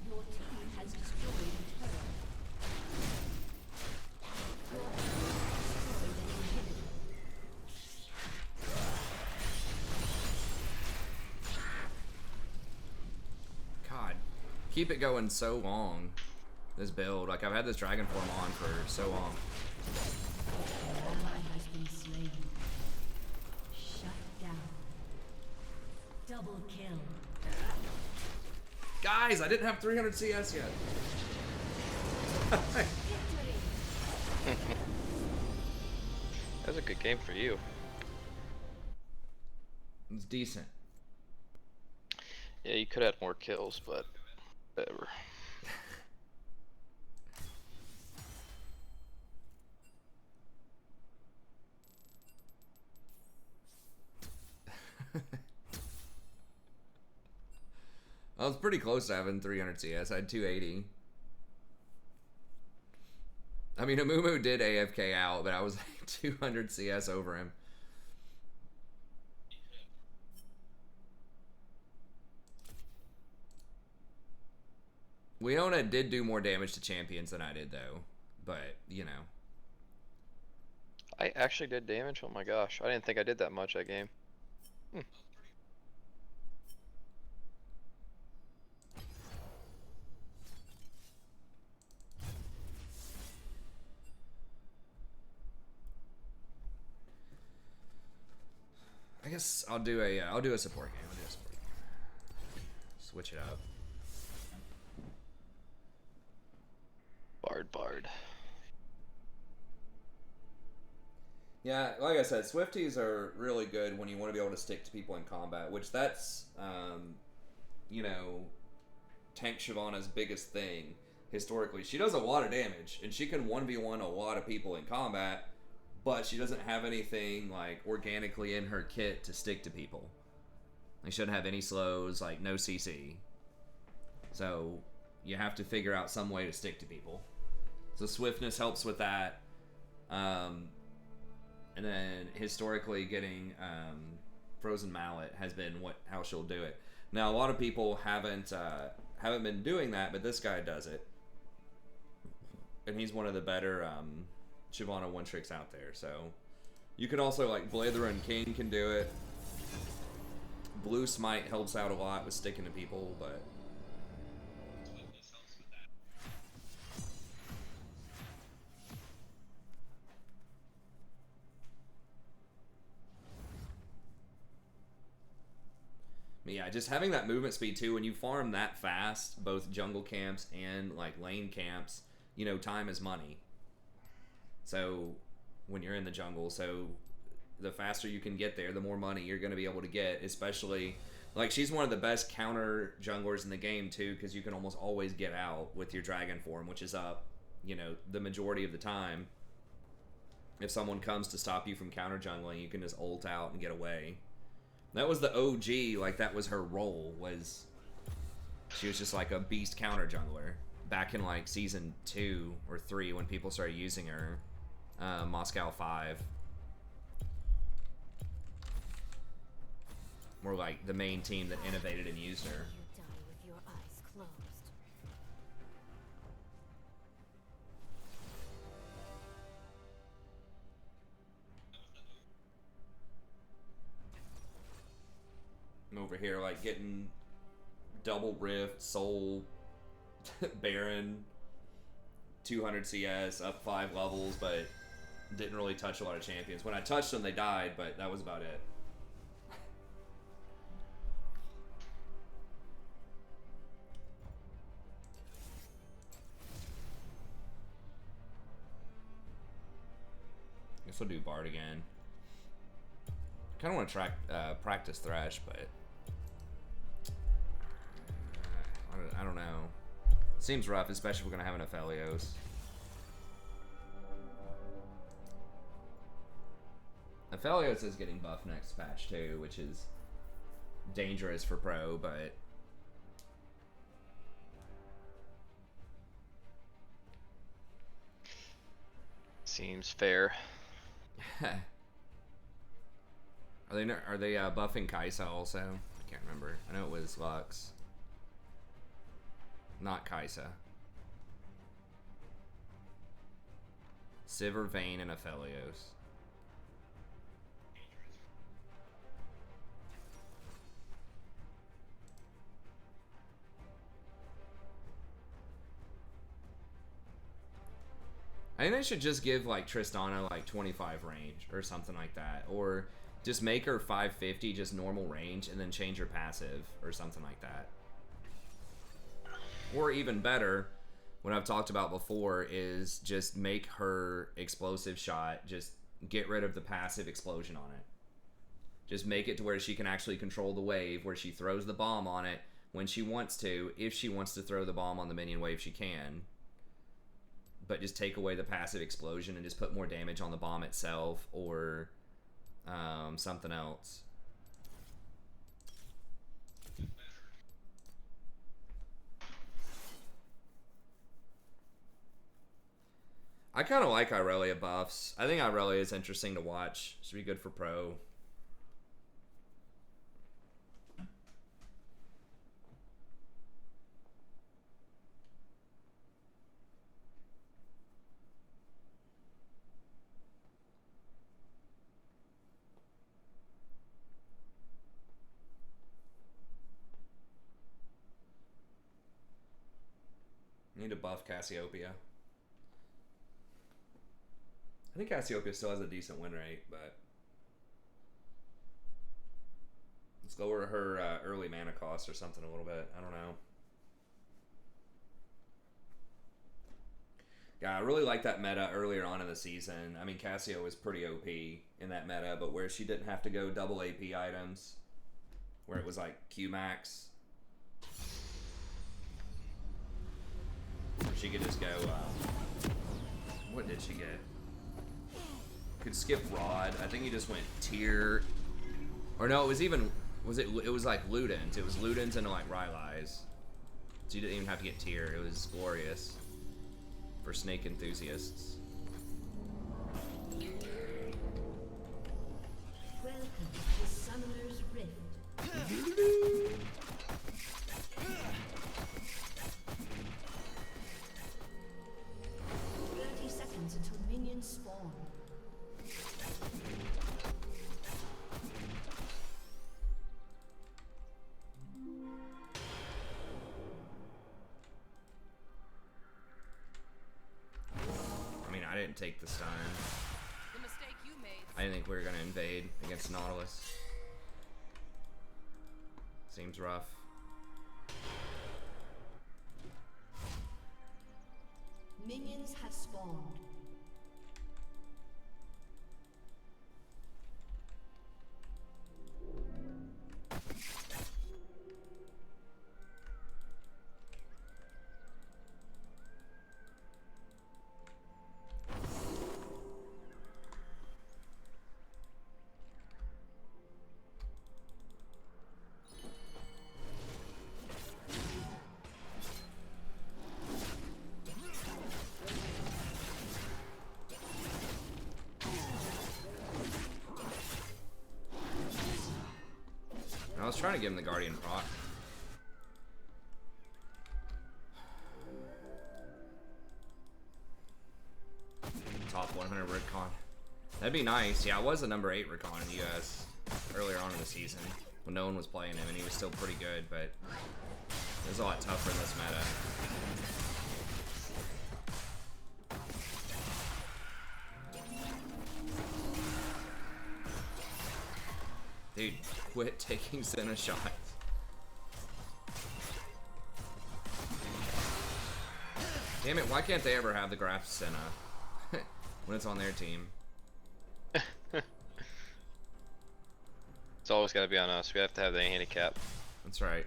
Your team has destroyed a turret. Your team has destroyed an inhibitor. God, keep it going so long. This build, like I've had this dragon form on for so long. An ally has been slain. Shut down. Double kill. Guys, I didn't have 300 CS yet. That was a good game for you. It's decent. Yeah, you could have had more kills, but whatever. I was pretty close to having 300 CS. I had 280. I mean, Amumu did AFK out, but I was like 200 CS over him. Leona did do more damage to champions than I did, though. But, you know. I actually did damage? Oh my gosh. I didn't think I did that much that game. I guess I'll do a support game. I'll do a support game. Switch it up. Bard. Yeah, like I said, Swifties are really good when you want to be able to stick to people in combat, which that's, you know, Tank Shyvana's biggest thing historically. She does a lot of damage, and she can 1v1 a lot of people in combat, but she doesn't have anything, like, organically in her kit to stick to people. Like, she doesn't have any slows, like, no CC. So, you have to figure out some way to stick to people. So, swiftness helps with that. And then historically getting Frozen Mallet has been how she'll do it. Now a lot of people haven't been doing that, but this guy does it, and he's one of the better Shyvana one tricks out there. So you can also, like, Blatherin King can do it. Blue Smite helps out a lot with sticking to people, but yeah, just having that movement speed too, when you farm that fast, both jungle camps and, like, lane camps, you know, time is money. So when you're in the jungle, so the faster you can get there, the more money you're going to be able to get, especially, like, she's one of the best counter junglers in the game too, because you can almost always get out with your dragon form, which is up, you know, the majority of the time. If someone comes to stop you from counter jungling, you can just ult out and get away. That was the OG, like, that was her role, was she was just like a beast counter jungler back in, like, season 2 or 3 when people started using her. Moscow 5 were, like, the main team that innovated and used her. You die with your eyes closed. I'm over here, like, getting double rift, soul, baron, 200 CS, up 5 levels, but didn't really touch a lot of champions. When I touched them, they died, but that was about it. Guess we'll do Bard again. Kind of want to practice Thresh, but I don't know. Seems rough, especially if we're gonna have enough Helios. Aphelios is getting buffed next patch too, which is dangerous for pro, but seems fair. Are they buffing Kaisa also? I can't remember. I know it was Lux. Not Kaisa. Sivir, Vayne, and Aphelios. I think they should just give, like, Tristana, like, 25 range or something like that, or just make her 550 just normal range and then change her passive or something like that. Or even better, what I've talked about before is just make her explosive shot, just get rid of the passive explosion on it. Just make it to where she can actually control the wave, where she throws the bomb on it when she wants to. If she wants to throw the bomb on the minion wave, she can. But just take away the passive explosion and just put more damage on the bomb itself, or something else. I kind of like Irelia buffs. I think Irelia is interesting to watch. Should be good for pro. Need to buff Cassiopeia. I think Cassiopeia still has a decent win rate, but Let's lower her early mana cost or something a little bit. I don't know. Yeah, I really like that meta earlier on in the season. I mean, Cassio was pretty OP in that meta, but where she didn't have to go double AP items, where it was like Q max, she could just go. What did she get? Could skip Rod. I think he just went tier, or no, it was even. It was like Ludens. It was Ludens into like Rylai's. So you didn't even have to get tier. It was glorious for snake enthusiasts. Welcome to Summoner's Rift. 30 seconds until minions spawn. I didn't take the stun. The mistake you made. I didn't think we were going to invade against Nautilus. Seems rough. Minions have spawned. I was trying to give him the Guardian proc. Top 100 Recon. That'd be nice. Yeah, I was a number 8 Recon in the US earlier on in the season when no one was playing him, and he was still pretty good, but it was a lot tougher in this meta. Dude, quit taking Senna shots. Damn it, why can't they ever have the graph Senna when it's on their team? It's always got to be on us. We have to have the handicap. That's right.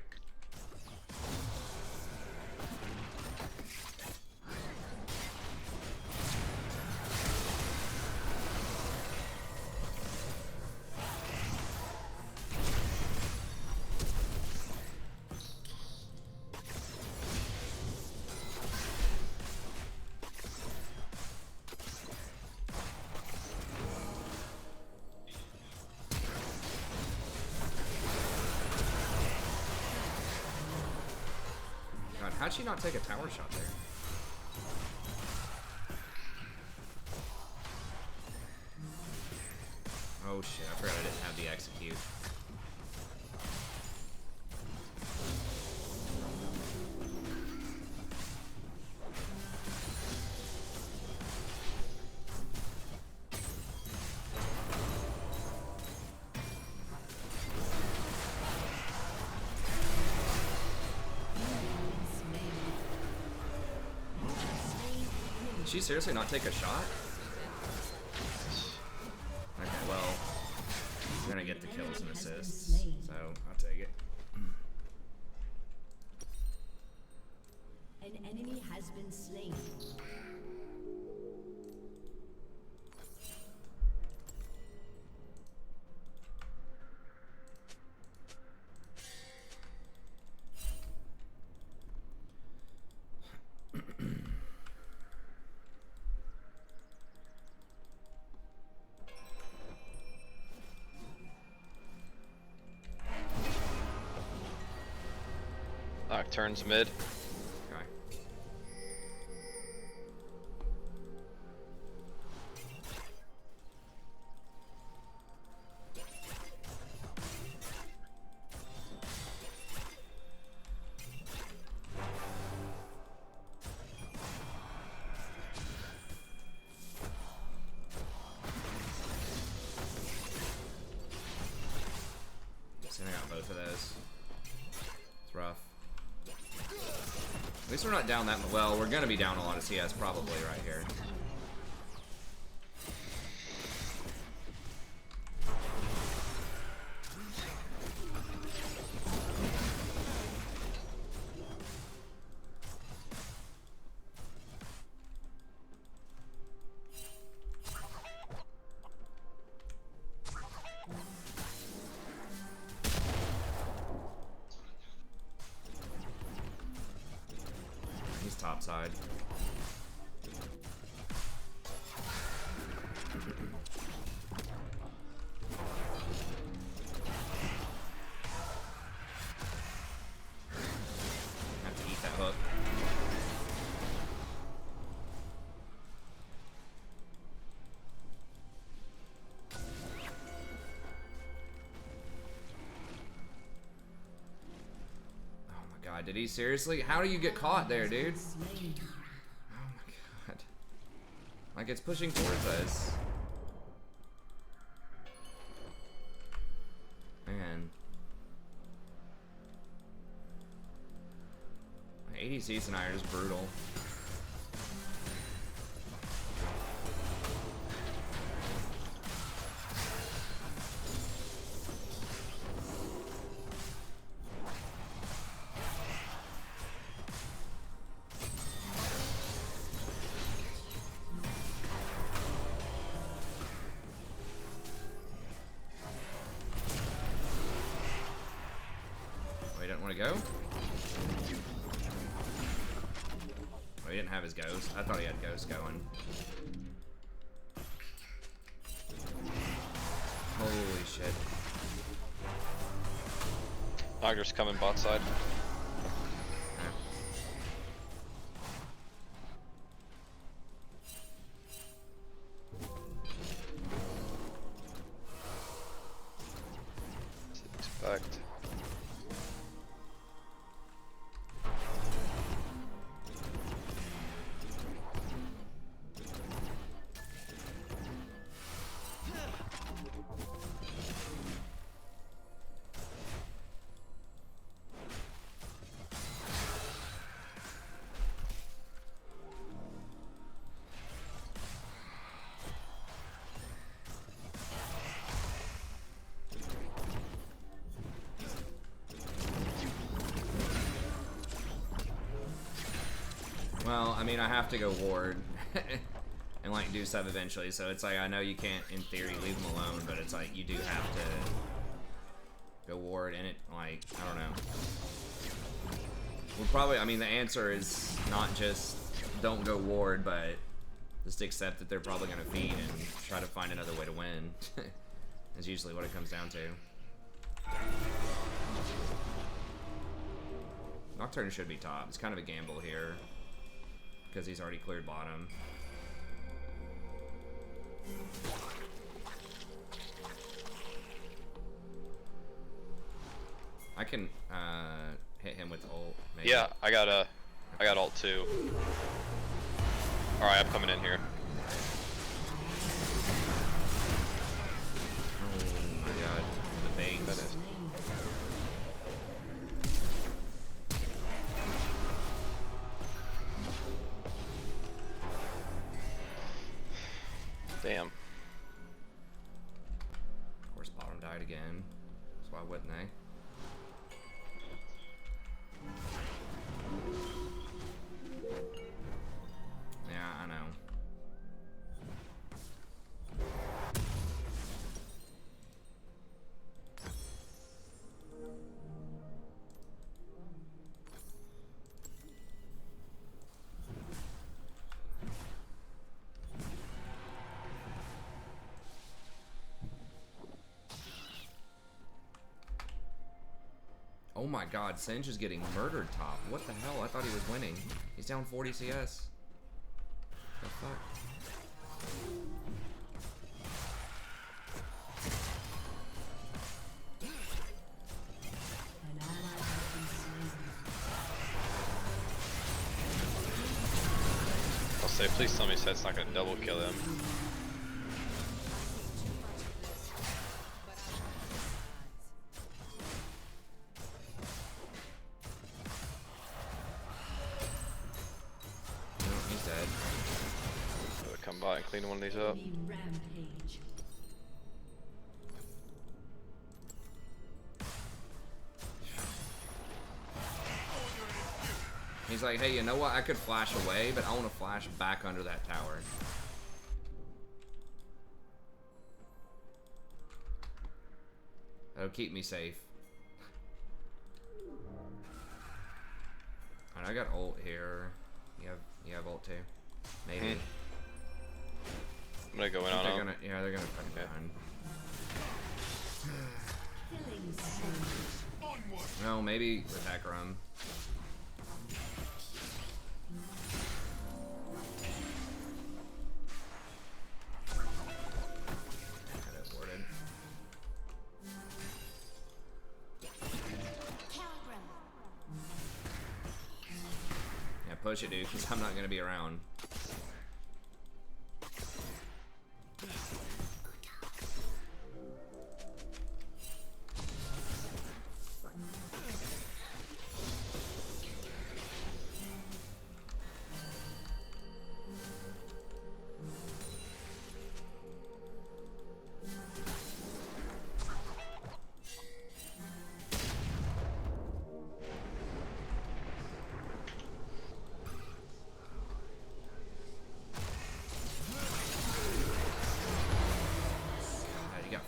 How'd she not take a tower shot there? Oh shit, I forgot I didn't have the execute. Did she seriously not take a shot? Okay, well, we're gonna get the kills and assists, so I'll take it. An enemy has been slain. Turns mid. Okay. Sending out both of those. It's rough. At least we're not down that well. We're gonna be down a lot of CS probably right here. He's top side. Have to eat that hook. God, did he seriously? How do you get caught there, dude? Oh my god. Like, it's pushing towards us. Man. My ADC tonight is brutal. Go? Oh, he didn't have his ghost. I thought he had ghost going. Holy shit. Ogre's coming bot side. Expect. Well, I mean, I have to go ward and like do stuff eventually, so it's like I know you can't, in theory, leave them alone, but it's like you do have to go ward, and it like I don't know. We'll probably, I mean, the answer is not just don't go ward, but just accept that they're probably gonna feed and try to find another way to win. Is usually what it comes down to. Nocturne should be top. It's kind of a gamble here because he's already cleared bottom. I can hit him with ult. Maybe. Yeah, I got ult too. All right, I'm coming in here. Oh my god, the bait. That is. Damn. Of course, bottom died again. So why wouldn't they? Yeah, I know. Oh my god, Singe is getting murdered top. What the hell? I thought he was winning. He's down 40 CS. The fuck? An ally has been slain. I'll say, please tell me Seth's not gonna double kill him. spot and clean one of these up. Enemy rampage. He's like, hey, you know what? I could flash away, but I want to flash back under that tower. That'll keep me safe. And I got ult here. You have ult too. Maybe. I'm gonna go in on They're him. gonna, yeah, they're gonna fucking behind. Killing spree. No, maybe with Akram. Got it warded. Yeah, push it, dude, because I'm not gonna be around.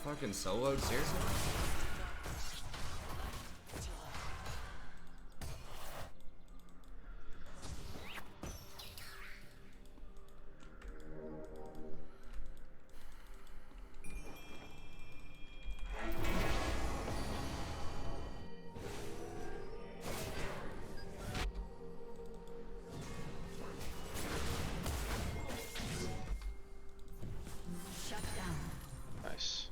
Fucking soloed, seriously? Shut down. Nice.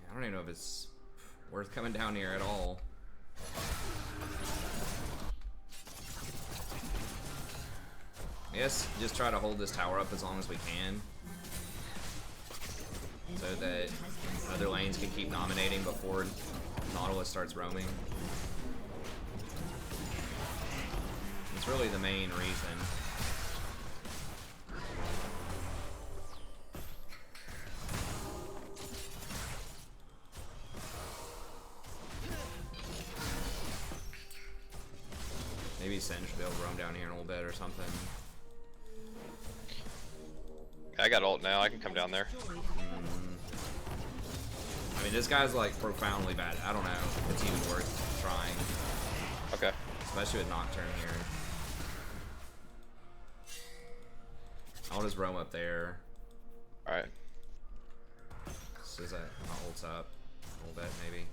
I don't even know if it's worth coming down here at all. Yes, just try to hold this tower up as long as we can, so that other lanes can keep nominating before Nautilus starts roaming. It's really the main reason. Maybe Sen should be able to roam down here in a little bit or something. I got ult now. I can come down there. I mean, this guy's like profoundly bad. I don't know if it's even worth trying. Okay. Especially with Nocturne here. I'll just roam up there. Alright. So that my ult's up a little bit, maybe.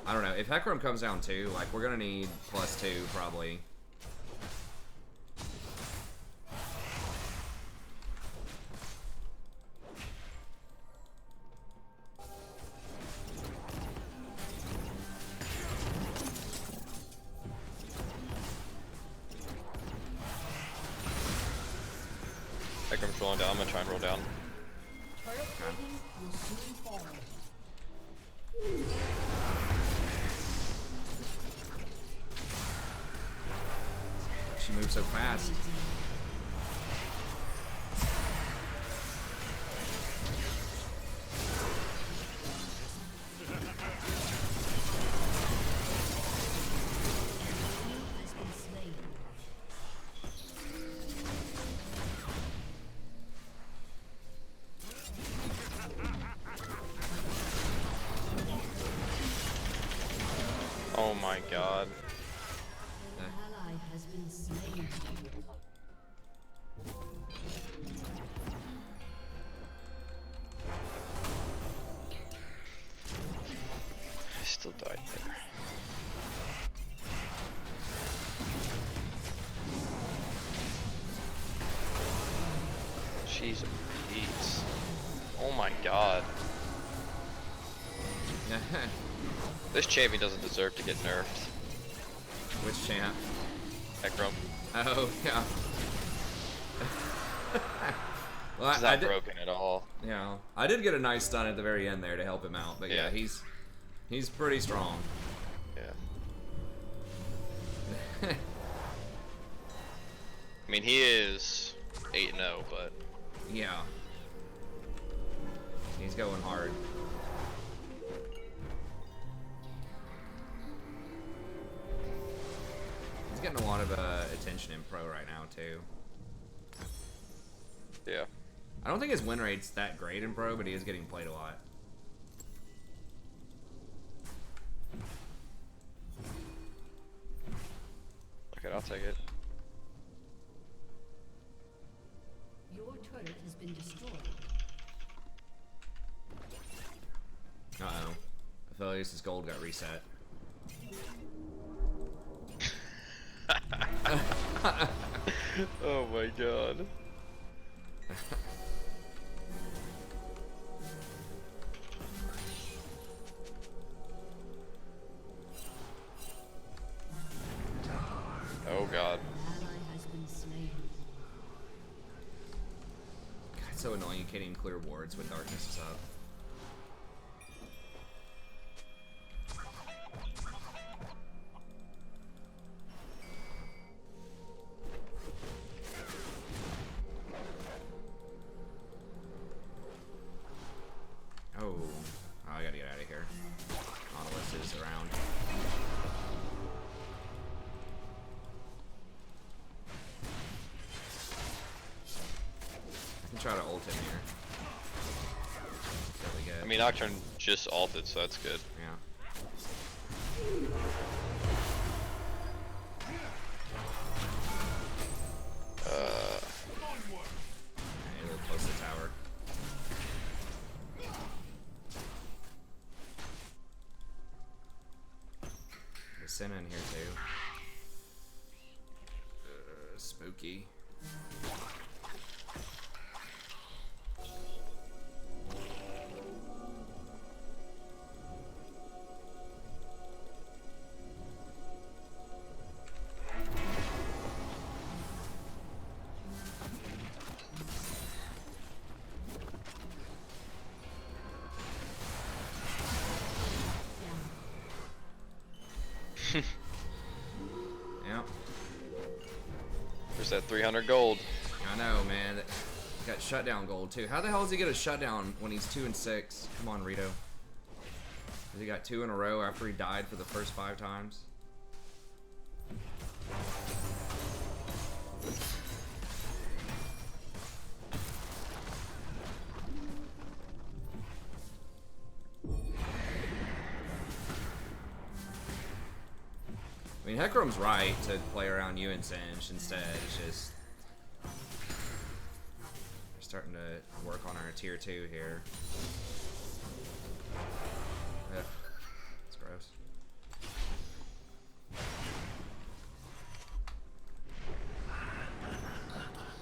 I don't know. If Hecarim comes down too, like, we're gonna need +2 probably. Ekram's rolling down. I'm gonna try and roll down. She moves so fast. Has been slain. Oh my god. An ally has been slain. I still died there. Jeez Pete. Oh my god. This champion doesn't deserve to get nerfed. Which champ? Ekram. Oh, yeah. Well, He's I not did, broken at all. yeah, I did get a nice stun at the very end there to help him out, but yeah, Yeah. he's pretty strong. Yeah. I mean, he is 8-0, but Yeah. He's going hard. He's getting a lot of attention in pro right now too. yeah. I don't think his win rate's that great in pro, but he is getting played a lot. Okay, I'll take it. Your turret has been destroyed. Uh-oh. Aphelios' gold got reset. Oh my god. Oh god. An ally has been slain. God, it's so annoying you can't even clear wards when darkness is up. Oh, I gotta get out of here. Nautilus is around. I can try to ult him here. Really good. I mean, Nocturne just ulted, so that's good. Yeah. A little close to the tower. There's Senna in here too. Spooky. Yep. There's that 300 gold. I know, man. Got shutdown gold too. How the hell does he get a shutdown when he's 2 and 6? Come on, Rito. Has he got 2 in a row after he died for the first 5 times? I mean, Hecarim's right to play around you and Singe instead. It's just we're starting to work on our tier 2 here. Ugh, it's gross.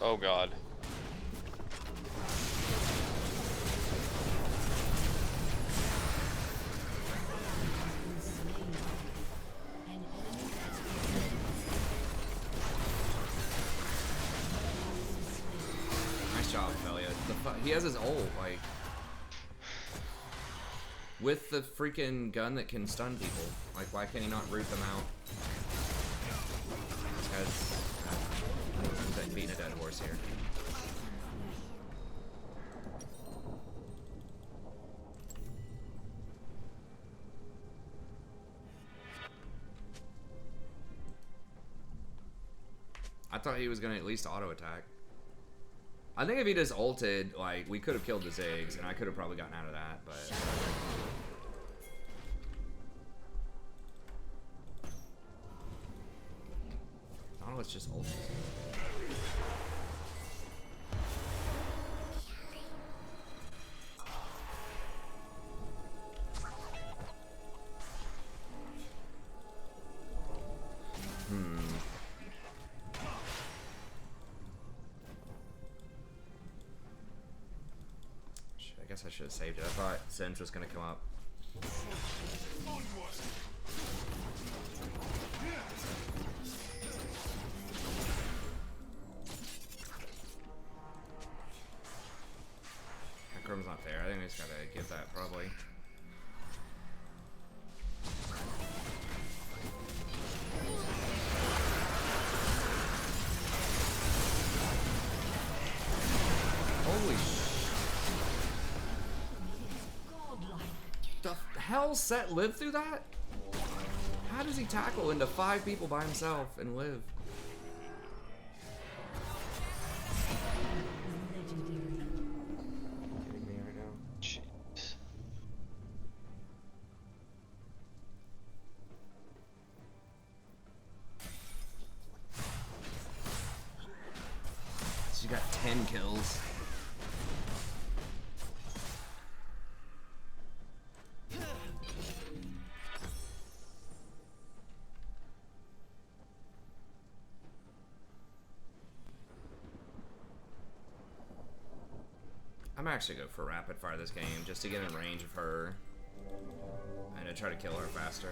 Oh god. Nice job, Felia. He has his ult, like, with the freaking gun that can stun people. Like, why can he not root them out? This guy's like beating a dead horse here. I thought he was gonna at least auto attack. I think if he just ulted, like, we could have killed the Ziggs, and I could have probably gotten out of that, but whatever. Nautilus just ulted. I guess I should have saved it. I thought Singe was gonna come up. Hecarim's not there. I think I just gotta give that probably. Godlike. The hell Set live through that? How does he tackle into 5 people by himself and live? Legendary. Kidding me right now? Jeez. She got 10 kills. I'm actually go for rapid fire this game just to get in range of her and to try to kill her faster.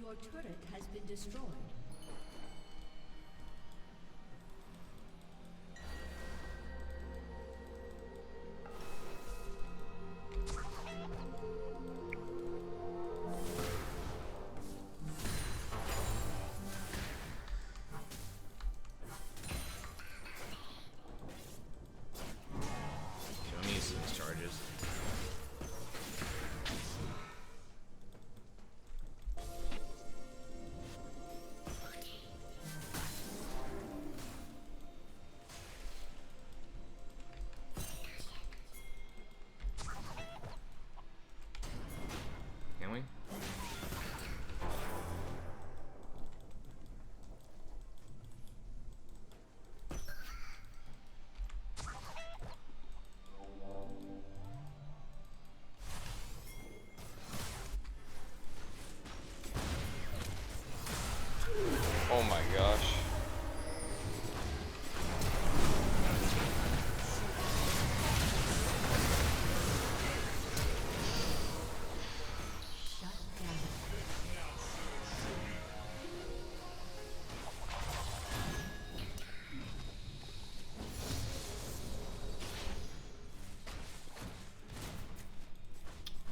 Your turret has been destroyed. So I'm used to these charges. Can we? Oh my gosh. Shut down.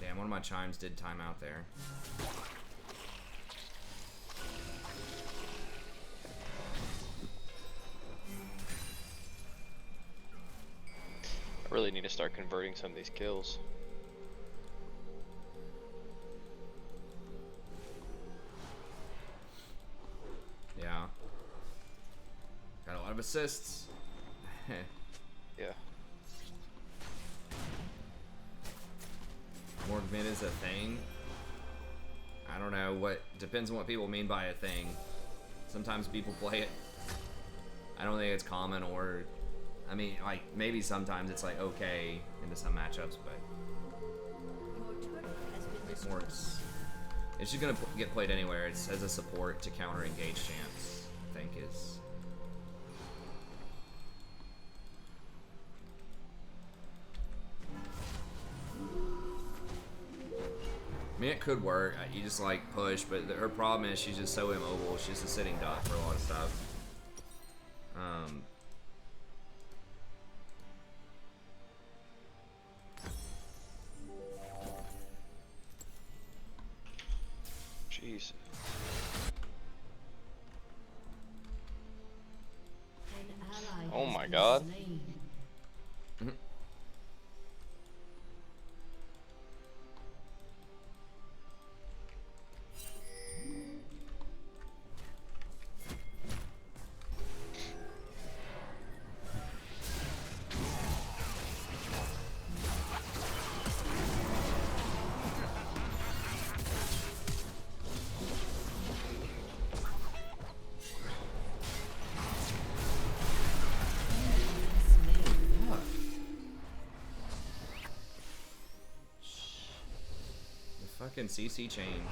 Damn, one of my chimes did time out there. I really need to start converting some of these kills. Yeah. Got a lot of assists. Yeah. Morgue mid is a thing. I don't know what depends on what people mean by a thing. Sometimes people play it. I don't think it's common, or I mean, like maybe sometimes it's like okay into some matchups, but Your turret has been it's destroyed. more it's just gonna get played anywhere. It's as a support to counter engage champs. I think is. I mean, it could work. You just like push, but her problem is she's just so immobile. She's just a sitting duck for a lot of stuff. Jeez. An ally Oh has my been God. slain. Fucking CC chain.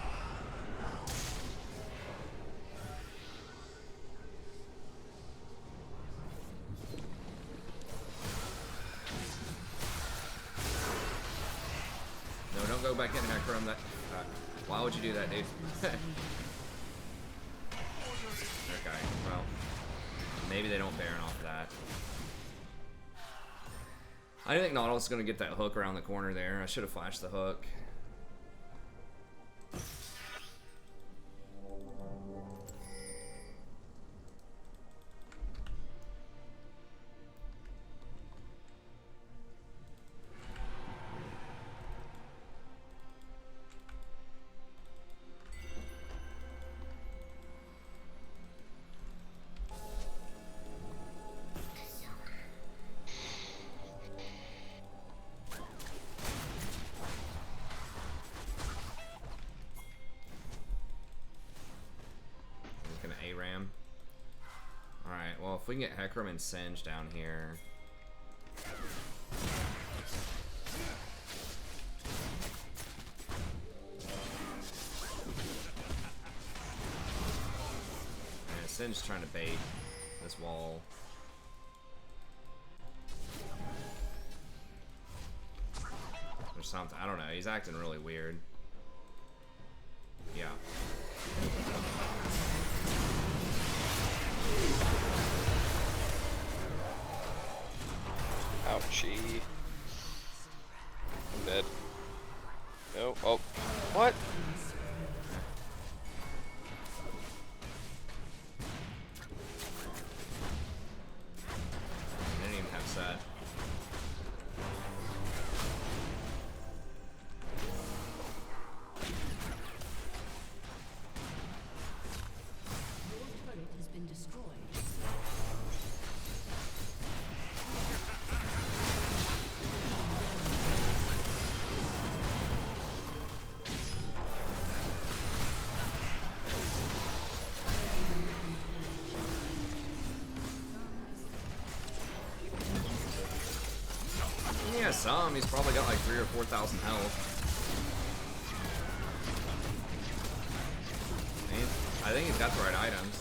No, don't go back in there, Chrome. That. Why would you do that, dude? Okay. Well, maybe they don't Baron off that. I didn't think Nautilus was gonna get that hook around the corner there. I should have flashed the hook. Alright, well, if we can get Hecarim and Singe down here. Yeah, Singe's trying to bait this wall. Or something. I don't know. He's acting really weird. Yeah. Ouchie. I'm dead. No. Oh. What? I didn't even have set. Your turret has been destroyed. He has some. He's probably got like 3,000 or 4,000 health. I think he's got the right items.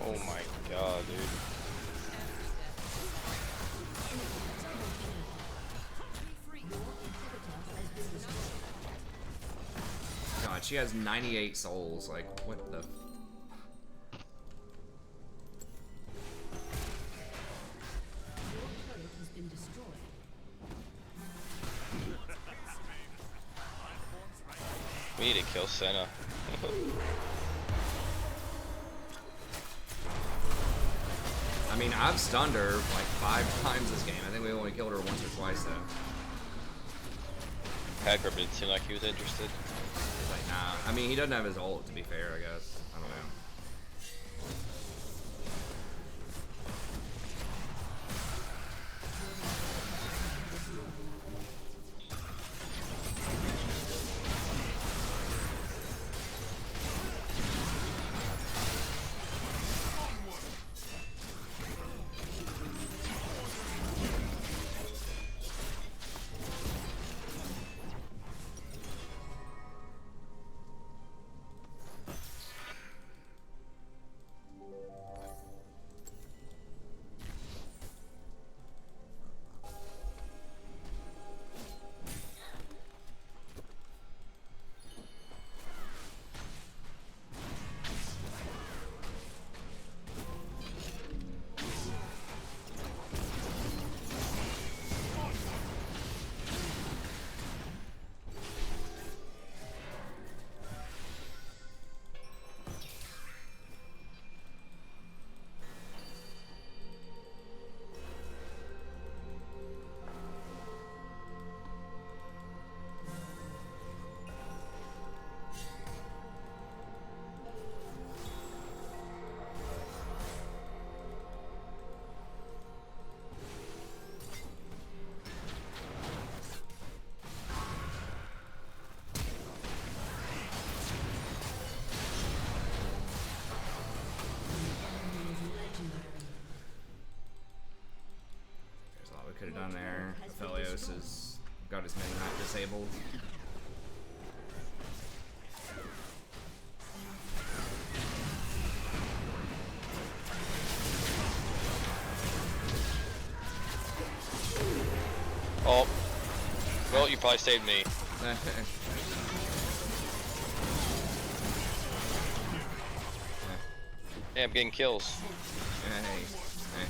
Oh my god, dude. God, she has 98 souls. Like, what the? Your turret has been destroyed. We need to kill Senna. I mean, I've stunned her like 5 times this game. I think we only killed her once or twice though. Hecarim didn't seem like he was interested. Like, nah. I mean, he doesn't have his ult, to be fair, I guess. I don't know. There's a lot we could have done there. Aphelios has got his mini knight disabled. Oh. Well, you probably saved me. Yeah, I'm getting kills. Hey, hey.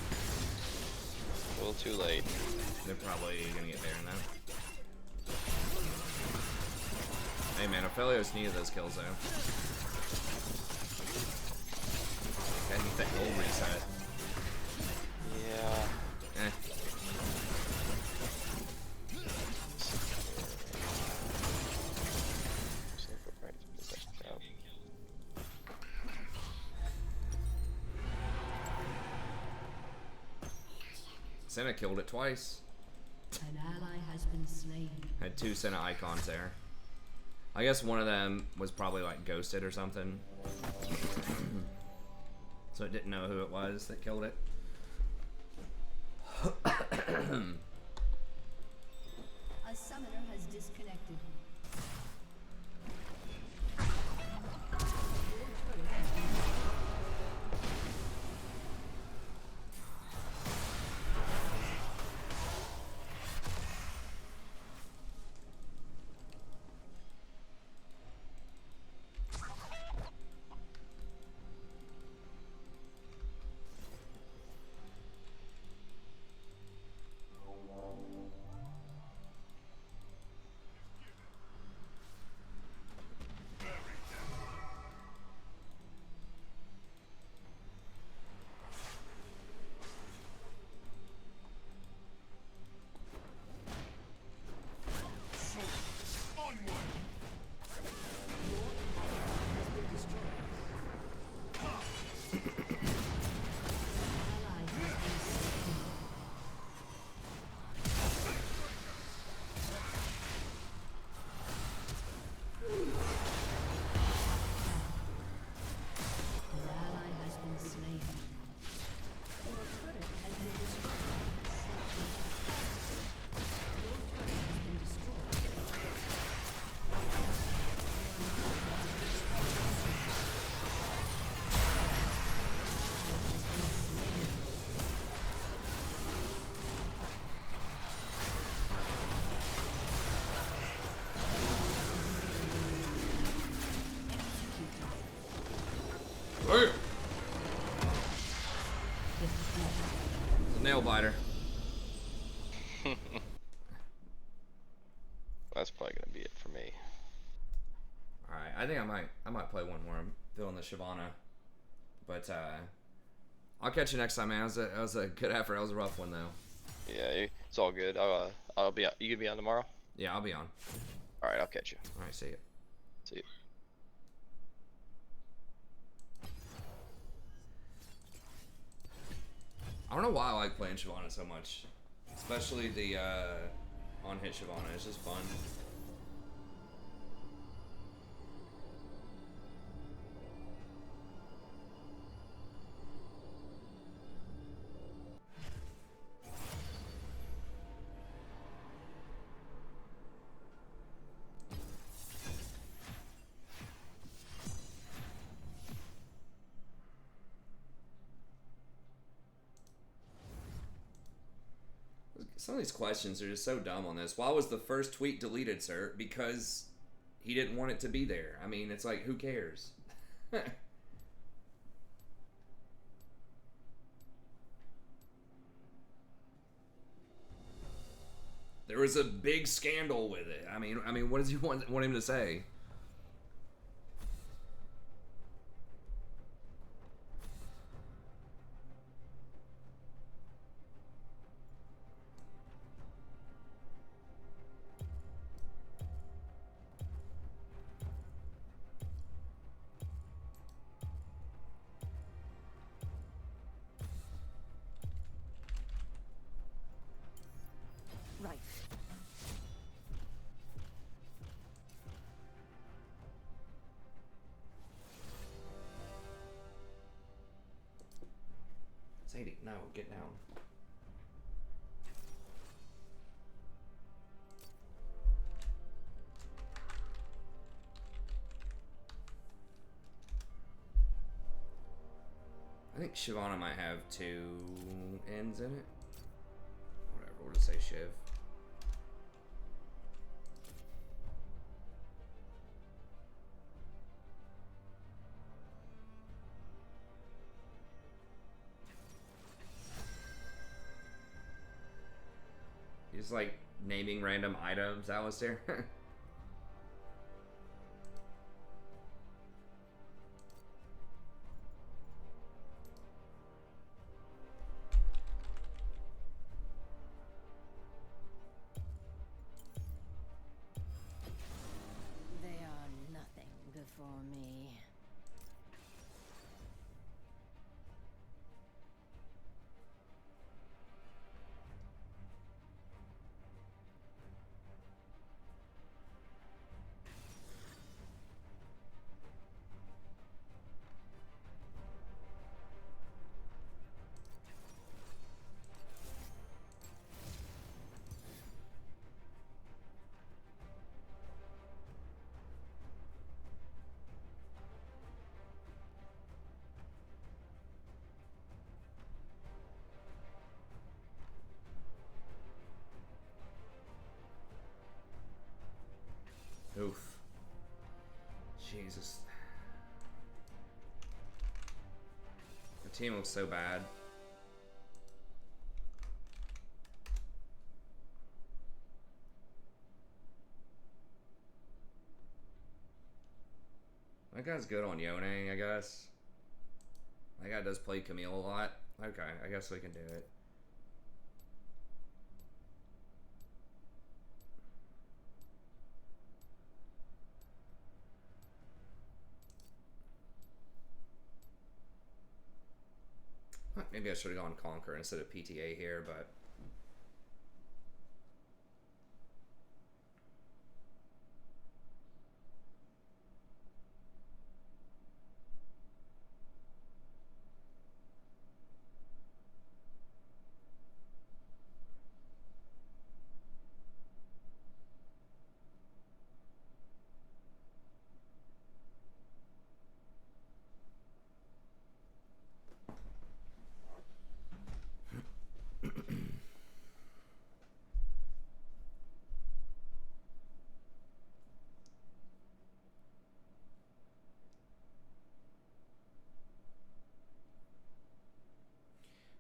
A little too late. They're probably gonna get there now. Hey man, Aphelios needed those kills though. Gotta get that gold reset. Yeah. Eh. Senna killed it twice. An ally has been slain. Had 2 Senna icons there. I guess one of them was probably like ghosted or something. So it didn't know who it was that killed it. A summoner has disconnected. Nail biter. That's probably gonna be it for me. Alright, I think I might play one more. I'm feeling the Shyvana. But I'll catch you next time, man. That was a good effort. That was a rough one though. Yeah, it's all good. I'll be. You gonna be on tomorrow? Yeah, I'll be on. All right, I'll catch you. Alright, see you. See you. I don't know why I like playing Shyvana so much. Especially the on-hit Shyvana. It's just fun. Some of these questions are just so dumb on this. Why was the first tweet deleted, sir? Because he didn't want it to be there. I mean, it's like, who cares? There was a big scandal with it. I mean, what does he want him to say? Right. Sadie, no, get down. I think Shyvana might have 2 ends in it. Whatever, we'll just say Shiv. He's like naming random items, Alistair. They are nothing before me. Jesus. The team looks so bad. That guy's good on Yone, I guess. That guy does play Camille a lot. Okay, I guess we can do it. Maybe I should have gone Conquer instead of PTA here, but...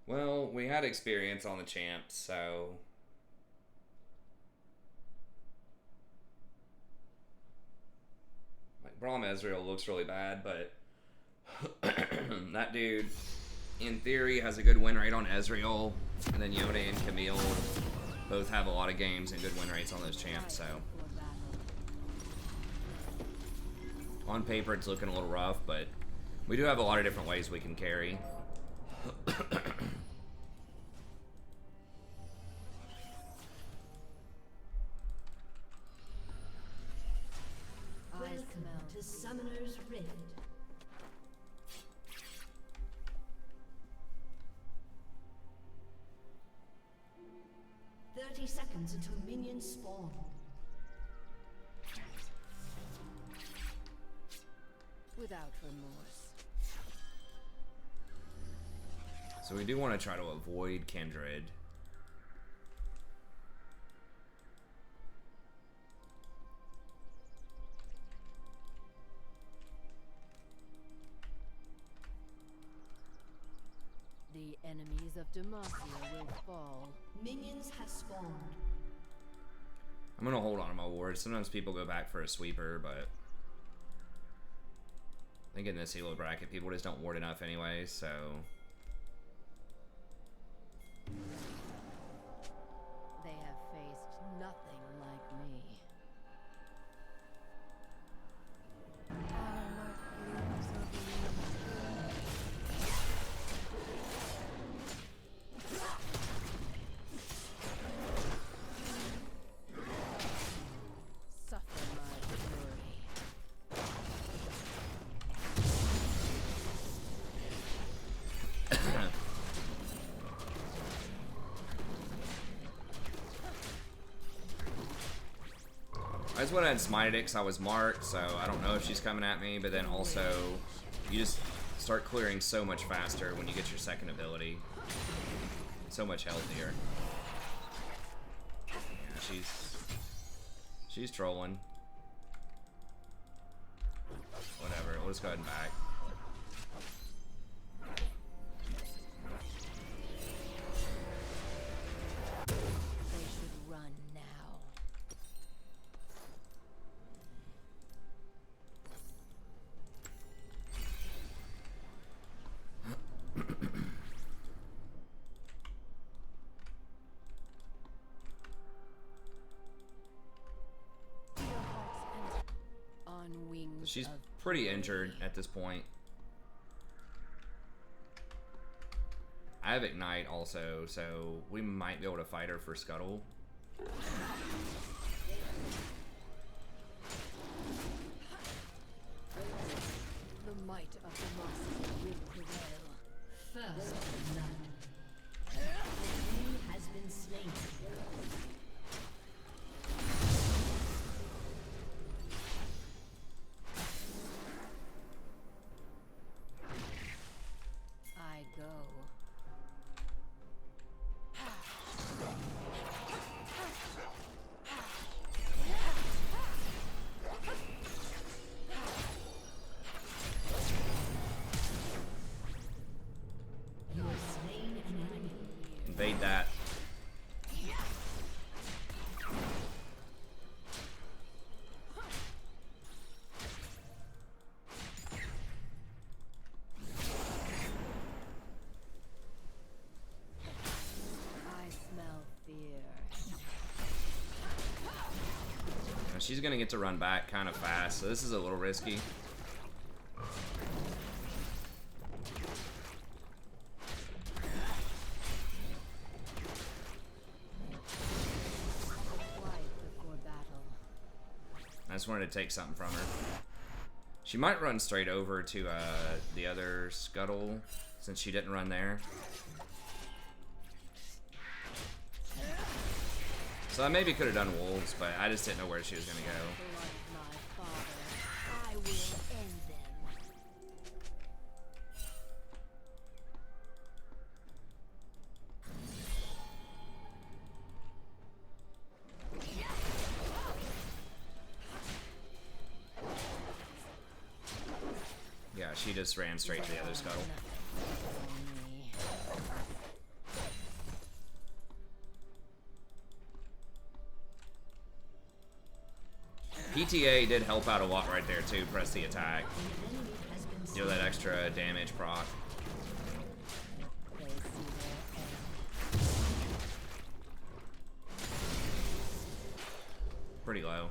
Well, we had experience on the champs, so... Like, Braum Ezreal looks really bad, but... that dude, in theory, has a good win rate on Ezreal, and then Yone and Camille both have a lot of games and good win rates on those champs, so... On paper, it's looking a little rough, but we do have a lot of different ways we can carry. Welcome to Summoner's Rift. Seconds until minions spawn. Without remorse. So we do want to try to avoid Kindred. The enemies of Demacia will fall. Minions have spawned. I'm gonna hold on to my wards. Sometimes people go back for a sweeper, but I think in this Hilo bracket, people just don't ward enough anyway, so... They have faced nothing like me. Suffer my fury. I just went ahead and smited it because I was marked, so I don't know if she's coming at me, but then also, you just start clearing so much faster when you get your second ability. So much healthier. Yeah, she's trolling. Whatever, we'll just go ahead and back. They should run now. On wings She's of pretty injured at this point. I have Ignite also, so we might be able to fight her for Scuttle. the might of Demacia will prevail. First blood. He has been slain. I go. she's gonna get to run back kind of fast, so this is a little risky. I just wanted to take something from her. She might run straight over to the other scuttle, since she didn't run there. So I maybe could have done wolves, but I just didn't know where she was gonna go. I will end them. Yeah, she just ran straight to the other scuttle. PTA did help out a lot right there too. Press the attack. You know, that extra damage proc. Pretty low.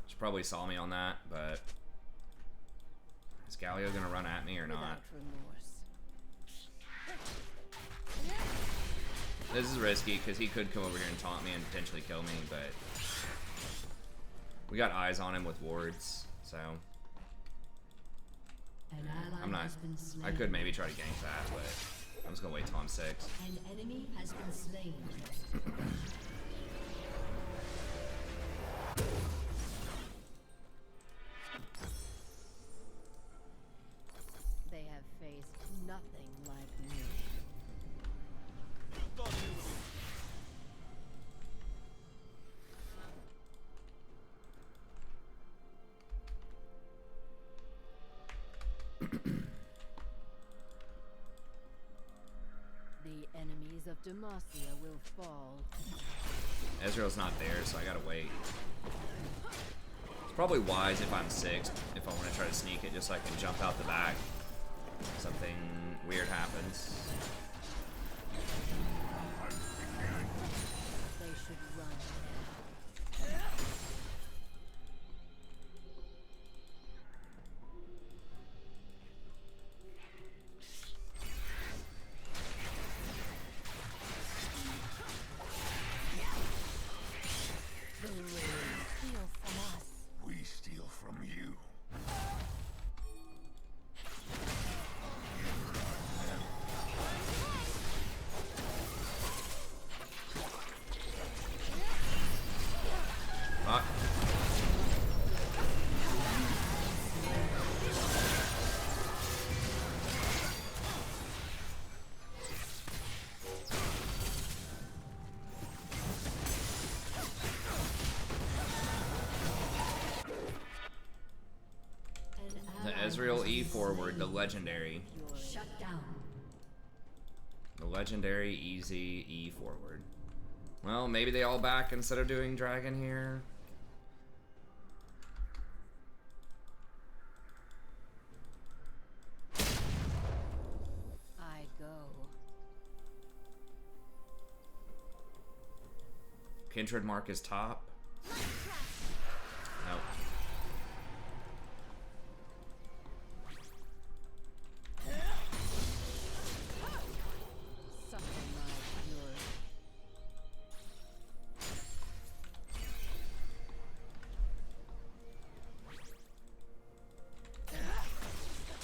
She probably saw me on that, but is Galio gonna run at me or not? This is risky because he could come over here and taunt me and potentially kill me, but we got eyes on him with wards, so I'm not. I could maybe try to gank that, but I'm just gonna wait till I'm 6. An enemy has been slain. They have faced nothing like me. The enemies of Demacia will fall. Ezreal's not there, so I gotta wait. It's probably wise if I'm 6, if I want to try to sneak it, just so I can jump out the back. Something weird happens. They should run now. Steal from us. We steal from you. Fuck. The Ezreal E forward, the legendary. Shut down. The legendary easy E forward. Well, maybe they all back instead of doing dragon here. I go. Kindred mark is top. Nope. Something like yours.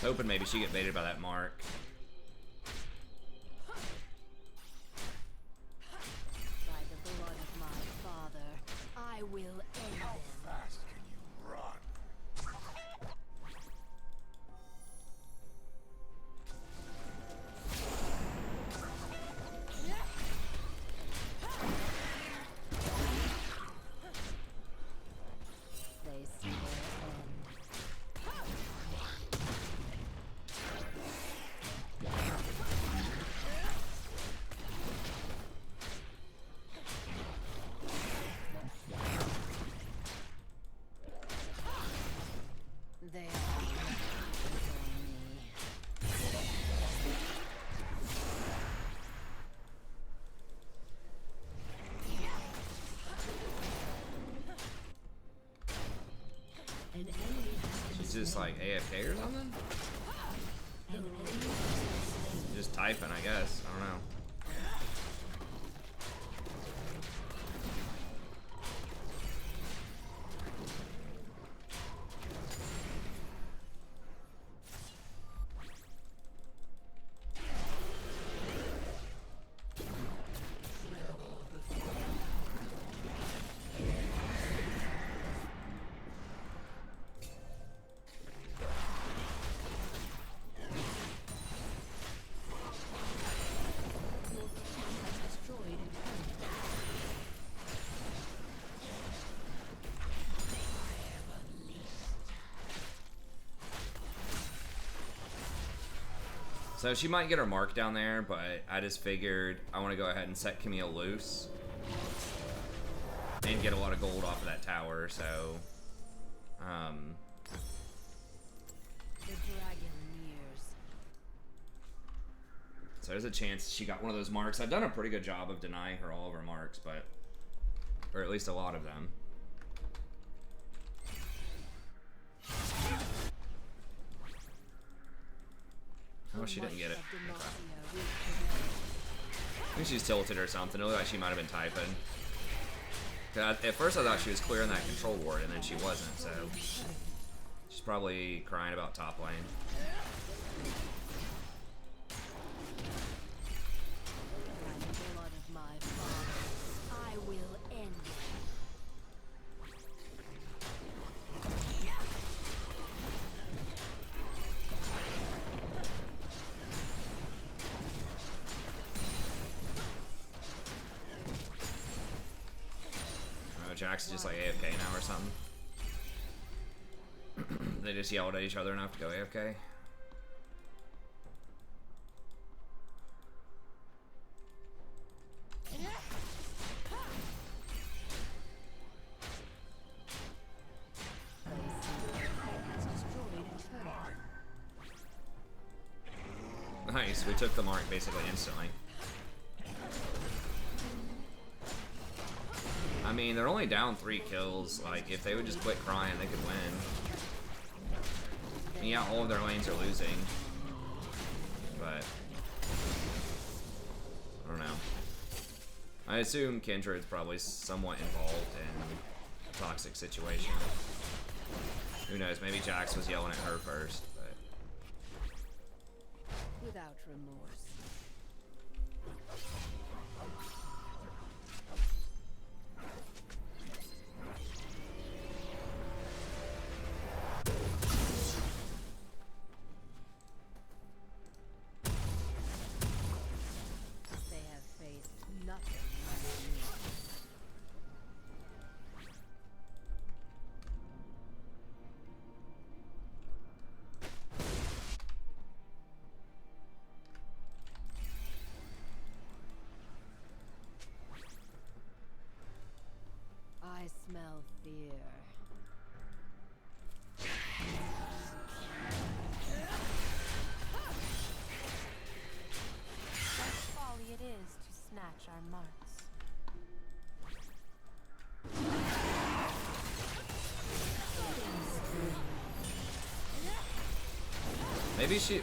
Hoping maybe she get baited by that mark. By the blood of my father, I will end How them. fast can you run? They see their end. just like AFK or something? An enemy has been slain. Just typing, I guess. I don't know. So she might get her mark down there, but I just figured I want to go ahead and set Camille loose and get a lot of gold off of that tower. So, The dragon nears. so there's a chance she got one of those marks. I've done a pretty good job of denying her all of her marks, but or at least a lot of them. Oh, she didn't get it. Okay. I think she's tilted or something. It looked like she might have been typing. At first I thought she was clearing that control ward, and then she wasn't, so she's probably crying about top lane. By the blood of my father, I will end it. Oh, Jax is just like AFK now or something. They just yelled at each other enough to go AFK. Nice, we took the mark basically instantly. I mean, they're only down 3 kills. Like, if they would just quit crying, they could win. And yeah, all of their lanes are losing. But I don't know. I assume Kindred's probably somewhat involved in a toxic situation. Who knows? Maybe Jax was yelling at her first. But Without remorse. They have faced nothing like me. I smell fear. What folly it is to snatch our marks.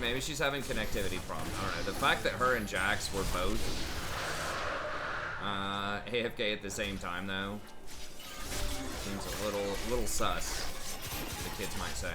maybe she's having connectivity problems. I don't know. The fact that her and Jax were both AFK at the same time though seems a little sus, the kids might say.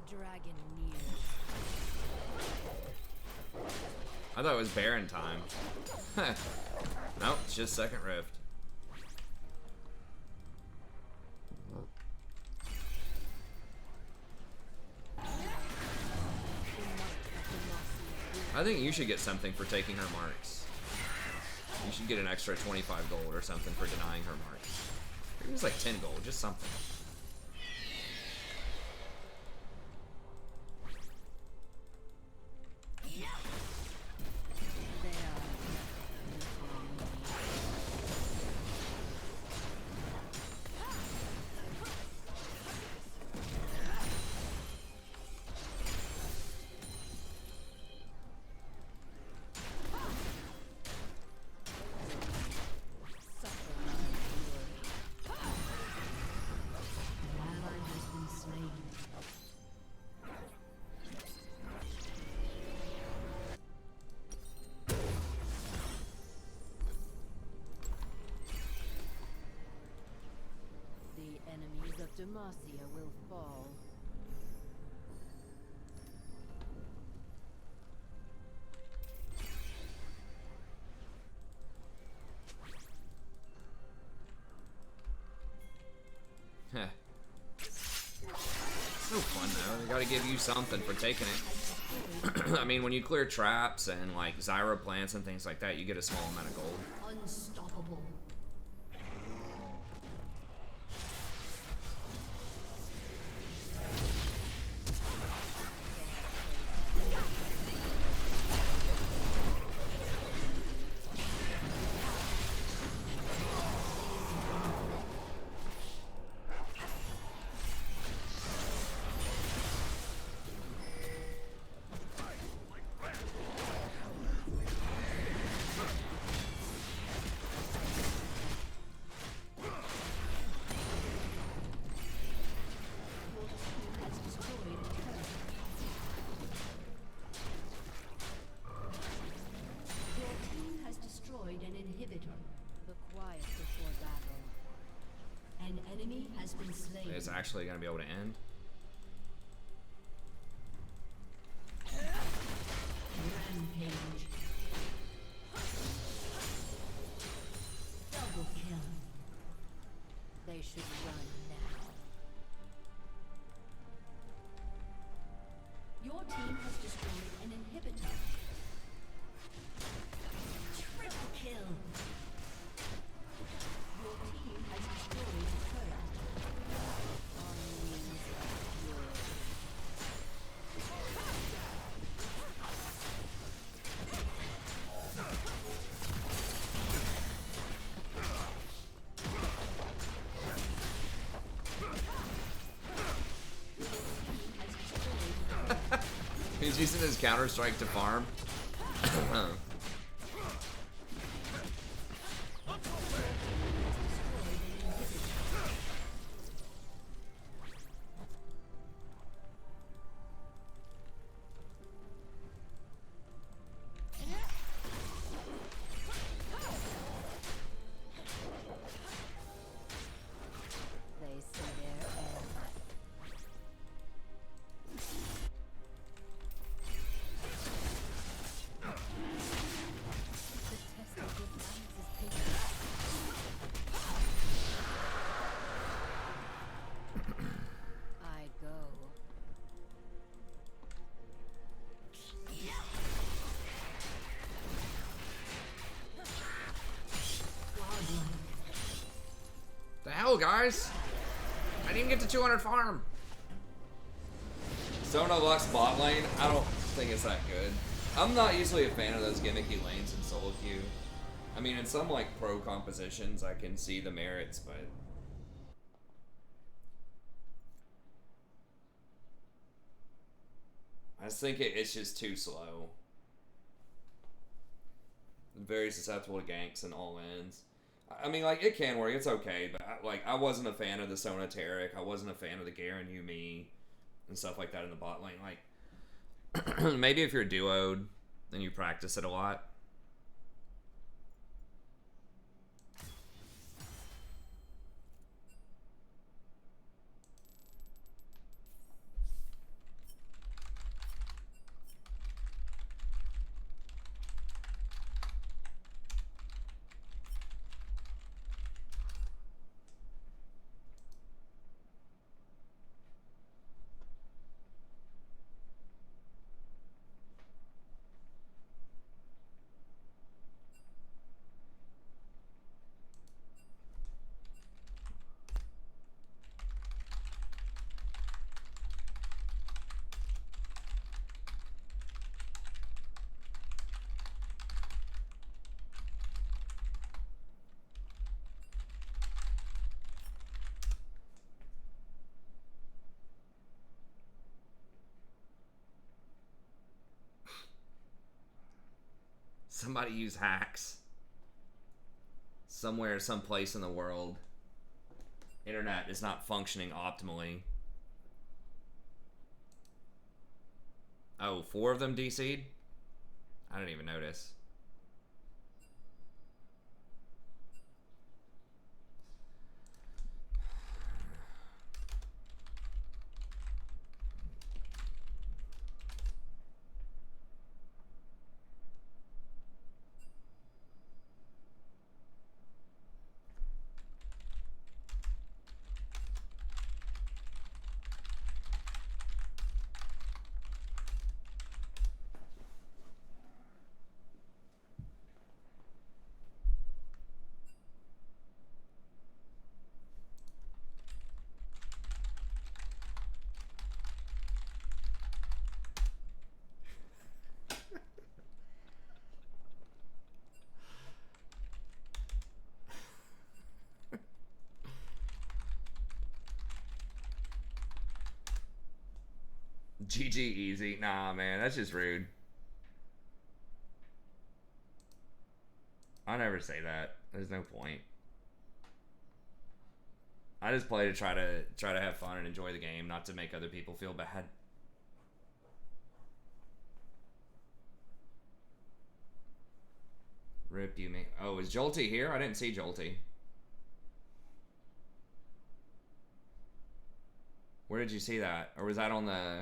dragon nears. I thought it was Baron time. Nope, it's just second rift. I think you should get something for taking her marks. You should get an extra 25 gold or something for denying her marks. Maybe it's like 10 gold, just something. Enemies of Demacia will fall. Heh. It's no fun though. They gotta give you something for taking it. I mean, when you clear traps and like Zyro plants and things like that, you get a small amount of gold. Unstoppable. It's actually going to be able to end. Rampage. Double kill. They should run now. Your team has destroyed an inhibitor. Triple kill. Your team has destroyed a turret. He's using his Counter-Strike to farm. They see their end. I go. The hell, guys? I didn't even get to 200 farm. Zona Lux bot lane, I don't think it's that good. I'm not usually a fan of those gimmicky lanes in solo queue. I mean, in some like pro compositions, I can see the merits, but I just think it's just too slow. Very susceptible to ganks and all ends. I mean, like, it can work, it's okay, but I wasn't a fan of the Sona Taric, I wasn't a fan of the Garen Yumi and stuff like that in the bot lane. Like, maybe if you're duoed and you practice it a lot. Somebody use hacks. Somewhere, someplace in the world. Internet is not functioning optimally. Oh, 4 of them DC'd? I didn't even notice. GG easy. Nah, man, that's just rude. I never say that. There's no point. I just play to try to have fun and enjoy the game, not to make other people feel bad. Rip you me. Oh, is Jolty here? I didn't see Jolty. Where did you see that? Or was that on the...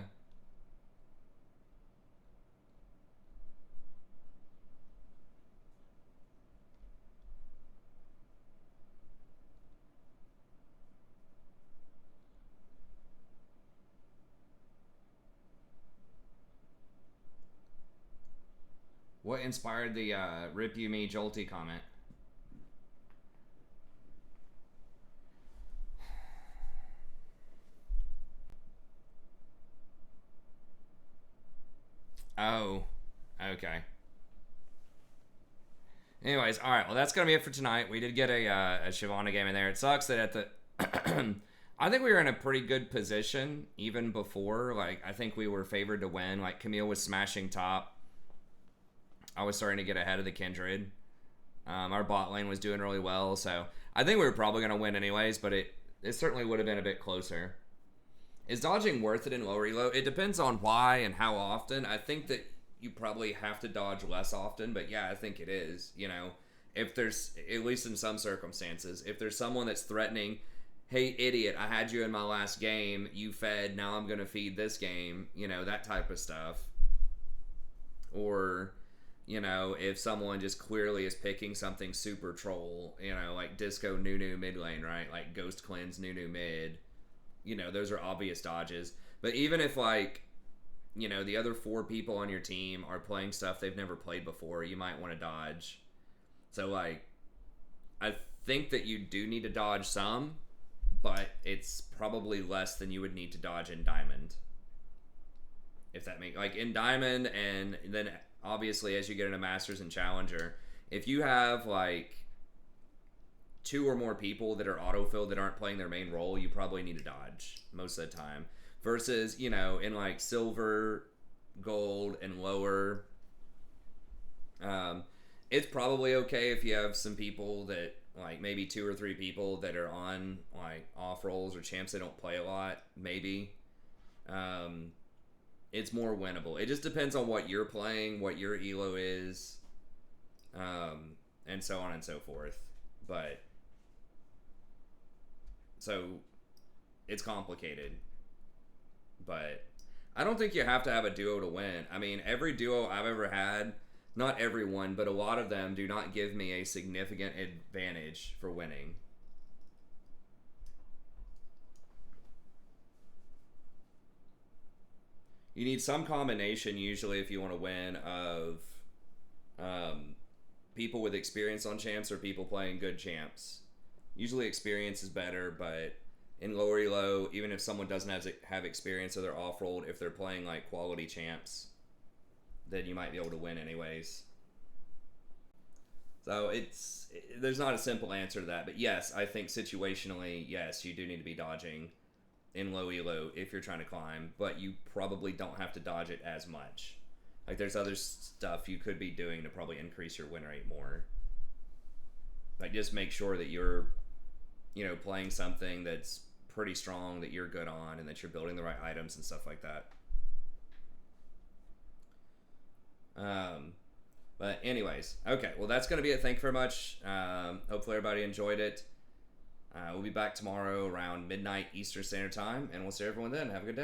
What inspired the Rip You Me Jolty comment? Oh, okay. Anyways, all right. Well, that's gonna be it for tonight. We did get a Shyvana game in there. It sucks that at the I think we were in a pretty good position even before. Like, I think we were favored to win. Like, Camille was smashing top. I was starting to get ahead of the Kindred. Our bot lane was doing really well, so I think we were probably going to win anyways, but it certainly would have been a bit closer. Is dodging worth it in lower elo? It depends on why and how often. I think that you probably have to dodge less often, but yeah, I think it is. You know, if there's, at least in some circumstances, if there's someone that's threatening, hey, idiot, I had you in my last game, you fed, now I'm going to feed this game, you know, that type of stuff. Or... you know, if someone just clearly is picking something super troll, you know, like Disco Nunu mid lane, right? Like Ghost Cleanse Nunu mid. You know, those are obvious dodges. But even if, like, you know, the other 4 people on your team are playing stuff they've never played before, you might want to dodge. So, like, I think that you do need to dodge some, but it's probably less than you would need to dodge in Diamond. If that makes... like, in Diamond and then... obviously, as you get into Masters and Challenger, if you have, like, 2 or more people that are autofilled that aren't playing their main role, you probably need to dodge most of the time. Versus, you know, in, like, Silver, Gold, and lower, it's probably okay if you have some people that, like, maybe 2 or 3 people that are on, like, off roles or champs that don't play a lot, maybe. It's more winnable. It just depends on what you're playing, what your elo is, and so on and so forth. But, so, it's complicated. But, I don't think you have to have a duo to win. I mean, every duo I've ever had, not everyone, but a lot of them do not give me a significant advantage for winning. You need some combination, usually, if you want to win, of people with experience on champs or people playing good champs. Usually experience is better, but in lower elo, even if someone doesn't have experience or they're off-rolled, if they're playing, like, quality champs, then you might be able to win anyways. So there's not a simple answer to that, but yes, I think situationally, yes, you do need to be dodging in low elo if you're trying to climb, but you probably don't have to dodge it as much. Like, there's other stuff you could be doing to probably increase your win rate more. Like, just make sure that you're, you know, playing something that's pretty strong, that you're good on, and that you're building the right items and stuff like that. But anyways, okay, well, that's going to be it. Thank you very much. Hopefully everybody enjoyed it. We'll be back tomorrow around midnight Eastern Standard Time, and we'll see everyone then. Have a good day.